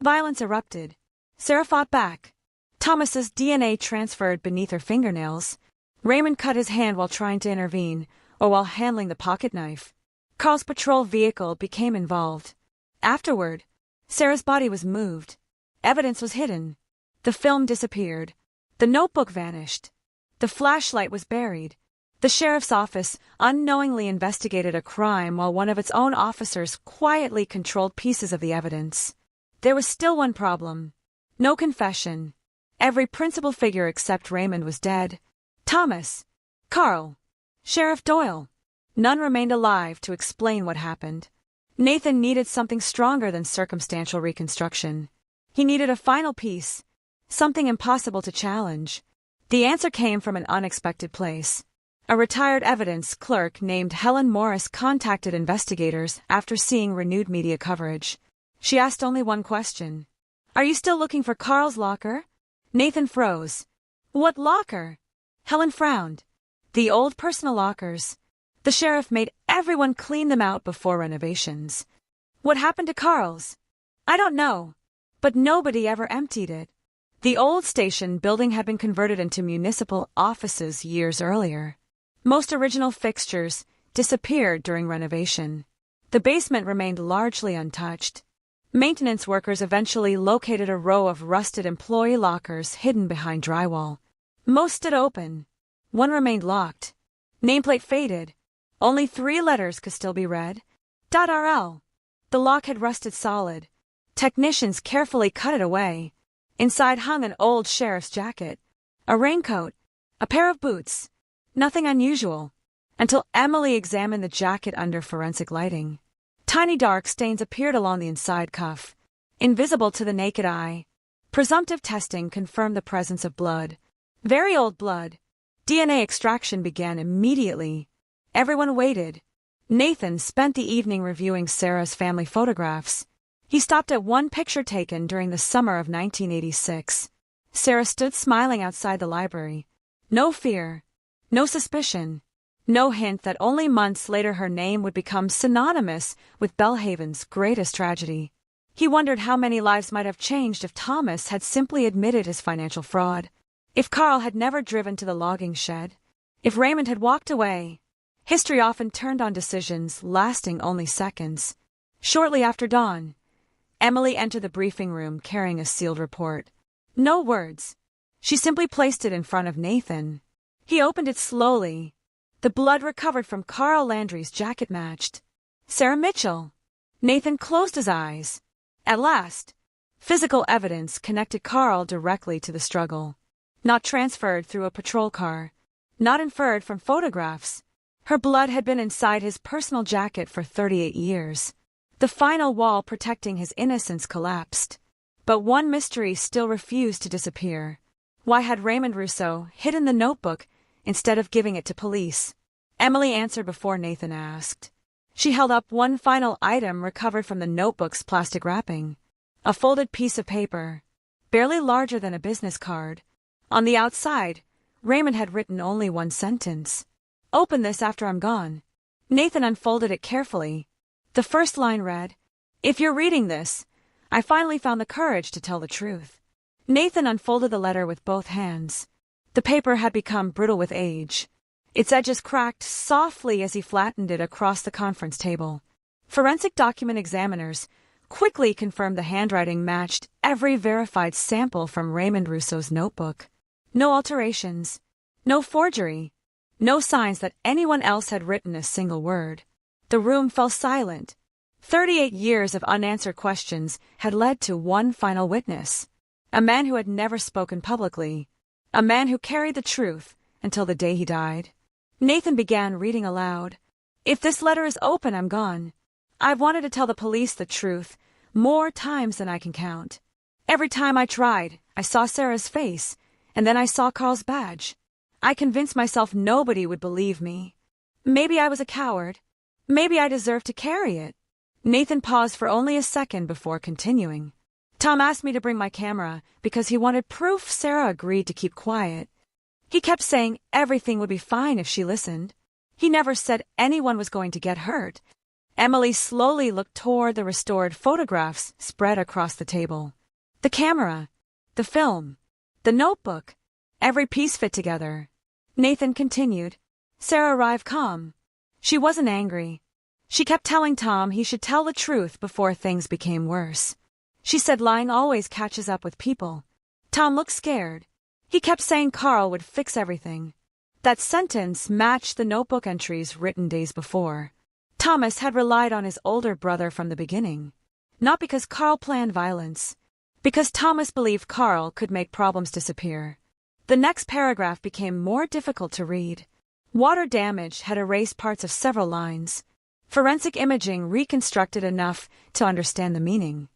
violence erupted. Sarah fought back. Thomas's DNA transferred beneath her fingernails. Raymond cut his hand while trying to intervene, or while handling the pocket knife. Carl's patrol vehicle became involved. Afterward, Sarah's body was moved. Evidence was hidden. The film disappeared. The notebook vanished. The flashlight was buried. The sheriff's office unknowingly investigated a crime while one of its own officers quietly controlled pieces of the evidence. There was still one problem. No confession. Every principal figure except Raymond was dead. Thomas, Carl, Sheriff Doyle. None remained alive to explain what happened. Nathan needed something stronger than circumstantial reconstruction. He needed a final piece, something impossible to challenge. The answer came from an unexpected place. A retired evidence clerk named Helen Morris contacted investigators after seeing renewed media coverage. She asked only one question. "Are you still looking for Carl's locker?" Nathan froze. "What locker?" Helen frowned. "The old personal lockers. The sheriff made everyone clean them out before renovations." "What happened to Carl's?" "I don't know. But nobody ever emptied it. The old station building had been converted into municipal offices years earlier. Most original fixtures disappeared during renovation. The basement remained largely untouched. Maintenance workers eventually located a row of rusted employee lockers hidden behind drywall. Most stood open. One remained locked. Nameplate faded. Only 3 letters could still be read. .RL. The lock had rusted solid. Technicians carefully cut it away. Inside hung an old sheriff's jacket, a raincoat, a pair of boots. Nothing unusual, until Emily examined the jacket under forensic lighting. Tiny dark stains appeared along the inside cuff, invisible to the naked eye. Presumptive testing confirmed the presence of blood. Very old blood. DNA extraction began immediately. Everyone waited. Nathan spent the evening reviewing Sarah's family photographs. He stopped at one picture taken during the summer of 1986. Sarah stood smiling outside the library. No fear. No suspicion. No hint that only months later her name would become synonymous with Belhaven's greatest tragedy. He wondered how many lives might have changed if Thomas had simply admitted his financial fraud. If Carl had never driven to the logging shed. If Raymond had walked away. History often turned on decisions lasting only seconds. Shortly after dawn, Emily entered the briefing room carrying a sealed report. No words. She simply placed it in front of Nathan. He opened it slowly. The blood recovered from Carl Landry's jacket matched. Sarah Mitchell. Nathan closed his eyes. At last, physical evidence connected Carl directly to the struggle. Not transferred through a patrol car. Not inferred from photographs. Her blood had been inside his personal jacket for 38 years. The final wall protecting his innocence collapsed. But one mystery still refused to disappear. Why had Raymond Russo hidden the notebook instead of giving it to police? Emily answered before Nathan asked. She held up one final item recovered from the notebook's plastic wrapping. A folded piece of paper, barely larger than a business card. On the outside, Raymond had written only one sentence. "Open this after I'm gone." Nathan unfolded it carefully. The first line read, "If you're reading this, I finally found the courage to tell the truth." Nathan unfolded the letter with both hands. The paper had become brittle with age. Its edges cracked softly as he flattened it across the conference table. Forensic document examiners quickly confirmed the handwriting matched every verified sample from Raymond Russo's notebook. No alterations, no forgery, no signs that anyone else had written a single word. The room fell silent. 38 years of unanswered questions had led to one final witness. A man who had never spoken publicly. A man who carried the truth until the day he died. Nathan began reading aloud. "If this letter is open, I'm gone. I've wanted to tell the police the truth more times than I can count. Every time I tried, I saw Sarah's face, and then I saw Carl's badge. I convinced myself nobody would believe me. Maybe I was a coward. Maybe I deserved to carry it." Nathan paused for only a second before continuing. "Tom asked me to bring my camera because he wanted proof Sarah agreed to keep quiet. He kept saying everything would be fine if she listened. He never said anyone was going to get hurt." Emily slowly looked toward the restored photographs spread across the table. The camera, the film, the notebook, every piece fit together. Nathan continued. Sarah arrived calm. She wasn't angry. She kept telling Tom he should tell the truth before things became worse. She said lying always catches up with people. Tom looked scared. He kept saying Carl would fix everything. That sentence matched the notebook entries written days before. Thomas had relied on his older brother from the beginning. Not because Carl planned violence. Because Thomas believed Carl could make problems disappear. The next paragraph became more difficult to read. Water damage had erased parts of several lines. Forensic imaging reconstructed enough to understand the meaning.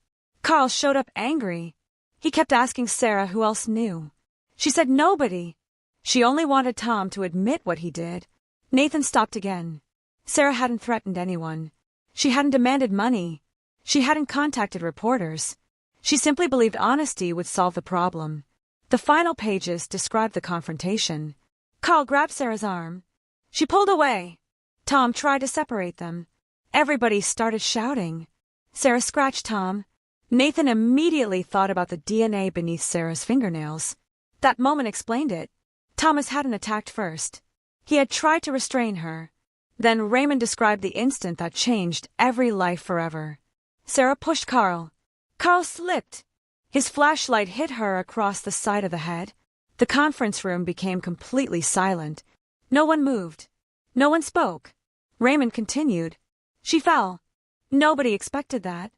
Carl showed up angry. He kept asking Sarah who else knew. She said nobody. She only wanted Tom to admit what he did. Nathan stopped again. Sarah hadn't threatened anyone. She hadn't demanded money. She hadn't contacted reporters. She simply believed honesty would solve the problem. The final pages described the confrontation. Carl grabbed Sarah's arm. She pulled away. Tom tried to separate them. Everybody started shouting. Sarah scratched Tom. Nathan immediately thought about the DNA beneath Sarah's fingernails. That moment explained it. Thomas hadn't attacked first. He had tried to restrain her. Then Raymond described the instant that changed every life forever. Sarah pushed Carl. Carl slipped. His flashlight hit her across the side of the head. The conference room became completely silent. No one moved. No one spoke. Raymond continued. She fell. Nobody expected that.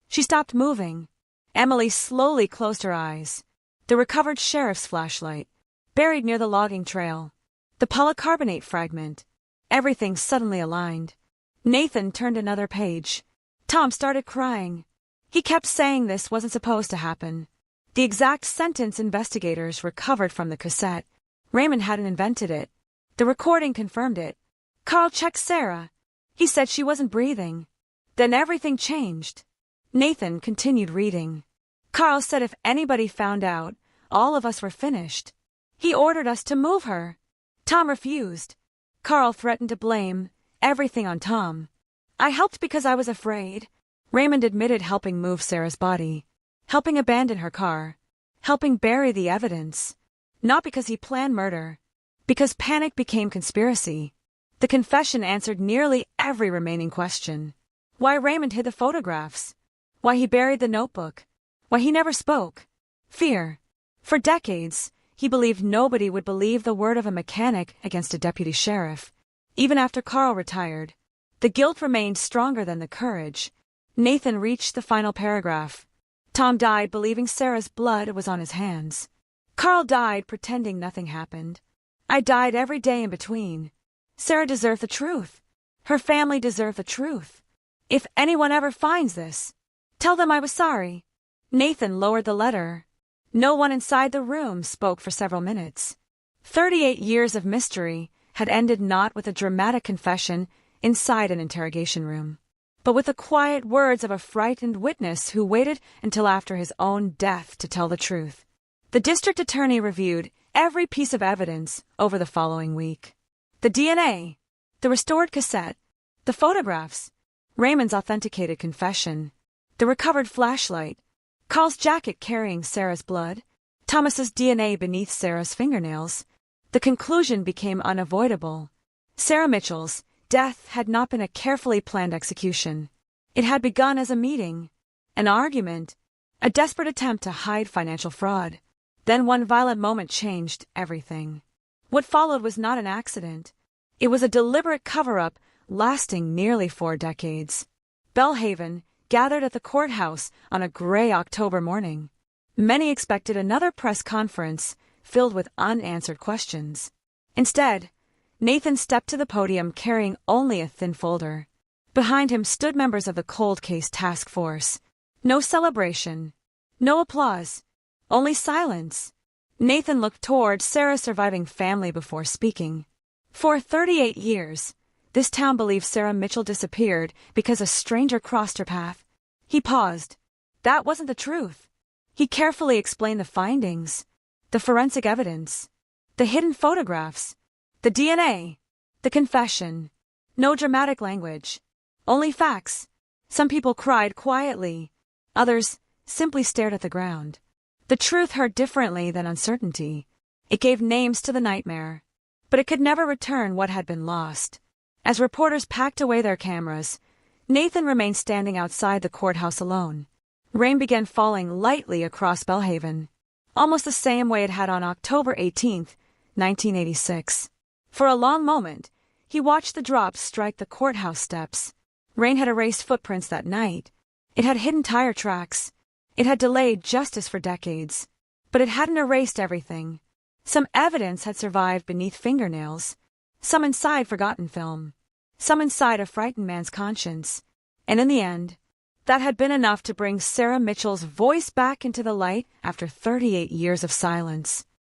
She stopped moving. Emily slowly closed her eyes. The recovered sheriff's flashlight, buried near the logging trail. The polycarbonate fragment. Everything suddenly aligned. Nathan turned another page. Tom started crying. He kept saying this wasn't supposed to happen. The exact sentence investigators recovered from the cassette. Raymond hadn't invented it. The recording confirmed it. Carl checked Sarah. He said she wasn't breathing. Then everything changed. Nathan continued reading. Carl said if anybody found out, all of us were finished. He ordered us to move her. Tom refused. Carl threatened to blame everything on Tom. I helped because I was afraid. Raymond admitted helping move Sarah's body, helping abandon her car, helping bury the evidence. Not because he planned murder, because panic became conspiracy. The confession answered nearly every remaining question. Why Raymond hid the photographs. Why he buried the notebook. Why he never spoke. Fear. For decades, he believed nobody would believe the word of a mechanic against a deputy sheriff. Even after Carl retired, the guilt remained stronger than the courage. Nathan reached the final paragraph. Tom died believing Sarah's blood was on his hands. Carl died pretending nothing happened. I died every day in between. Sarah deserved the truth. Her family deserved the truth. If anyone ever finds this, tell them I was sorry. Nathan lowered the letter. No one inside the room spoke for several minutes. 38 years of mystery had ended not with a dramatic confession inside an interrogation room, but with the quiet words of a frightened witness who waited until after his own death to tell the truth. The district attorney reviewed every piece of evidence over the following week. The DNA, the restored cassette, the photographs, Raymond's authenticated confession, the recovered flashlight, Carl's jacket carrying Sarah's blood, Thomas's DNA beneath Sarah's fingernails. The conclusion became unavoidable. Sarah Mitchell's death had not been a carefully planned execution. It had begun as a meeting, an argument, a desperate attempt to hide financial fraud. Then one violent moment changed everything. What followed was not an accident. It was a deliberate cover-up lasting nearly 4 decades. Belhaven gathered at the courthouse on a gray October morning. Many expected another press conference filled with unanswered questions. Instead, Nathan stepped to the podium carrying only a thin folder. Behind him stood members of the cold case task force. No celebration, no applause, only silence. Nathan looked toward Sarah's surviving family before speaking. For 38 years, this town believed Sarah Mitchell disappeared because a stranger crossed her path. He paused. That wasn't the truth. He carefully explained the findings, the forensic evidence, the hidden photographs, the DNA, the confession. No dramatic language, only facts. Some people cried quietly. Others simply stared at the ground. The truth hurt differently than uncertainty. It gave names to the nightmare, but it could never return what had been lost. As reporters packed away their cameras, Nathan remained standing outside the courthouse alone. Rain began falling lightly across Belhaven, almost the same way it had on October 18, 1986. For a long moment, he watched the drops strike the courthouse steps. Rain had erased footprints that night. It had hidden tire tracks. It had delayed justice for decades. But it hadn't erased everything. Some evidence had survived beneath fingernails, some inside forgotten film, some inside a frightened man's conscience. And in the end, that had been enough to bring Sarah Mitchell's voice back into the light after 38 years of silence.